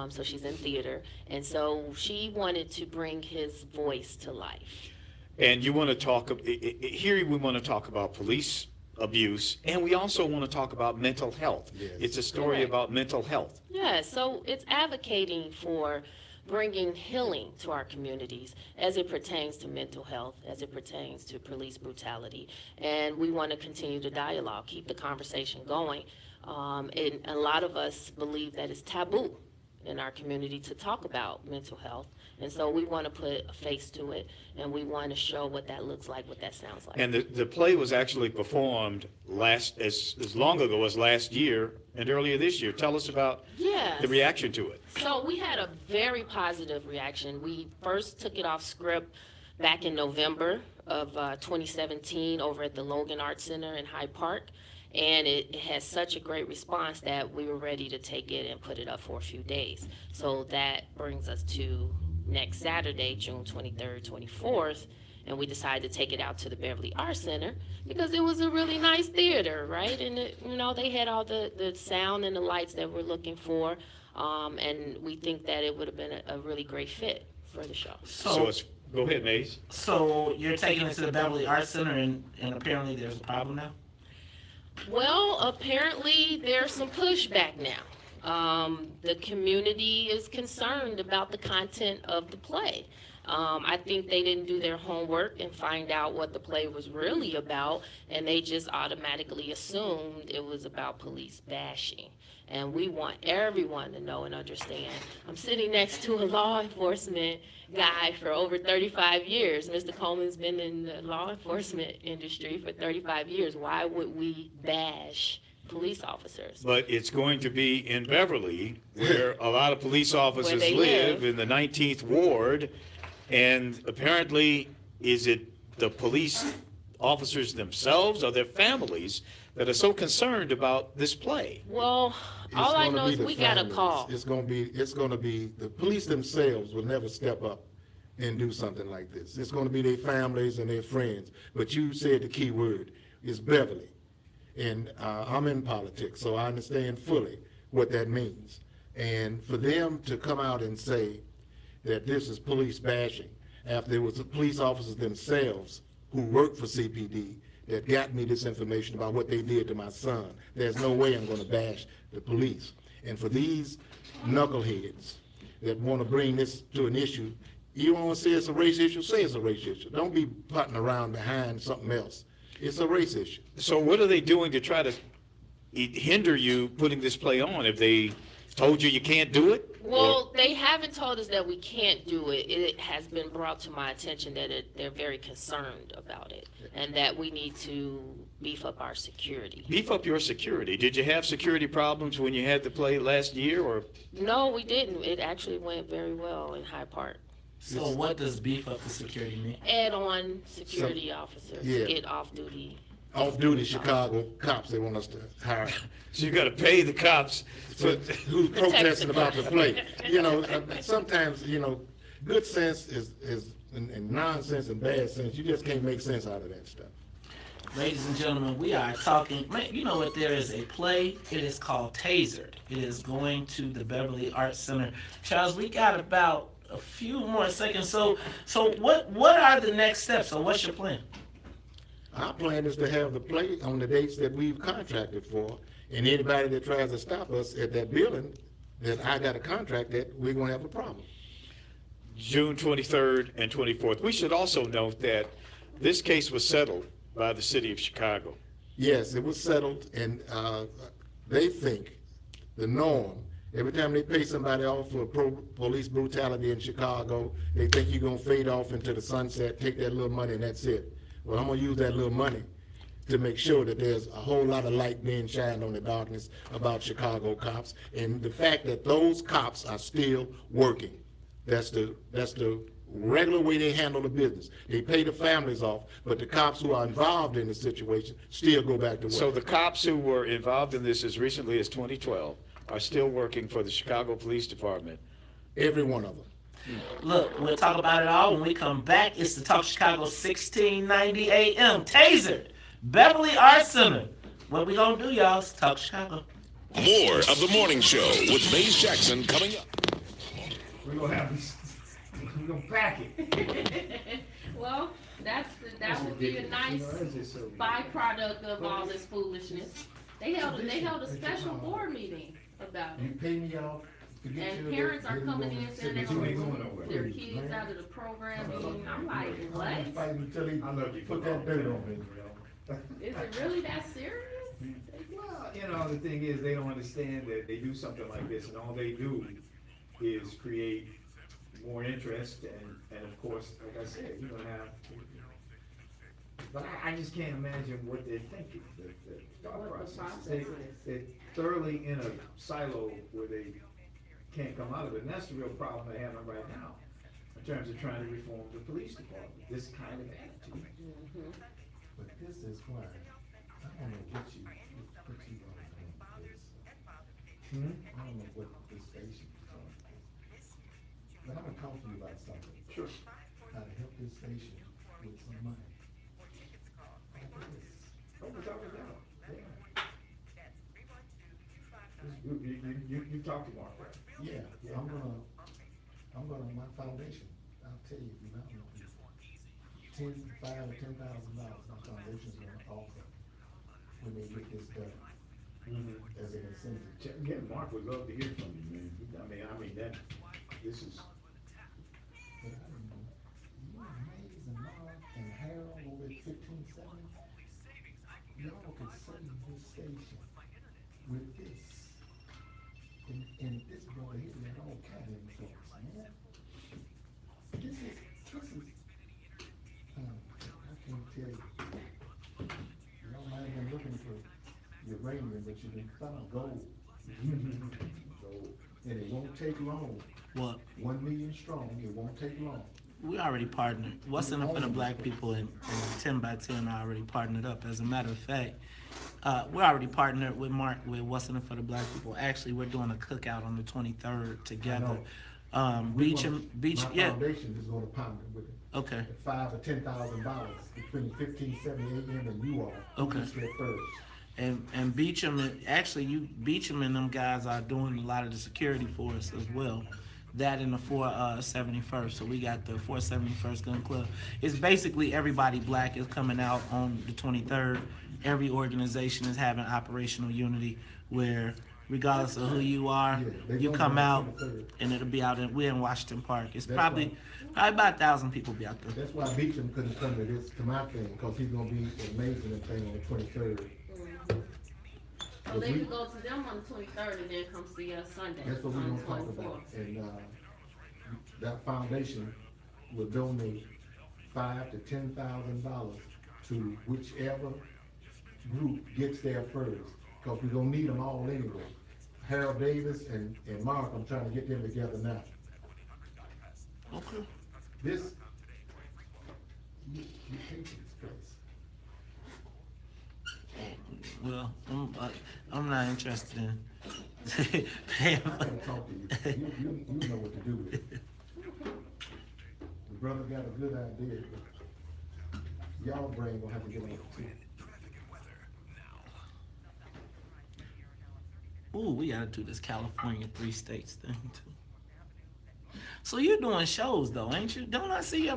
so she's in theater, and so she wanted to bring his voice to life. And you want to talk, here we want to talk about police abuse, and we also want to talk about mental health. Yes. It's a story about mental health. Yeah, so it's advocating for bringing healing to our communities as it pertains to mental health, as it pertains to police brutality. And we want to continue the dialogue, keep the conversation going. And a lot of us believe that it's taboo in our community to talk about mental health. And so we want to put a face to it, and we want to show what that looks like, what that sounds like. And the play was actually performed as long ago as last year and earlier this year. Tell us about the reaction to it. So we had a very positive reaction. We first took it off script back in November of 2017 over at the Logan Arts Center in Hyde Park. And it had such a great response that we were ready to take it and put it up for a few days. So that brings us to next Saturday, June 23rd, 24th, and we decided to take it out to the Beverly Arts Center because it was a really nice theater, right? And they had all the sound and the lights that we're looking for, and we think that it would have been a really great fit for the show. So go ahead, Mace. So you're taking it to the Beverly Arts Center, and apparently there's a problem now? Well, apparently there's some pushback now. The community is concerned about the content of the play. I think they didn't do their homework and find out what the play was really about, and they just automatically assumed it was about police bashing. And we want everyone to know and understand. I'm sitting next to a law enforcement guy for over 35 years. Mr. Coleman's been in the law enforcement industry for 35 years. Why would we bash police officers? But it's going to be in Beverly, where a lot of police officers live in the 19th Ward, and apparently, is it the police officers themselves or their families that are so concerned about this play? Well, all I know is we got a call. It's going to be the police themselves will never step up and do something like this. It's going to be their families and their friends. But you said the key word is Beverly. And I'm in politics, so I understand fully what that means. And for them to come out and say that this is police bashing, after there was the police officers themselves who work for CPD that got me this information about what they did to my son, there's no way I'm going to bash the police. And for these knuckleheads that want to bring this to an issue, you want to say it's a race issue, say it's a race issue. Don't be putting around behind something else. It's a race issue. So what are they doing to try to hinder you putting this play on? If they told you can't do it? Well, they haven't told us that we can't do it. It has been brought to my attention that they're very concerned about it and that we need to beef up our security. Beef up your security. Did you have security problems when you had the play last year, or? No, we didn't. It actually went very well in Hyde Park. So what does beef up the security mean? Add on security officers, get off-duty. Off-duty Chicago cops they want us to hire. So you got to pay the cops who's protesting about the play. You know, sometimes, you know, good sense is and nonsense and bad sense. You just can't make sense out of that stuff. Ladies and gentlemen, we are talking, you know what, there is a play, it is called Tasered. It is going to the Beverly Arts Center. Charles, we got about a few more seconds. So what are the next steps? So what's your plan? Our plan is to have the play on the dates that we've contracted for, and anybody that tries to stop us at that building that I got a contract that we're going to have a problem. June 23rd and 24th. We should also note that this case was settled by the city of Chicago. Yes, it was settled, and they think the norm, every time they pay somebody off for police brutality in Chicago, they think you're going to fade off into the sunset, take that little money, and that's it. Well, I'm going to use that little money to make sure that there's a whole lot of light being shined on the darkness about Chicago cops, and the fact that those cops are still working. That's the regular way they handle the business. They pay the families off, but the cops who are involved in the situation still go back to work. So the cops who were involved in this as recently as 2012 are still working for the Chicago Police Department? Every one of them. Look, we'll talk about it all when we come back. It's the Talk Chicago 1690 AM. Tasered, Beverly Arts Center. What we gonna do, y'all? It's Talk Chicago. More of the morning show with Maze Jackson coming up. We're gonna pack it. Well, that would be a nice byproduct of all this foolishness. They held a special board meeting about You it. pay me off. And parents are coming in saying they want their kids out of the program. And I'm like, what? I love you. Put that dirt on me. Is it really that serious? Well, you know, the thing is, they don't understand that they do something like this, and all they do is create more interest, and of course, like I said, you're gonna have. But I just can't imagine what they're thinking. The thought process. They're thoroughly in a silo where they can't come out of it, and that's the real problem they're having right now in terms of trying to reform the police department. This kind of attitude. Mm-hmm. But this is why I don't know what you on this. I don't know what this station is on. But I'm gonna talk to you about something. Sure. How to help this station with some money. You talked to Mark, right? Yeah, my foundation, I'll tell you, if you don't know, $5,000 or $10,000 my foundation's gonna offer when they get this done. As an incentive. Yeah, Mark would love to hear from you, man. I mean that, this is. But I don't know, you and Mays and Mark and Harold over at 1570, y'all could save this station with this. And this brother here got all kind of influence, man. This is, I can't tell you. Y'all might have been looking for uranium, but you've been found gold. And it won't take long. What? 1 million strong, it won't take long. We already partnered. What's in it for the black people and 10 by 10 are already partnered up. As a matter of fact, we're already partnered with Mark with What's in it for the black people. Actually, we're doing a cookout on the 23rd together. Beecham, My yeah. foundation is gonna pound it with it. Okay. At $5,000 or $10,000 between 1578 and you all. Okay. Who's there first? And Beecham, actually, Beecham and them guys are doing a lot of the security for us as well. That and the 471st. So we got the 471st Gun Club. It's basically everybody black is coming out on the 23rd. Every organization is having operational unity where regardless of who you are, you come out and it'll be out we're in Washington Park. It's probably about 1,000 people be out there. That's why Beecham couldn't come to my thing, because he's gonna be amazing the thing on the 23rd. So they could go to them on the 23rd and then come see us Sunday. That's what we're on gonna the talk 24th. about. And that foundation will donate $5,000 to $10,000 to whichever group gets there first, because we're gonna need them all anyway. Harold Davis and Mark, I'm trying to get them together now. Okay. You hate this place. Well, I'm not interested in I can talk to you. You know what to do with it. The brother got a good idea, but y'all brain gonna have to get on it too. Ooh, we gotta do this California 3 states thing too. So you're doing shows though, ain't you? Don't I see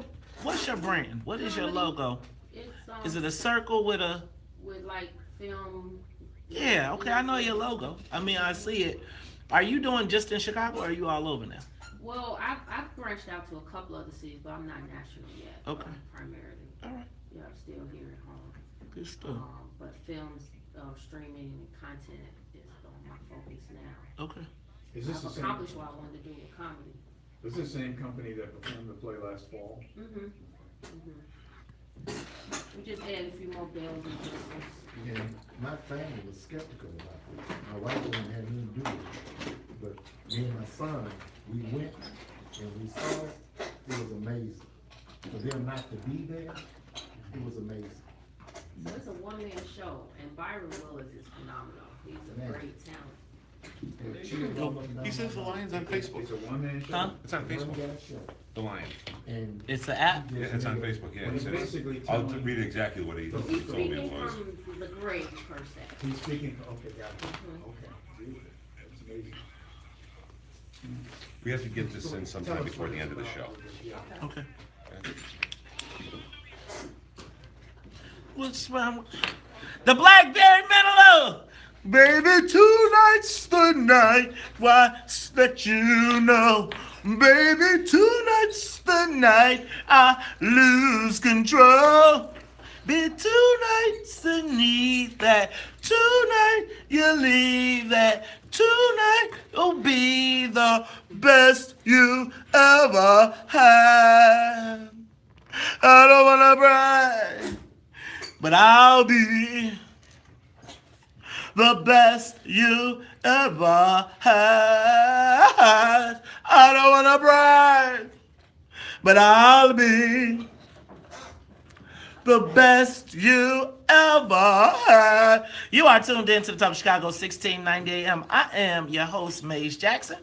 what's your brand? What is your logo? It's, Is it a circle with like film? Yeah, okay, I know your logo. I mean, I see it. Are you doing just in Chicago or are you all over now? Well, I've branched out to a couple other cities, but I'm not national yet. Okay. Primarily. All right. Yeah, I'm still here at home. Good stuff. But films, streaming, and content is on my focus now. Okay. Is this I've the same? accomplished what I wanted to do with comedy. Is this the same company that performed the play last fall? Mm-hmm. We just added a few more bells and whistles. Yeah, my family was skeptical about this. My wife didn't have anything to do with it. But me and my son, we went and we saw it. It was amazing. For them not to be there, it was amazing. So it's a one-man show, and Byron Willis is phenomenal. He's a Man. great talent. He says the Lion's on Facebook. It's a one-man show? Huh? It's on Facebook. The Lion. And it's an app? Yeah, it's on Facebook, yeah. Well, He says, basically I'll telling- read exactly what he He's told me speaking it was. from the grave, per se. He's speaking, okay, got it. Okay, beautiful. That's amazing. We have to get this in sometime before the end of the show. Okay. What's wrong? The Blackberry Mental! Baby, tonight's the night. Why let you know? Baby, tonight's the night I lose control. Be tonight's the need that. Tonight you leave that. Tonight will be the best you ever had. I don't wanna brag, but I'll be the best you ever had. I don't wanna brag, but I'll be the best you ever had. You are tuned in to the Talk of Chicago, 1690 AM. I am your host, Maze Jackson.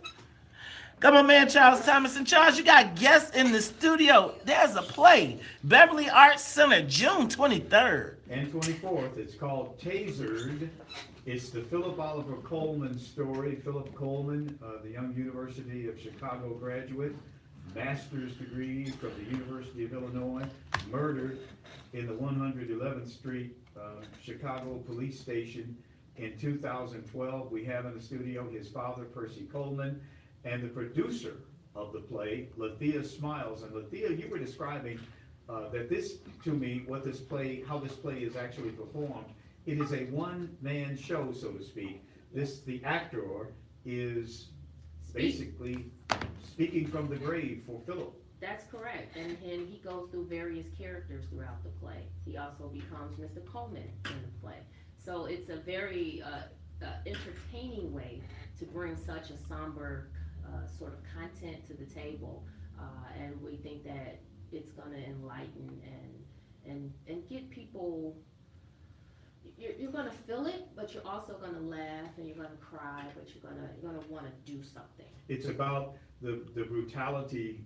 Got my man Charles Thomas in charge. You got guests in the studio. There's a play, Beverly Arts Center, June 23rd. And 24th, it's called Tasered. It's the Philip Oliver Coleman story. Philip Coleman, the young University of Chicago graduate, master's degree from the University of Illinois, murdered in the 111th Street Chicago police station in 2012. We have in the studio his father, Percy Coleman, and the producer of the play, Lathea Smiles. And Lathea, you were describing that this, to me, how this play is actually performed. It is a one-man show, so to speak. The actor is basically speaking from the grave for Philip. That's correct, and he goes through various characters throughout the play. He also becomes Mr. Coleman in the play. So it's a very entertaining way to bring such a somber sort of content to the table, and we think that it's going to enlighten and get people, you're gonna feel it, but you're also gonna laugh and you're gonna cry, but you're gonna want to do something. It's about the brutality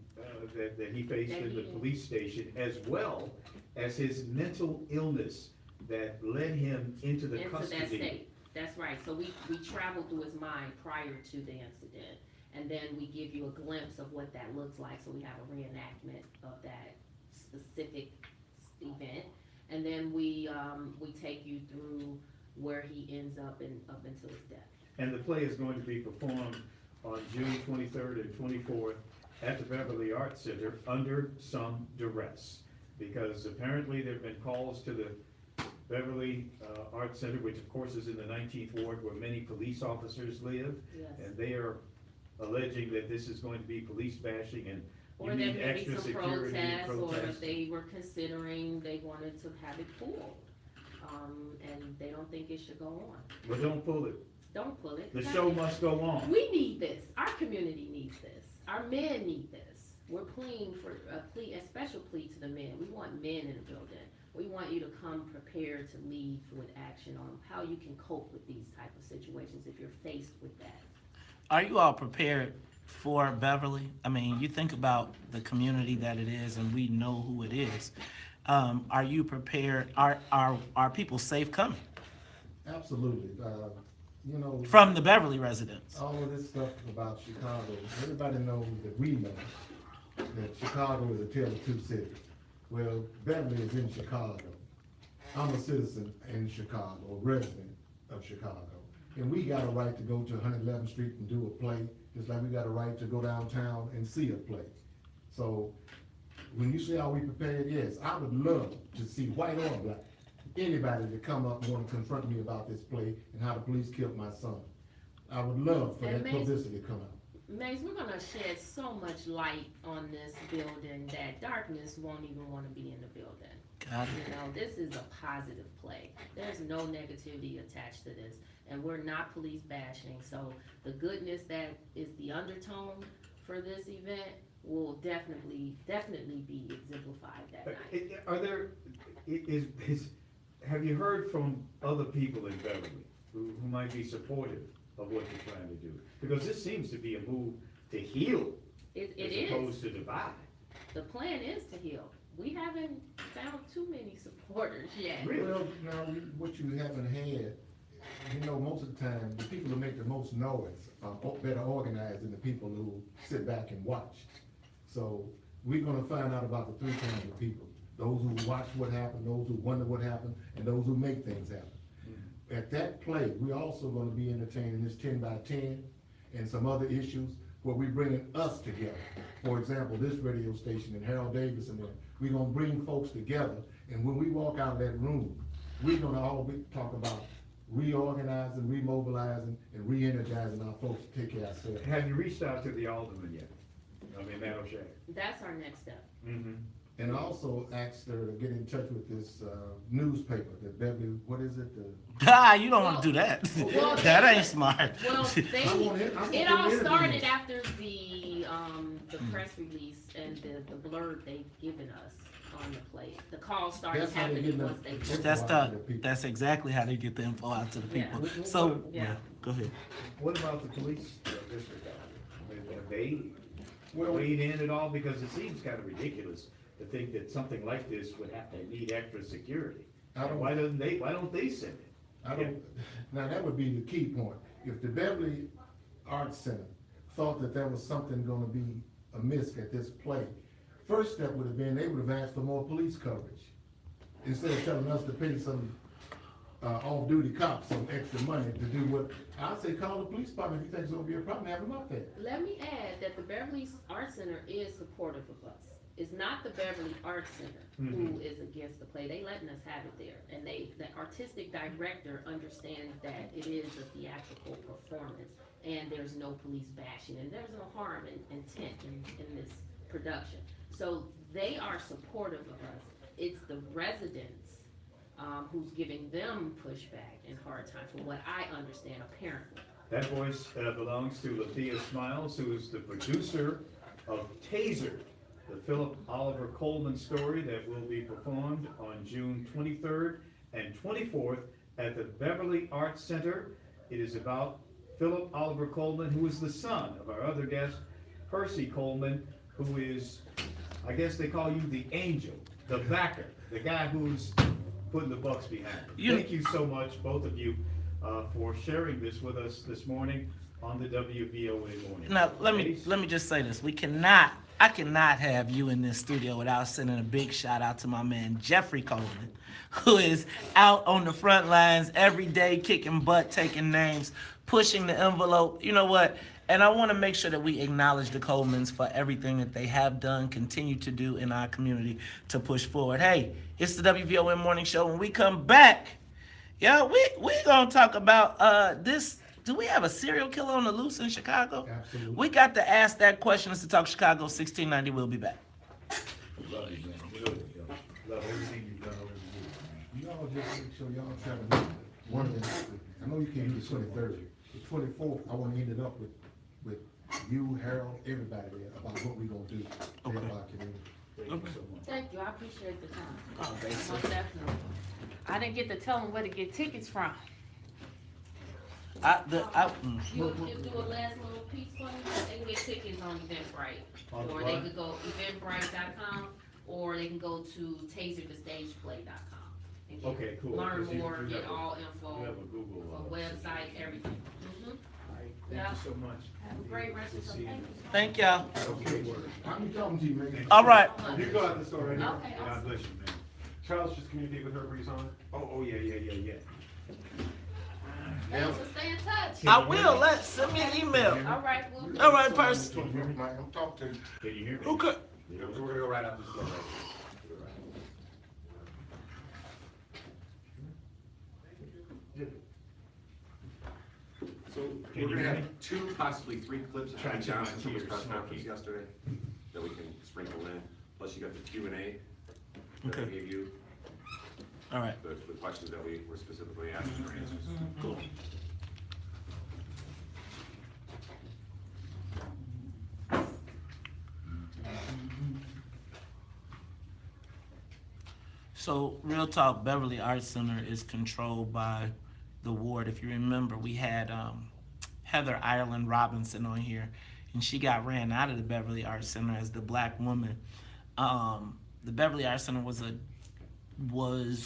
that he faced in the police station, as well as his mental illness that led him into the custody. That state. That's right. So we traveled through his mind prior to the incident, and then we give you a glimpse of what that looks like. So we have a reenactment of that specific event, and then we take you through where he ends up until his death. And the play is going to be performed on June 23rd and 24th at the Beverly Arts Center under some duress, because apparently there have been calls to the Beverly Arts Center, which of course is in the 19th Ward where many police officers live, and they are alleging that this is going to be police bashing and or there may be some protests, or if they were considering, they wanted to have it pulled, and they don't think it should go on. But don't pull it. Don't pull it. The show must go on. We need this. Our community needs this. Our men need this. We're pleading for a special plea to the men. We want men in the building. We want you to come prepared to lead with action on how you can cope with these type of situations if you're faced with that. Are you all prepared for Beverly? I mean, you think about the community that it is, and we know who it is. Are you prepared? Are people safe coming? Absolutely. You know, from the Beverly residents. All of this stuff about Chicago, everybody knows that we know that Chicago is a tale of two cities. Well, Beverly is in Chicago. I'm a citizen in Chicago, a resident of Chicago. And we got a right to go to 111th Street and do a play, just like we got a right to go downtown and see a play. So when you say, are we prepared? Yes, I would love to see, white or black, anybody to come up and want to confront me about this play and how the police killed my son. I would love for that publicity to come out. Mace, we're gonna shed so much light on this building that darkness won't even want to be in the building. Got it. You know, this is a positive play. There's no negativity attached to this, and we're not police bashing. So the goodness that is the undertone for this event will definitely be exemplified that night. Are there? Have you heard from other people in Beverly who might be supportive of what you're trying to do? Because this seems to be a move to heal as opposed to divide. The plan is to heal. We haven't found too many supporters yet. Really? Well, now, what you haven't had, you know, most of the time, the people who make the most noise are better organized than the people who sit back and watch. So we're gonna find out about the three kinds of people. Those who watch what happened, those who wonder what happened, and those who make things happen. At that play, we're also gonna be entertaining this 10 by 10 and some other issues where we're bringing us together. For example, this radio station and Harold Davis and them, we're gonna bring folks together, and when we walk out of that room, we're gonna all be talking about reorganizing, remobilizing, and re-energizing our folks to take care of ourselves. Have you reached out to the alderman yet? I mean, Matt O'Shea. That's our next step. Mm-hmm. And also asked her to get in touch with this newspaper, the Beverly, what is it? You don't want to do that. Well, that ain't smart. Well, it all started after the press release and the blurb they've given us on the play. The call started happening once they. That's exactly how they get the info out to the people. Yeah. So yeah, go ahead. What about the police district? Have they weighed in at all? Because it seems kind of ridiculous to think that something like this would have to need extra security. Why don't they send it? Now that would be the key point. If the Beverly Arts Center thought that there was something gonna be amiss at this play, first step would have been they would have asked for more police coverage. Instead of telling us to pay some off-duty cops some extra money to do what, I'd say call the police department if you think it's gonna be a problem, have them up there. Let me add that the Beverly Arts Center is supportive of us. It's not the Beverly Arts Center who is against the play. They letting us have it there. And the artistic director understands that it is a theatrical performance and there's no police bashing and there's no harm and intent in this production. So they are supportive of us. It's the residents who's giving them pushback and hard time, from what I understand, apparently. That voice belongs to Lathea Smiles, who is the producer of Taser, the Philip Oliver Coleman story that will be performed on June 23rd and 24th at the Beverly Arts Center. It is about Philip Oliver Coleman, who is the son of our other guest, Percy Coleman, who is, I guess they call you the angel, the backer, the guy who's putting the bucks behind it. Thank you so much, both of you, for sharing this with us this morning on the WVON morning. Now, let me just say this. I cannot have you in this studio without sending a big shout out to my man Jeffrey Coleman, who is out on the front lines every day, kicking butt, taking names, pushing the envelope. You know what? And I want to make sure that we acknowledge the Colemans for everything that they have done, continue to do in our community to push forward. Hey, it's the WVON Morning Show. When we come back, we gonna talk about this. Do we have a serial killer on the loose in Chicago? Absolutely. We got to ask that question. It's the Talk Chicago 1690. We'll be back. Love you, man. Love everything you've done over the years. Y'all just make sure y'all try to make one of them. I know you can't do the 23rd. The 24th, I want to end it up with you, Harold, everybody there about what we're going to do for our community. Thank you so much. Thank you. I appreciate the time. Oh, thanks. Most definitely. I didn't get to tell them where to get tickets from. You do a last little piece for me? They can get tickets on Eventbrite. Or they could go eventbrite.com, or they can go to taserthestageplay.com. Okay, cool. Learn more, You get have all info, You have a Google a website, everything. All right, thank you so much. Have a great rest of the day. Thank y'all. Okay, word. I'm talking to you, man. All right. You go out the store right now. Okay, God bless you, man. Charles, just communicate with her when he's on. Oh, yeah. Thanks for staying in touch. I will. Send me an email. All right, we'll All right, Percy. I'm talking to you. Can you hear me? Okay. We're gonna go right out the store. So we're gonna have 2, possibly 3 clips of John Johnson's press conference yesterday that we can sprinkle in. Plus you got the Q&A that I gave you. All right. The questions that we were specifically asking for answers. Cool. So, real talk, Beverly Arts Center is controlled by the ward. If you remember, we had Heather Ireland Robinson on here, and she got ran out of the Beverly Arts Center as the black woman. The Beverly Arts Center was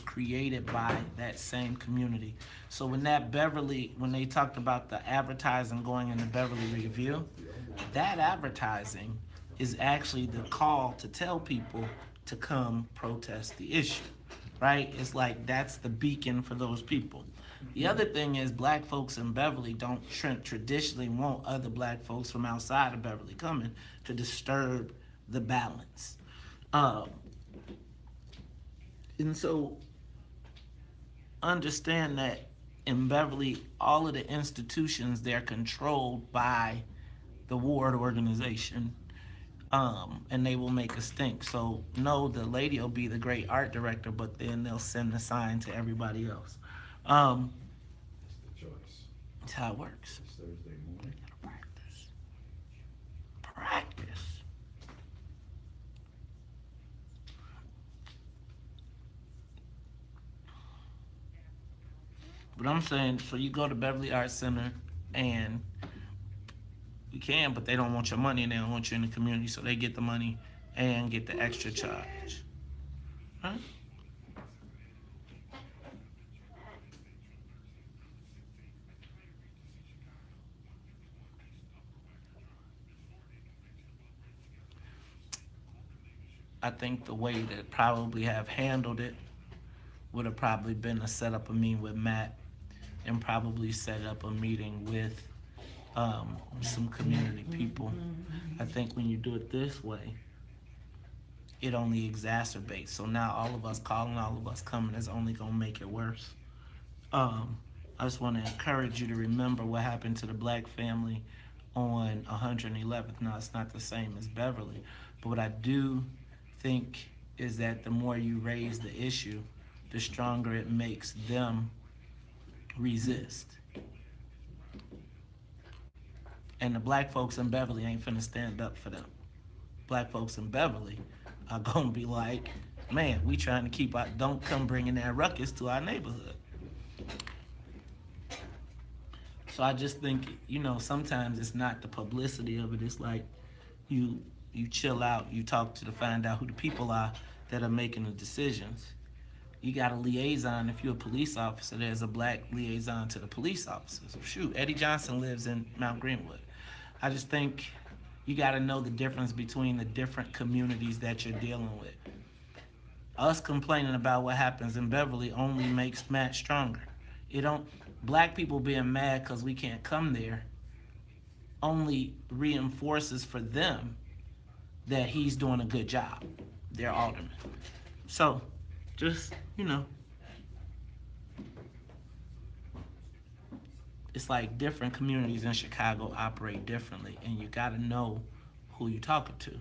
created by that same community. So when they talked about the advertising going in the Beverly Review, that advertising is actually the call to tell people to come protest the issue, right? It's like that's the beacon for those people. The other thing is black folks in Beverly don't traditionally want other black folks from outside of Beverly coming to disturb the balance. And so understand that in Beverly, all of the institutions, they're controlled by the ward organization, and they will make a stink. So no, the lady will be the great art director, but then they'll send the sign to everybody else. That's the choice. That's how it works. It's Thursday morning. Practice. But I'm saying, so you go to Beverly Arts Center and you can, but they don't want your money and they don't want you in the community, so they get the money and get the extra charge. Right? I think the way to probably have handled it would have probably been to set up a meeting with Matt and probably set up a meeting with some community people. I think when you do it this way, it only exacerbates. So now all of us calling, all of us coming is only gonna make it worse. I just wanna encourage you to remember what happened to the black family on 111th. Now it's not the same as Beverly, but what I do think is that the more you raise the issue, the stronger it makes them resist. And the black folks in Beverly ain't finna stand up for them. Black folks in Beverly are gonna be like, man, we trying to keep don't come bringing that ruckus to our neighborhood. So I just think, sometimes it's not the publicity of it. It's like you chill out, you talk to find out who the people are that are making the decisions. You got a liaison. If you're a police officer, there's a black liaison to the police officers. Shoot, Eddie Johnson lives in Mount Greenwood. I just think you got to know the difference between the different communities that you're dealing with. Us complaining about what happens in Beverly only makes Matt stronger. Black people being mad because we can't come there only reinforces for them that he's doing a good job. They're aldermen. So, just, it's like different communities in Chicago operate differently, and you got to know who you're talking to.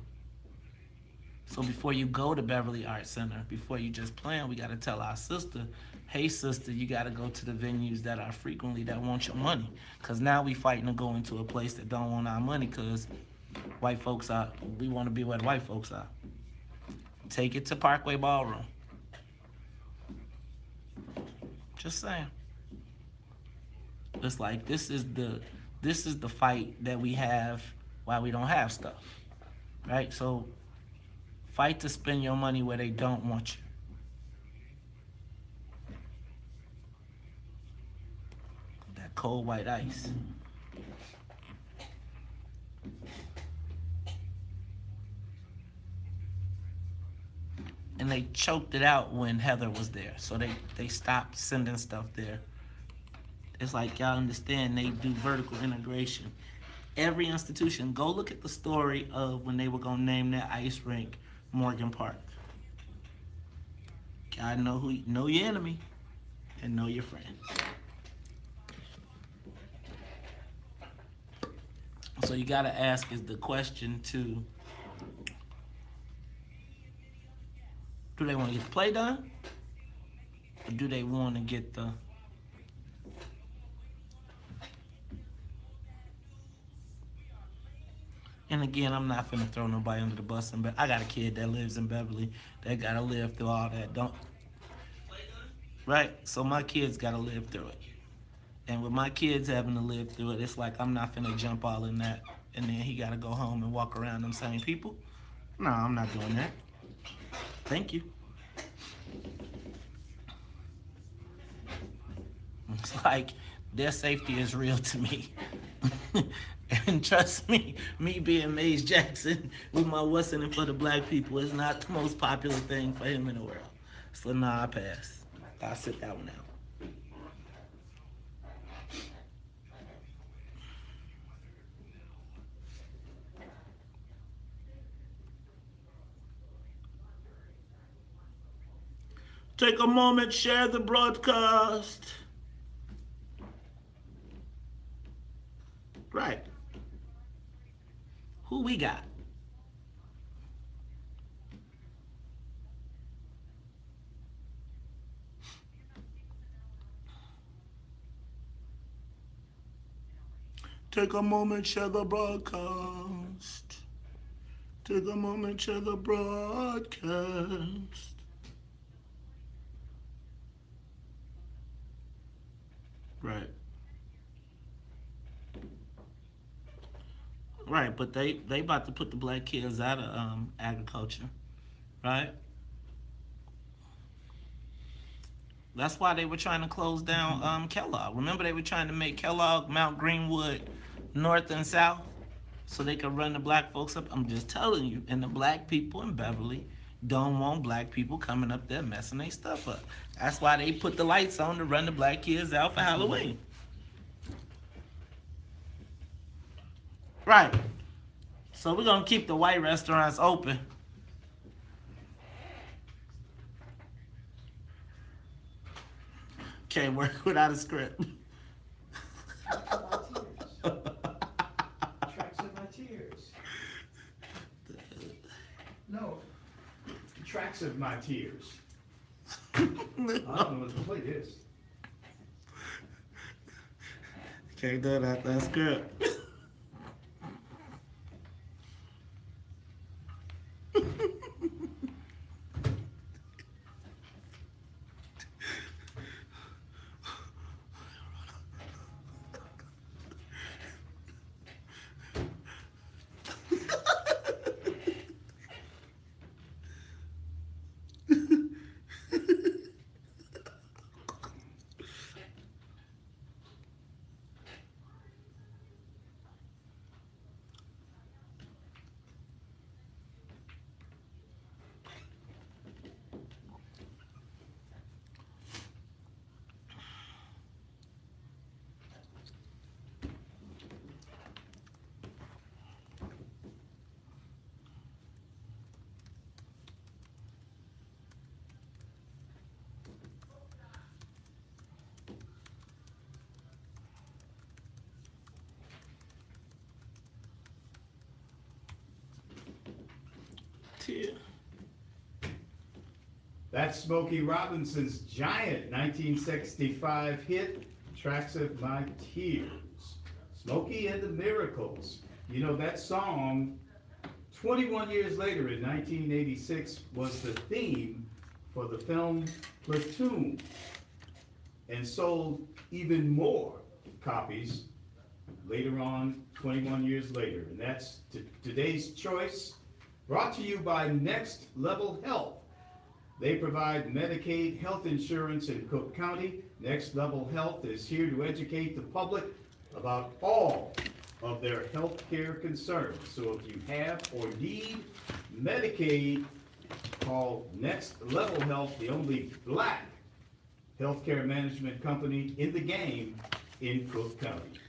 So before you go to Beverly Arts Center, before you just plan, we got to tell our sister, hey sister, you got to go to the venues that are frequently that want your money. Because now we fighting to go into a place that don't want our money because white folks we want to be where the white folks are. Take it to Parkway Ballroom. Just saying. It's like this is the fight that we have while we don't have stuff. Right? So fight to spend your money where they don't want you. That cold white ice. And they choked it out when Heather was there. So they stopped sending stuff there. It's like, y'all understand, they do vertical integration. Every institution, go look at the story of when they were going to name that ice rink Morgan Park. Gotta know your enemy and know your friend. So you gotta ask, is the question to, do they want to get the play done? Or do they want to get the... And again, I'm not finna throw nobody under the bus, but I got a kid that lives in Beverly that gotta live through all that. Right? So my kids gotta live through it. And with my kids having to live through it, it's like I'm not finna jump all in that. And then he gotta go home and walk around them same people. No, I'm not doing that. Thank you. It's like their safety is real to me. And trust me, me being Maze Jackson with my what's in it for the black people is not the most popular thing for him in the world. So nah, I pass. I'll sit that one out. Take a moment, share the broadcast. Right. Who we got? Take a moment, share the broadcast. Take a moment, share the broadcast. Right. Right, but they about to put the black kids out of agriculture, right? That's why they were trying to close down Kellogg. Remember, they were trying to make Kellogg, Mount Greenwood, North and South, so they could run the black folks up. I'm just telling you, and the black people in Beverly don't want black people coming up there messing their stuff up. That's why they put the lights on to run the black kids out for Halloween. Right. So we're going to keep the white restaurants open. Can't work without a script. Tracks of my tears. No. Tracks of my tears. I don't know what to play this. Can't do that script. tear. That's Smokey Robinson's giant 1965 hit, Tracks of My Tears. Smokey and the Miracles. You know, that song, 21 years later in 1986, was the theme for the film Platoon, and sold even more copies later on, 21 years later. And that's today's choice, brought to you by Next Level Health. They provide Medicaid health insurance in Cook County. Next Level Health is here to educate the public about all of their health care concerns. So if you have or need Medicaid, call Next Level Health, the only black healthcare management company in the game in Cook County.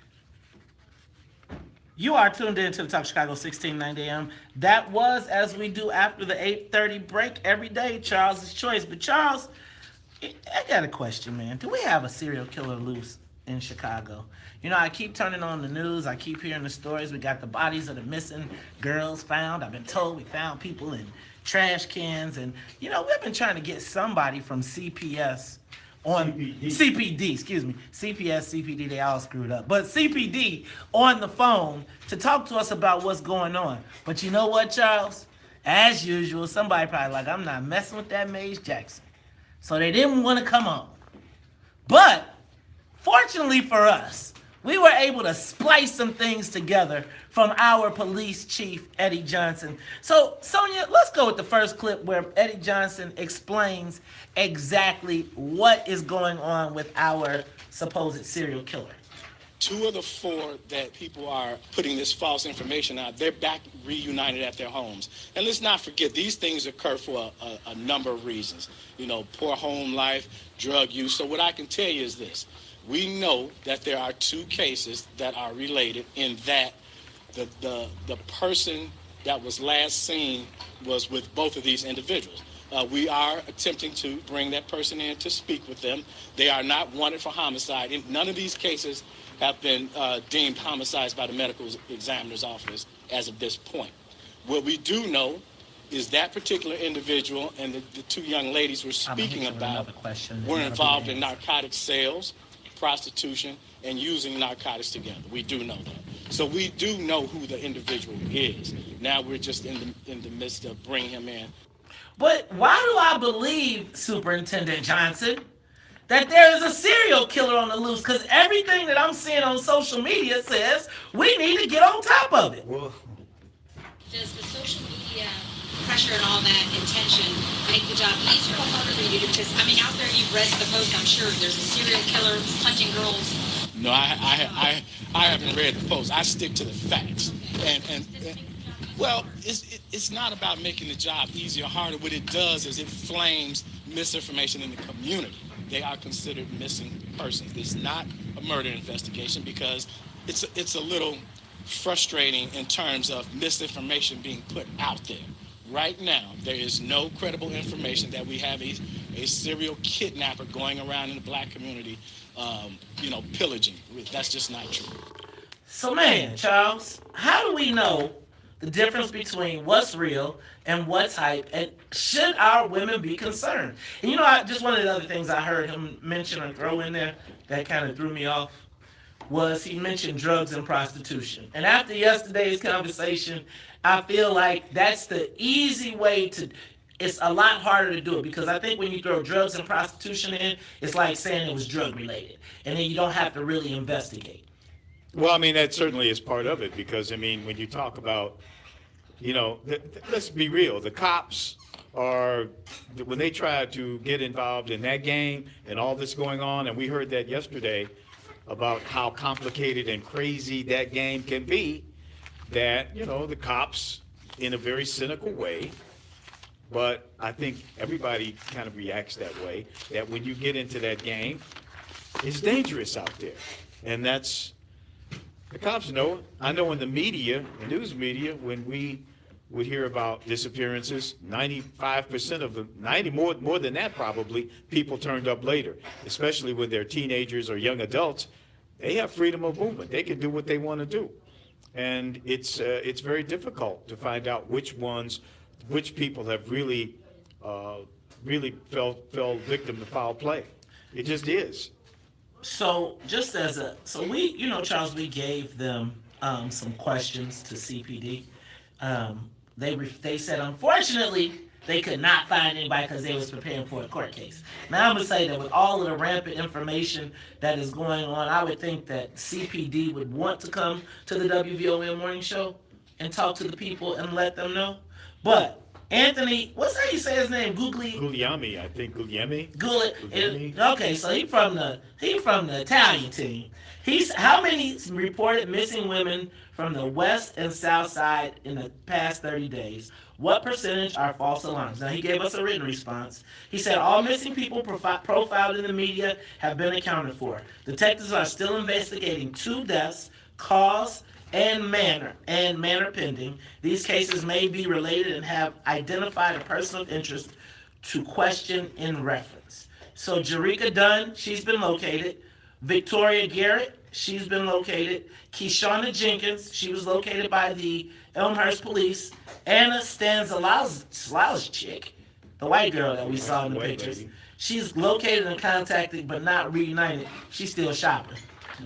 You are tuned in to the Talk Chicago 1690 AM. That was as we do after the 8:30 break every day, Charles's Choice. But Charles, I got a question, man. Do we have a serial killer loose in Chicago? You know, I keep turning on the news. I keep hearing the stories. We got the bodies of the missing girls found. I've been told we found people in trash cans. And, you know, we've been trying to get somebody from CPS on CPD, excuse me. CPS, CPD, they all screwed up. But CPD on the phone to talk to us about what's going on. But you know what, Charles? As usual, somebody probably like, I'm not messing with that Maze Jackson. So they didn't want to come on. But fortunately for us, we were able to splice some things together from our police chief, Eddie Johnson. So, Sonia, let's go with the first clip where Eddie Johnson explains exactly what is going on with our supposed serial killer. 2 of the 4 that people are putting this false information out, they're back reunited at their homes. And let's not forget, these things occur for a number of reasons. You know, poor home life, drug use. So what I can tell you is this. We know that there are 2 cases that are related in that the person that was last seen was with both of these individuals. We are attempting to bring that person in to speak with them. They are not wanted for homicide. In none of these cases have been deemed homicides by the medical examiner's office as of this point. What we do know is that particular individual and the 2 young ladies we're speaking about were involved in narcotic sales, prostitution, and using narcotics together. We do know that. So we do know who the individual is. Now we're just in the midst of bringing him in. But why do I believe, Superintendent Johnson, that there is a serial killer on the loose? Because everything that I'm seeing on social media says we need to get on top of it. Well, does the social media pressure and all that intention make the job easier or harder for you? Because, I mean, out there you've read the post, I'm sure there's a serial killer punching girls. No, I haven't read the post. I stick to the facts. And well, it's not about making the job easier or harder. What it does is it flames misinformation in the community. They are considered missing persons. It's not a murder investigation because it's a little frustrating in terms of misinformation being put out there. Right now, there is no credible information that we have a serial kidnapper going around in the black community, pillaging. That's just not true. So, man, Charles, how do we know the difference between what's real and what's hype, and should our women be concerned? And you know, just one of the other things I heard him mention or throw in there that kind of threw me off was he mentioned drugs and prostitution. And after yesterday's conversation, I feel like that's the easy way to, it's a lot harder to do it, because I think when you throw drugs and prostitution in, it's like saying it was drug related, and then you don't have to really investigate. Well, I mean, that certainly is part of it, because, I mean, when you talk about, let's be real, the cops are, when they try to get involved in that game and all this going on, and we heard that yesterday about how complicated and crazy that game can be, that, the cops, in a very cynical way, but I think everybody kind of reacts that way, that when you get into that game, it's dangerous out there. And that's, the cops know. I know in the media, the news media, when we would hear about disappearances, 95% of them, more than that probably, people turned up later, especially when they're teenagers or young adults. They have freedom of movement. They can do what they want to do. And it's very difficult to find out which ones which people have really fell victim to foul play. It just is. So we, Charles, we gave them some questions to CPD. They said, unfortunately, they could not find anybody because they was preparing for a court case. Now, I'm going to say that with all of the rampant information that is going on, I would think that CPD would want to come to the WVON morning show and talk to the people and let them know. But Anthony, what's how you say his name? Guglielmi, I think. Guglielmi. Okay, so he from the Italian team. How many reported missing women from the west and south side in the past 30 days? What percentage are false alarms? Now, he gave us a written response. He said all missing people profiled in the media have been accounted for. Detectives are still investigating 2 deaths, cause and manner pending. These cases may be related and have identified a person of interest to question in reference. So Jerika Dunn, she's been located. Victoria Garrett, she's been located. Keishana Jenkins, she was located by the Elmhurst police. Anna Stanzalow's chick, the white girl that we saw in the pictures, she's located and contacted but not reunited. She's still shopping.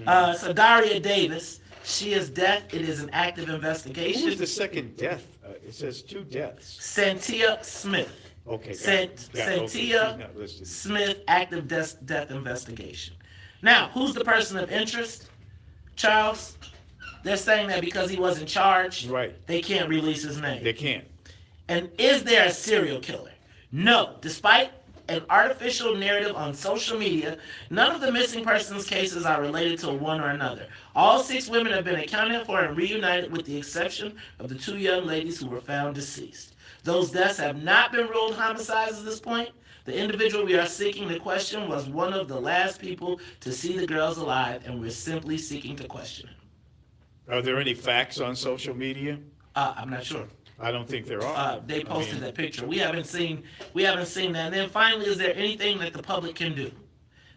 So Daria Davis, she is dead. It is an active investigation. Who was the second death? It says 2 deaths. Santia Smith. Okay. Santia Smith, active death investigation. Now, who's the person of interest? Charles? They're saying that because he wasn't charged, they can't release his name. They can't. And is there a serial killer? No. Despite an artificial narrative on social media, none of the missing persons cases are related to one or another. All 6 women have been accounted for and reunited with the exception of the 2 young ladies who were found deceased. Those deaths have not been ruled homicides at this point. The individual we are seeking to question was one of the last people to see the girls alive, and we're simply seeking to question him. Are there any facts on social media? I'm not sure. I don't think there are. They posted that picture. We haven't seen that. And then finally, is there anything that the public can do?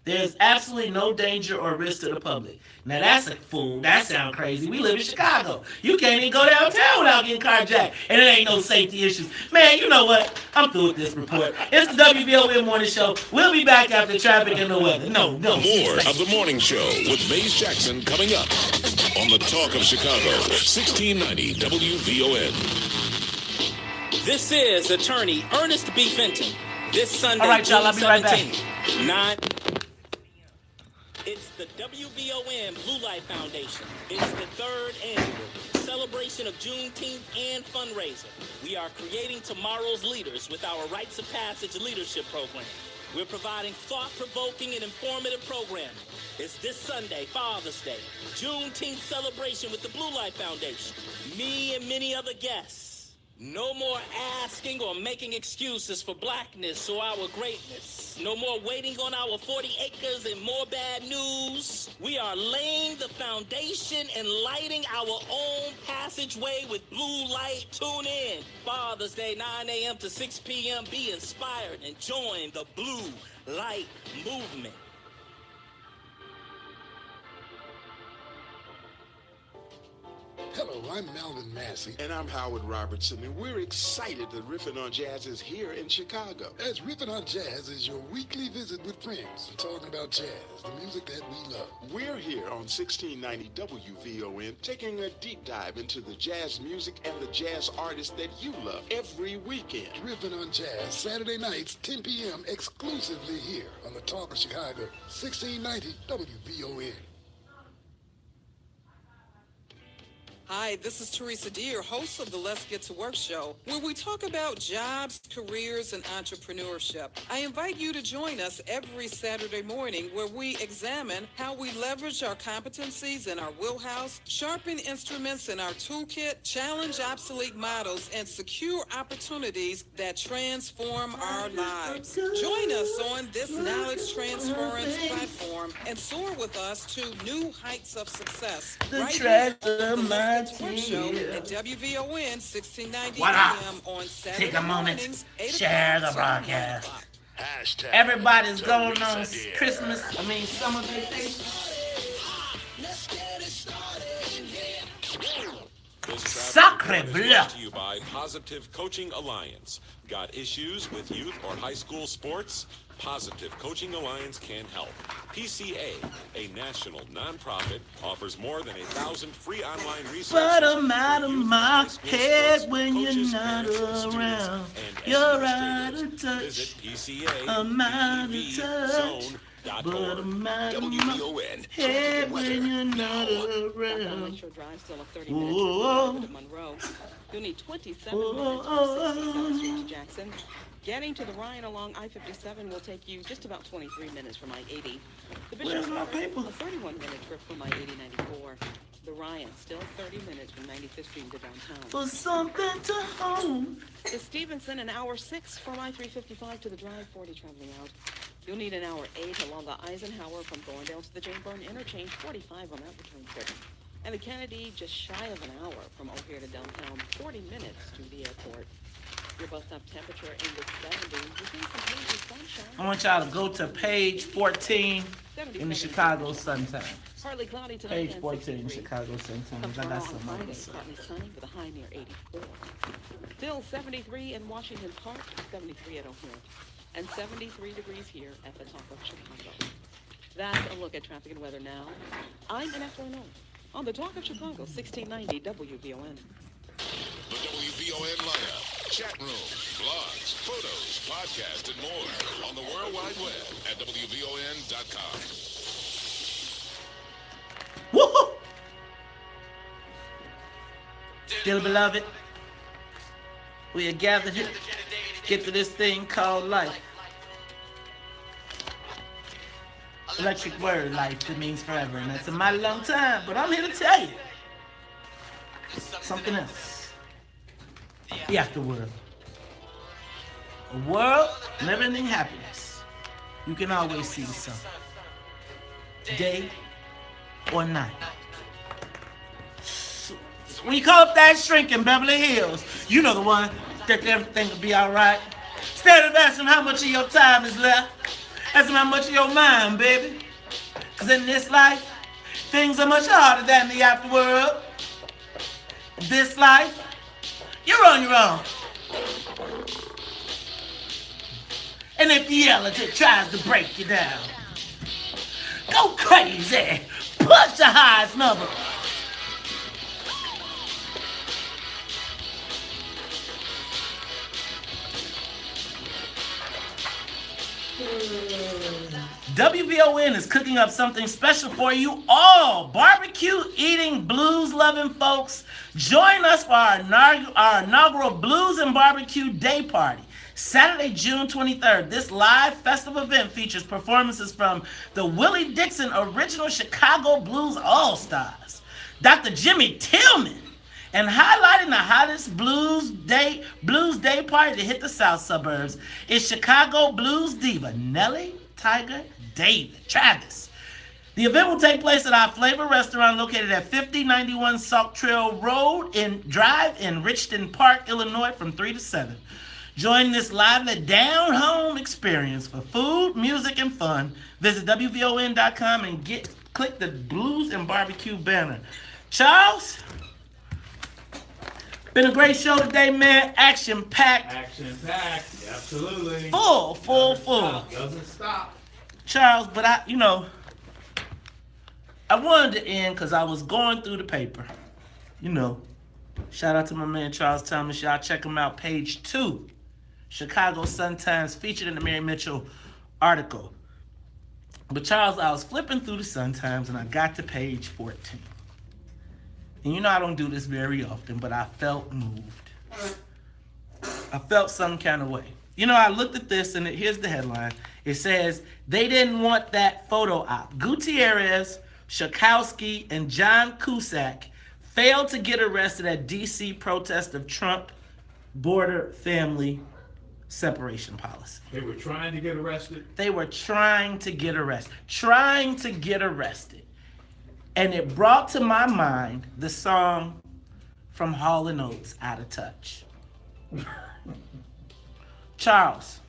There's absolutely no danger or risk to the public. Now that's a fool. That sounds crazy. We live in Chicago. You can't even go downtown without getting carjacked. And it ain't no safety issues. Man, you know what? I'm through with this report. It's the WVON Morning Show. We'll be back after traffic and the weather. No. More of the Morning Show with Maze Jackson coming up on the Talk of Chicago, 1690 WVON. This is attorney Ernest B. Fenton. This Sunday, all right, y'all, I'll be right back. 9. It's the WVON Blue Light Foundation. It's the 3rd annual celebration of Juneteenth and fundraiser. We are creating tomorrow's leaders with our Rites of Passage leadership program. We're providing thought-provoking and informative programming. It's this Sunday, Father's Day, Juneteenth celebration with the Blue Light Foundation. Me and many other guests. No more asking or making excuses for blackness or our greatness. No more waiting on our 40 acres and more bad news. We are laying the foundation and lighting our own passageway with blue light. Tune in. Father's Day, 9 a.m. to 6 p.m. Be inspired and join the Blue Light Movement. Hello, I'm Melvin Massey. And I'm Howard Robertson, and we're excited that Riffin' on Jazz is here in Chicago. As Riffin' on Jazz is your weekly visit with friends, talking about jazz, the music that we love. We're here on 1690 WVON, taking a deep dive into the jazz music and the jazz artists that you love every weekend. Riffin' on Jazz, Saturday nights, 10 p.m., exclusively here on the Talk of Chicago, 1690 WVON. Hi, this is Teresa Deer, host of the Let's Get to Work show, where we talk about jobs, careers, and entrepreneurship. I invite you to join us every Saturday morning where we examine how we leverage our competencies in our wheelhouse, sharpen instruments in our toolkit, challenge obsolete models, and secure opportunities that transform our lives. Join us on this knowledge transference platform and soar with us to new heights of success. Right here on the Work Show at WVON 1690 AM on Saturday Take a moment, mornings, share the broadcast. Everybody's going on Christmas, summer vacation. Sacre Sacre is bleu. brought to you by Positive Coaching Alliance. Got issues with youth or high school sports? Positive Coaching Alliance can help. PCA, a national nonprofit, offers more than 1,000 free online resources. But I'm out of my head when you're not around. You're out of touch. I'm out of touch. But I'm out of my head when you're not around. Whoa. You'll need 27 minutes from 67th Street to Jackson. Getting to the Ryan along I-57 will take you just about 23 minutes from I-80. The Where's my paper? A 31-minute trip from I-80-94. The Ryan, still 30 minutes from 95th Street to downtown. For something to home. The Stevenson, an hour 6 from I-355 to the Drive 40 traveling out. You'll need an hour 8 along the Eisenhower from Thorndale to the Jane Byrne interchange, 45 on that return trip. And the Kennedy, just shy of an hour from O'Hare to downtown, 40 minutes to the airport. Your bus stop temperature in the 70s. We're seeing some hazy sunshine. I want y'all to go to page 14 in the Chicago Sun-Times. Partly cloudy tonight. Page 14 in Chicago Sun-Times. I got some on this. Partly sunny with a high near 84. Still 73 in Washington Park, 73 at O'Hare, and 73 degrees here at the top of Chicago. That's a look at traffic and weather now. I'm Emanuel on the Talk of Chicago, 1690 WVON. The WVON lineup, chat room, blogs, photos, podcasts, and more on the World Wide Web at WVON.com. Woohoo! Dearly beloved, we are gathered here, get to this thing called life. Electric word, life, it means forever, and that's a mighty long time, but I'm here to tell you something else. The afterworld. A world living in happiness. You can always see the sun. Day or night. When you call up that shrink in Beverly Hills, you know the one that everything will be alright. Instead of asking how much of your time is left, ask them how much of your mind, baby. Because in this life, things are much harder than the afterworld. In this life, you're on your own. And if reality tries to break you down, go crazy. Push the highest number. WVON is cooking up something special for you all. Barbecue eating, blues loving folks. Join us for our inaugural Blues and Barbecue Day Party. Saturday, June 23rd. This live festive event features performances from the Willie Dixon Original Chicago Blues All-Stars, Dr. Jimmy Tillman, and highlighting the hottest Blues Day party to hit the south suburbs is Chicago Blues diva Nellie Tiger David Travis. The event will take place at our Flavor Restaurant located at 5091 Sauk Trail Road Drive in Richton Park, Illinois from 3 to 7. Join this lively down-home experience for food, music, and fun. Visit WVON.com and click the Blues and Barbecue banner. Charles, been a great show today, man. Action-packed. Action-packed, absolutely. Full. Doesn't stop. Charles, but I wanted to end because I was going through the paper. Shout out to my man Charles Thomas. Y'all check him out. Page 2. Chicago Sun-Times featured in the Mary Mitchell article. But Charles, I was flipping through the Sun-Times and I got to page 14. And I don't do this very often, but I felt moved. I felt some kind of way. I looked at this and here's the headline. It says, they didn't want that photo op. Gutierrez, Schakowsky, and John Cusack failed to get arrested at D.C. protest of Trump border family separation policy. They were trying to get arrested? They were trying to get arrested. And it brought to my mind the song from Hall & Oates, Out of Touch. Charles,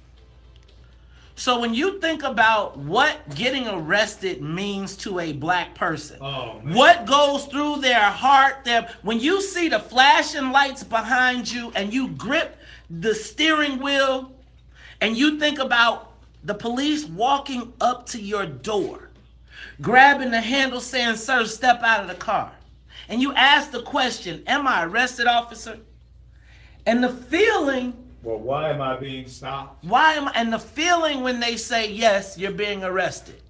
So when you think about what getting arrested means to a black person, what goes through their heart, when you see the flashing lights behind you and you grip the steering wheel and you think about the police walking up to your door, grabbing the handle saying, "Sir, step out of the car." And you ask the question, "Am I arrested, officer?" And the feeling, well, why am I being stopped? And the feeling when they say, "Yes, you're being arrested."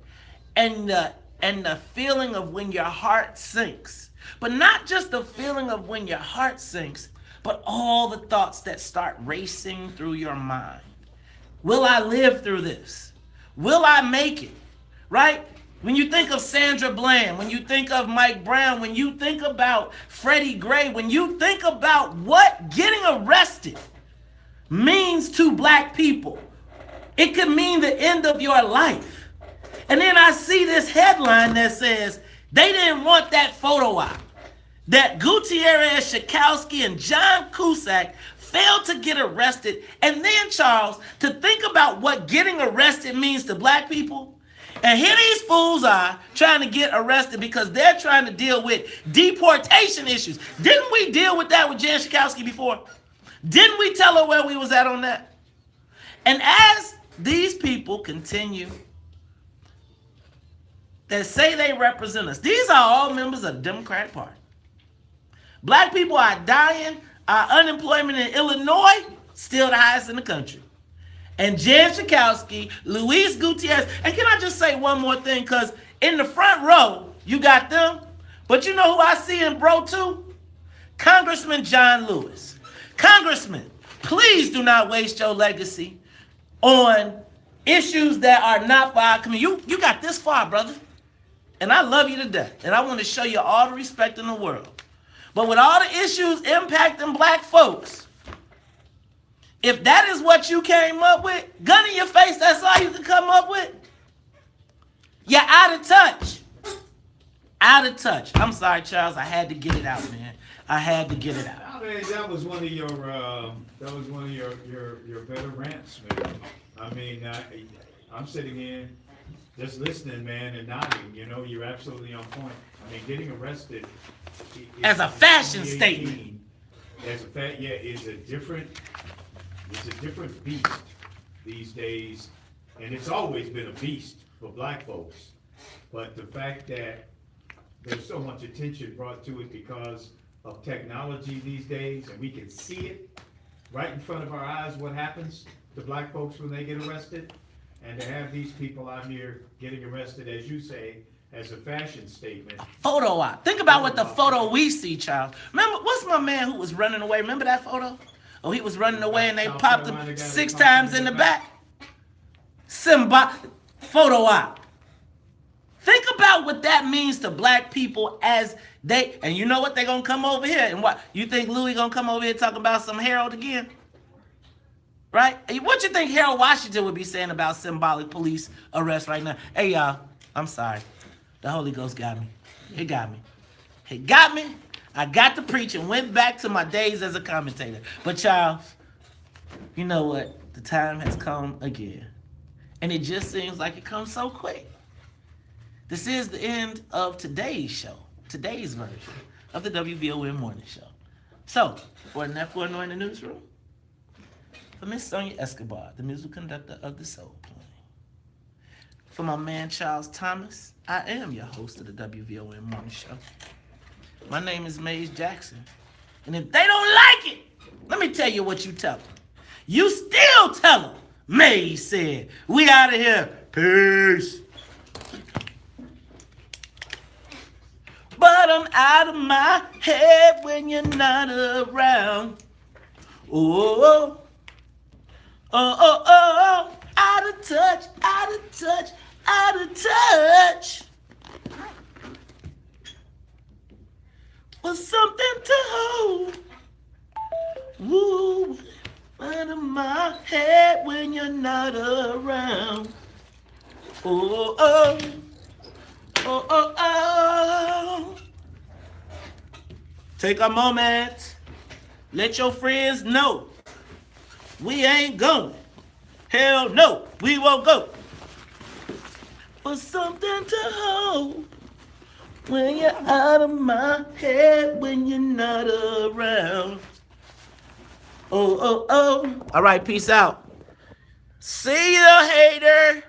And the feeling of when your heart sinks. But not just the feeling of when your heart sinks, but all the thoughts that start racing through your mind. Will I live through this? Will I make it? Right? When you think of Sandra Bland, when you think of Mike Brown, when you think about Freddie Gray, when you think about what getting arrested means to black people, it could mean the end of your life. And then I see this headline that says they didn't want that photo op, that Gutierrez, Schakowsky, and John Cusack failed to get arrested. And then, Charles, to think about what getting arrested means to black people, and here these fools are trying to get arrested because they're trying to deal with deportation issues. Didn't we deal with that with Jan Schakowsky before? Didn't we tell her where we was at on that? And as these people continue that say they represent us, these are all members of the Democratic Party. Black people are dying. Our unemployment in Illinois, still the highest in the country. And Jan Schakowsky, Luis Gutierrez, and can I just say one more thing? Because in the front row, you got them. But you know who I see in row 2? Congressman John Lewis. Congressman, please do not waste your legacy on issues that are not for our community. You got this far, brother. And I love you to death. And I want to show you all the respect in the world. But with all the issues impacting black folks, if that is what you came up with, gun in your face, that's all you can come up with, you're out of touch. Out of touch. I'm sorry, Charles. I had to get it out, man. I had to get it out. I mean, that was one of your better rants, man. I mean, I'm sitting here just listening, man, and nodding. You know, you're absolutely on point. I mean, getting arrested as a fashion statement. Is a different beast these days, and it's always been a beast for black folks. But the fact that there's so much attention brought to it because of technology these days, and we can see it right in front of our eyes what happens to black folks when they get arrested, and to have these people out here getting arrested, as you say, as a fashion statement. Photo op. Think about what the photo we see, Charles. Remember, what's my man who was running away? Remember that photo? Oh, he was running away and they popped him 6 times in the back. Photo op. Think about what that means to black people as they, and you know what, they're going to come over here. And what, you think Louis going to come over here talking about some Harold again? Right? What you think Harold Washington would be saying about symbolic police arrest right now? Hey, y'all, I'm sorry. The Holy Ghost got me. He got me. He got me. I got to preach and went back to my days as a commentator. But Charles, you know what? The time has come again. And it just seems like it comes so quick. This is the end of today's show, today's version of the WVON Morning Show. So, for Netflix in the newsroom, for Miss Sonia Escobar, the musical conductor of the Soul Plane. For my man Charles Thomas, I am your host of the WVON Morning Show. My name is Maze Jackson. And if they don't like it, let me tell you what you tell them. You still tell them, Maze said, we out of here. Peace. But I'm out of my head when you're not around. Oh, oh, oh, oh, out of touch, out of touch, out of touch. For something to hold. Woo, out of my head when you're not around. Oh, oh, oh, oh, oh. Take a moment. Let your friends know we ain't going Hell no, we won't go. For something to hold when you're out of my head, when you're not around. Oh, oh, oh. All right, peace out. See you, hater.